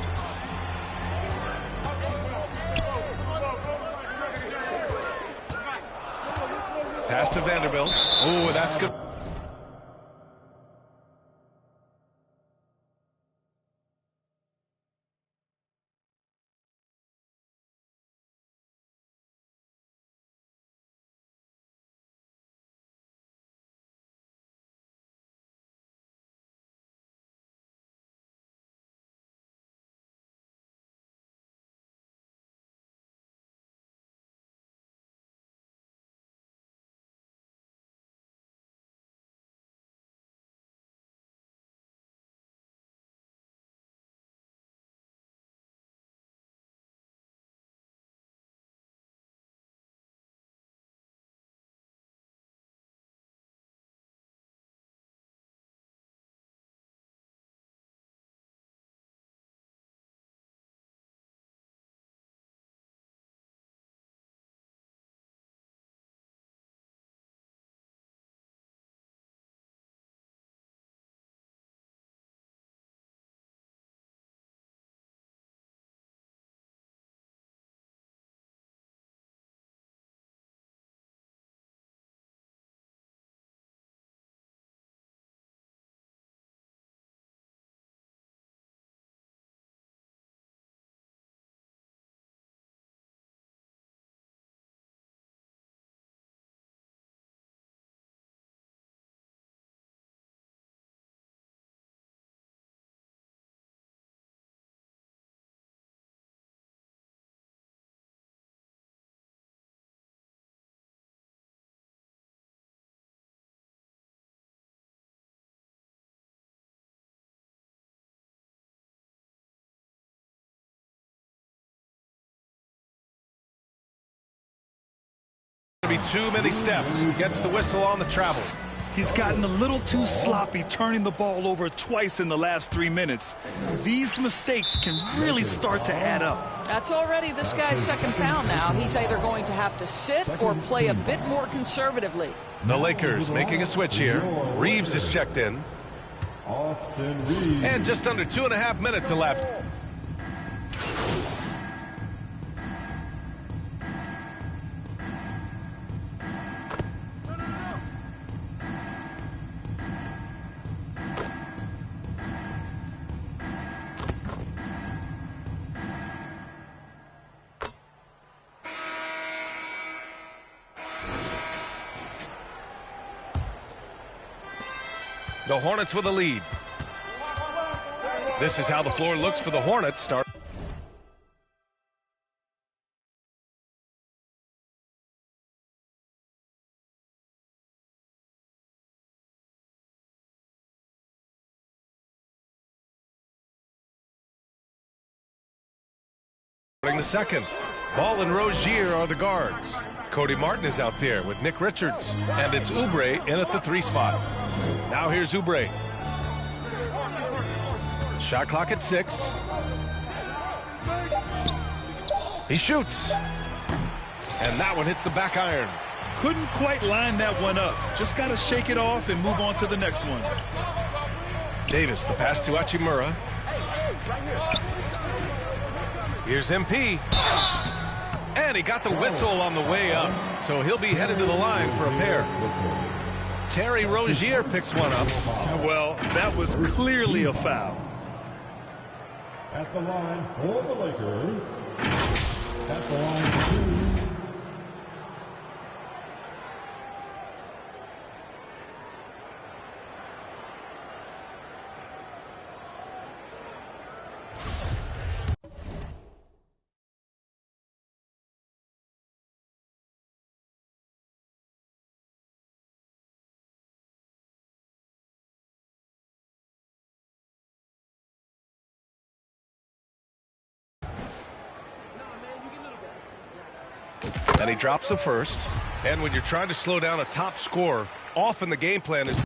Pass to Vanderbilt. Oh, that's good. Be too many steps. Gets the whistle on the travel. He's gotten a little too sloppy, turning the ball over twice in the last 3 minutes. These mistakes can really start to add up. That's already this guy's second foul now. He's either going to have to sit or play a bit more conservatively. The Lakers making a switch here. Reeves is checked in. And just under 2.5 minutes left. The Hornets with a lead. This is how the floor looks for the Hornets. Starting the second. Ball and Rozier are the guards. Cody Martin is out there with Nick Richards. And it's Oubre in at the 3 spot. Now here's Oubre. Shot clock at 6. He shoots. And that one hits the back iron. Couldn't quite line that one up. Just got to shake it off and move on to the next one. Davis, the pass to Hachimura. Here's MP. And he got the whistle on the way up. So he'll be headed to the line for a pair. Terry Rozier picks one up. Well, that was clearly a foul. At the line for the Lakers. At the line 2. And he drops the first. And when you're trying to slow down a top scorer, often the game plan is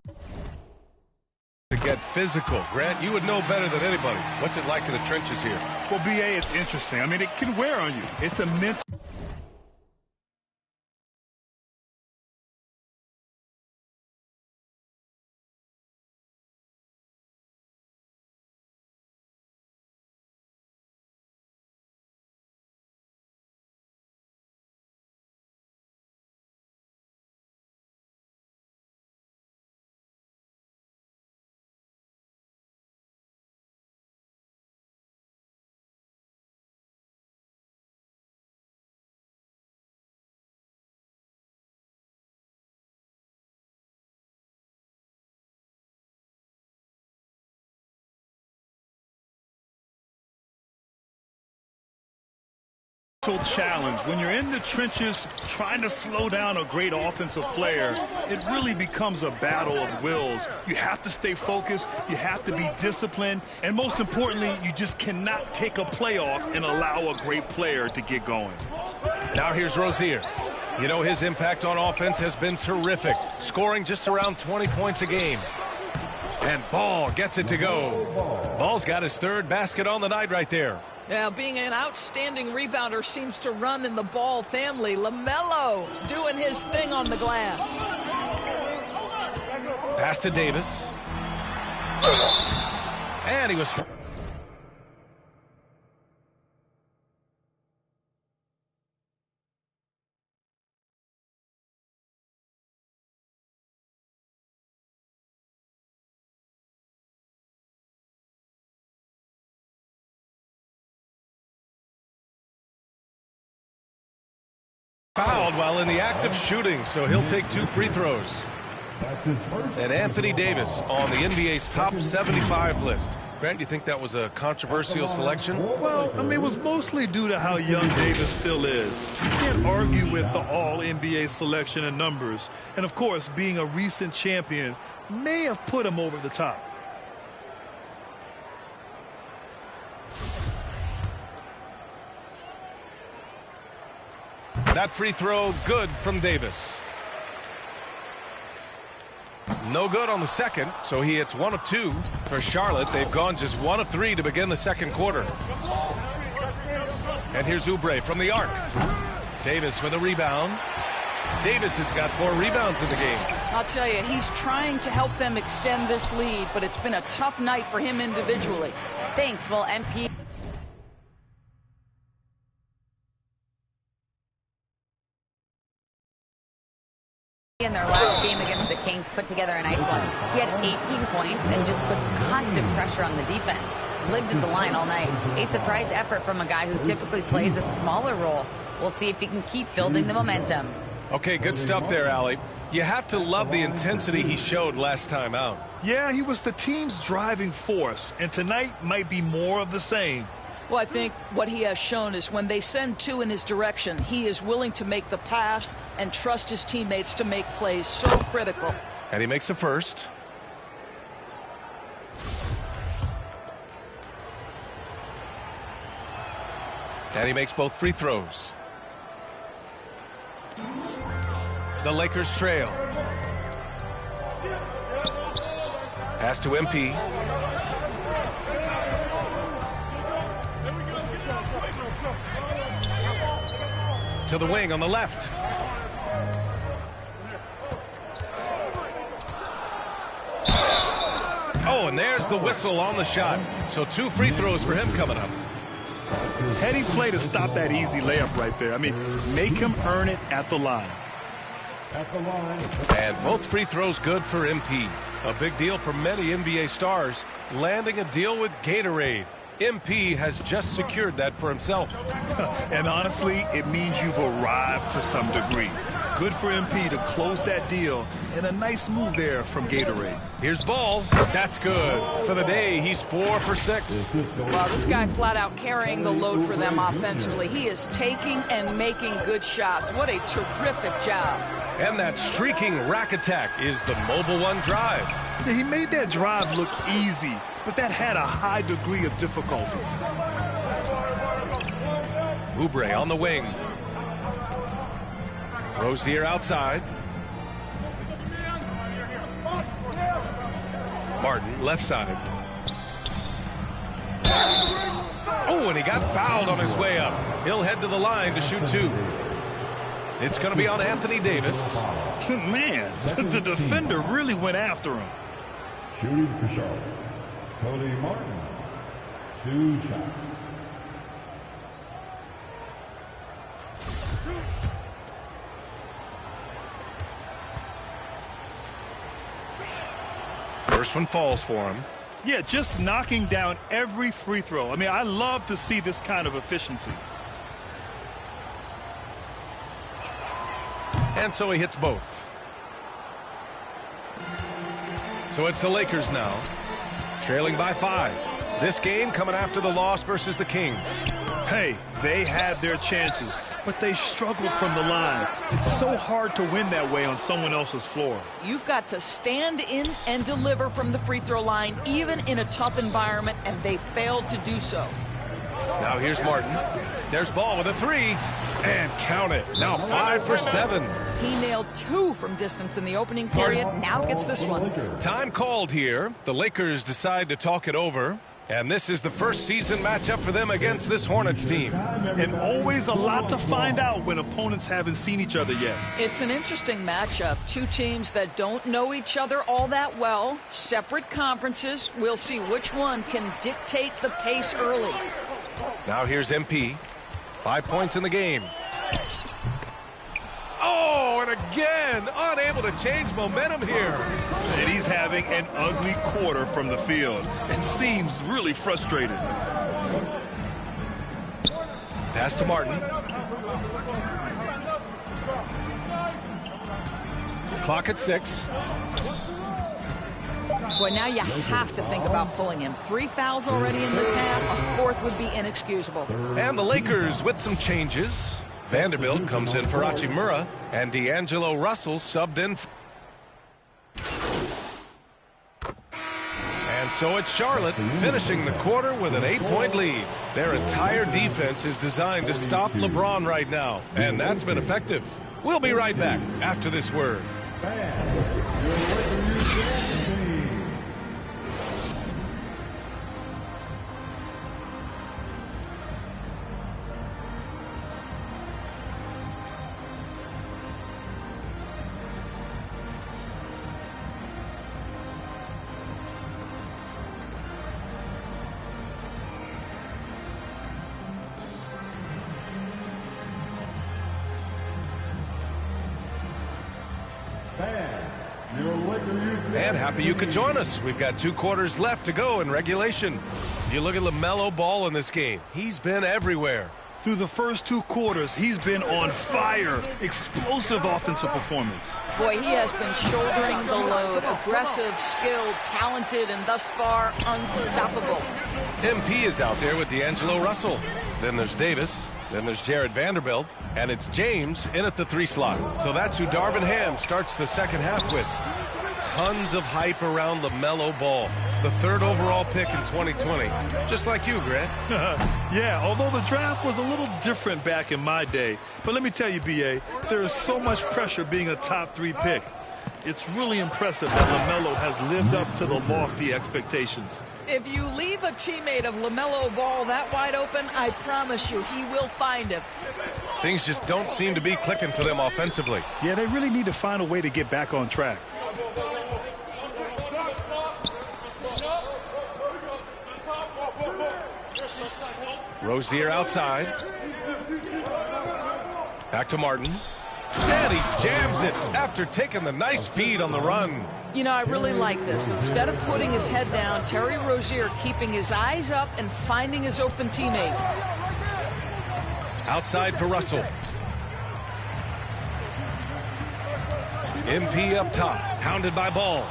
to get physical. Grant, you would know better than anybody. What's it like in the trenches here? Well, B.A., it's interesting. I mean, it can wear on you. It's a mental. Challenge. When you're in the trenches trying to slow down a great offensive player, it really becomes a battle of wills. You have to stay focused, you have to be disciplined, and most importantly, you just cannot take a play off and allow a great player to get going. Now here's Rozier. You know, his impact on offense has been terrific, scoring just around 20 points a game. And Ball gets it to go. Ball's got his third basket on the night right there. Yeah, being an outstanding rebounder seems to run in the Ball family. LaMelo doing his thing on the glass. Pass to Davis. And he was... fouled while in the act of shooting, so he'll take 2 free throws. And Anthony Davis on the NBA's top 75 list. Grant, you think that was a controversial selection? Well, I mean, it was mostly due to how young Davis still is. You can't argue with the all-NBA selection and numbers. And, of course, being a recent champion may have put him over the top. That free throw good from Davis. No good on the second, so he hits 1 of 2 for Charlotte. They've gone just 1 of 3 to begin the second quarter. And here's Oubre from the arc. Davis with a rebound. Davis has got 4 rebounds in the game. I'll tell you, he's trying to help them extend this lead, but it's been a tough night for him individually. Thanks. Well, MP... in their last game against the Kings put together a nice one. He had 18 points and just puts constant pressure on the defense. Lived at the line all night. A surprise effort from a guy who typically plays a smaller role. We'll see if he can keep building the momentum. Okay, good stuff there, Allie. You have to love the intensity he showed last time out. Yeah, he was the team's driving force, and tonight might be more of the same. Well, I think what he has shown is when they send 2 in his direction, he is willing to make the pass and trust his teammates to make plays so critical. And he makes the first. And he makes both free throws. The Lakers trail. Pass to MP. To the wing on the left. Oh, and there's the whistle on the shot. So 2 free throws for him coming up. Heady play to stop that easy layup right there. I mean, make him earn it at the line. And both free throws good for MP. A big deal for many NBA stars, landing a deal with Gatorade. MP has just secured that for himself. And honestly, it means you've arrived to some degree. Good for MP to close that deal, and a nice move there from Gatorade. Here's Ball. That's good. For the day, he's 4 for 6. Well, this guy flat out carrying the load for them offensively. He is taking and making good shots. What a terrific job. And that streaking rack attack is the Mobile One drive. Yeah, he made that drive look easy, but that had a high degree of difficulty. Oubre on the wing. Rozier outside. Martin, left side. Oh, and he got fouled on his way up. He'll head to the line to shoot 2. It's going to be on Anthony Davis. Man, the defender really went after him. Shooting for Charlotte, Cody Martin. 2 shots. First one falls for him. Yeah, just knocking down every free throw. I mean, I love to see this kind of efficiency. And so he hits both. So it's the Lakers now, trailing by 5. This game coming after the loss versus the Kings. Hey, they had their chances, but they struggled from the line. It's so hard to win that way on someone else's floor. You've got to stand in and deliver from the free throw line, even in a tough environment, and they failed to do so. Now here's Martin. There's Ball with a 3. And count it. Now 5 for 7. He nailed 2 from distance in the opening period. Now gets this one. Time called here. The Lakers decide to talk it over. And this is the first season matchup for them against this Hornets team. And always a lot to find out when opponents haven't seen each other yet. It's an interesting matchup. 2 teams that don't know each other all that well. Separate conferences. We'll see which one can dictate the pace early. Now here's MP. 5 points in the game. Oh, and again, unable to change momentum here. And he's having an ugly quarter from the field and seems really frustrated. Pass to Martin. Clock at 6. Boy, now you have to think about pulling him. 3 fouls already in this half. A 4th would be inexcusable. And the Lakers with some changes. Vanderbilt comes in for Hachimura, and D'Angelo Russell subbed in. And so it's Charlotte finishing the quarter with an 8-point lead. Their entire defense is designed to stop LeBron right now, and that's been effective. We'll be right back after this word. And happy you could join us. We've got 2 quarters left to go in regulation. You look at LaMelo Ball in this game. He's been everywhere. Through the first 2 quarters, he's been on fire. Explosive offensive performance. Boy, he has been shouldering the load. Aggressive, skilled, talented, and thus far unstoppable. MP is out there with D'Angelo Russell. Then there's Davis. Then there's Jared Vanderbilt. And it's James in at the 3 slot. So that's who Darvin Ham starts the second half with. Tons of hype around LaMelo Ball, the 3rd overall pick in 2020. Just like you, Grant. Yeah, although the draft was a little different back in my day. But let me tell you, B.A., there is so much pressure being a top 3 pick. It's really impressive that LaMelo has lived up to the lofty expectations. If you leave a teammate of LaMelo Ball that wide open, I promise you he will find him. Things just don't seem to be clicking for them offensively. Yeah, they really need to find a way to get back on track. Rozier outside. Back to Martin. And he jams it after taking the nice feed on the run. You know, I really like this. Instead of putting his head down, Terry Rozier keeping his eyes up and finding his open teammate. Outside for Russell. MP up top, hounded by Ball.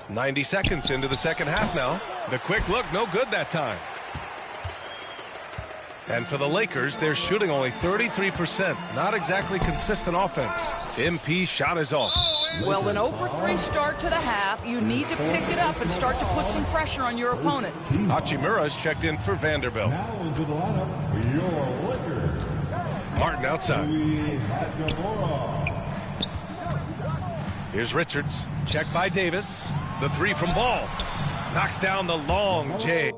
"90 seconds into the second half now. The quick look, no good that time. And for the Lakers, they're shooting only 33%. Not exactly consistent offense. MP shot is off. Well, an 0-for-3 start to the half. You need to pick it up and start to put some pressure on your opponent. Hachimura's checked in for Vanderbilt. Now into the lineup, your Lakers. Martin outside. Hachimura. Here's Richards. Check by Davis. The three from Ball. Knocks down the long J.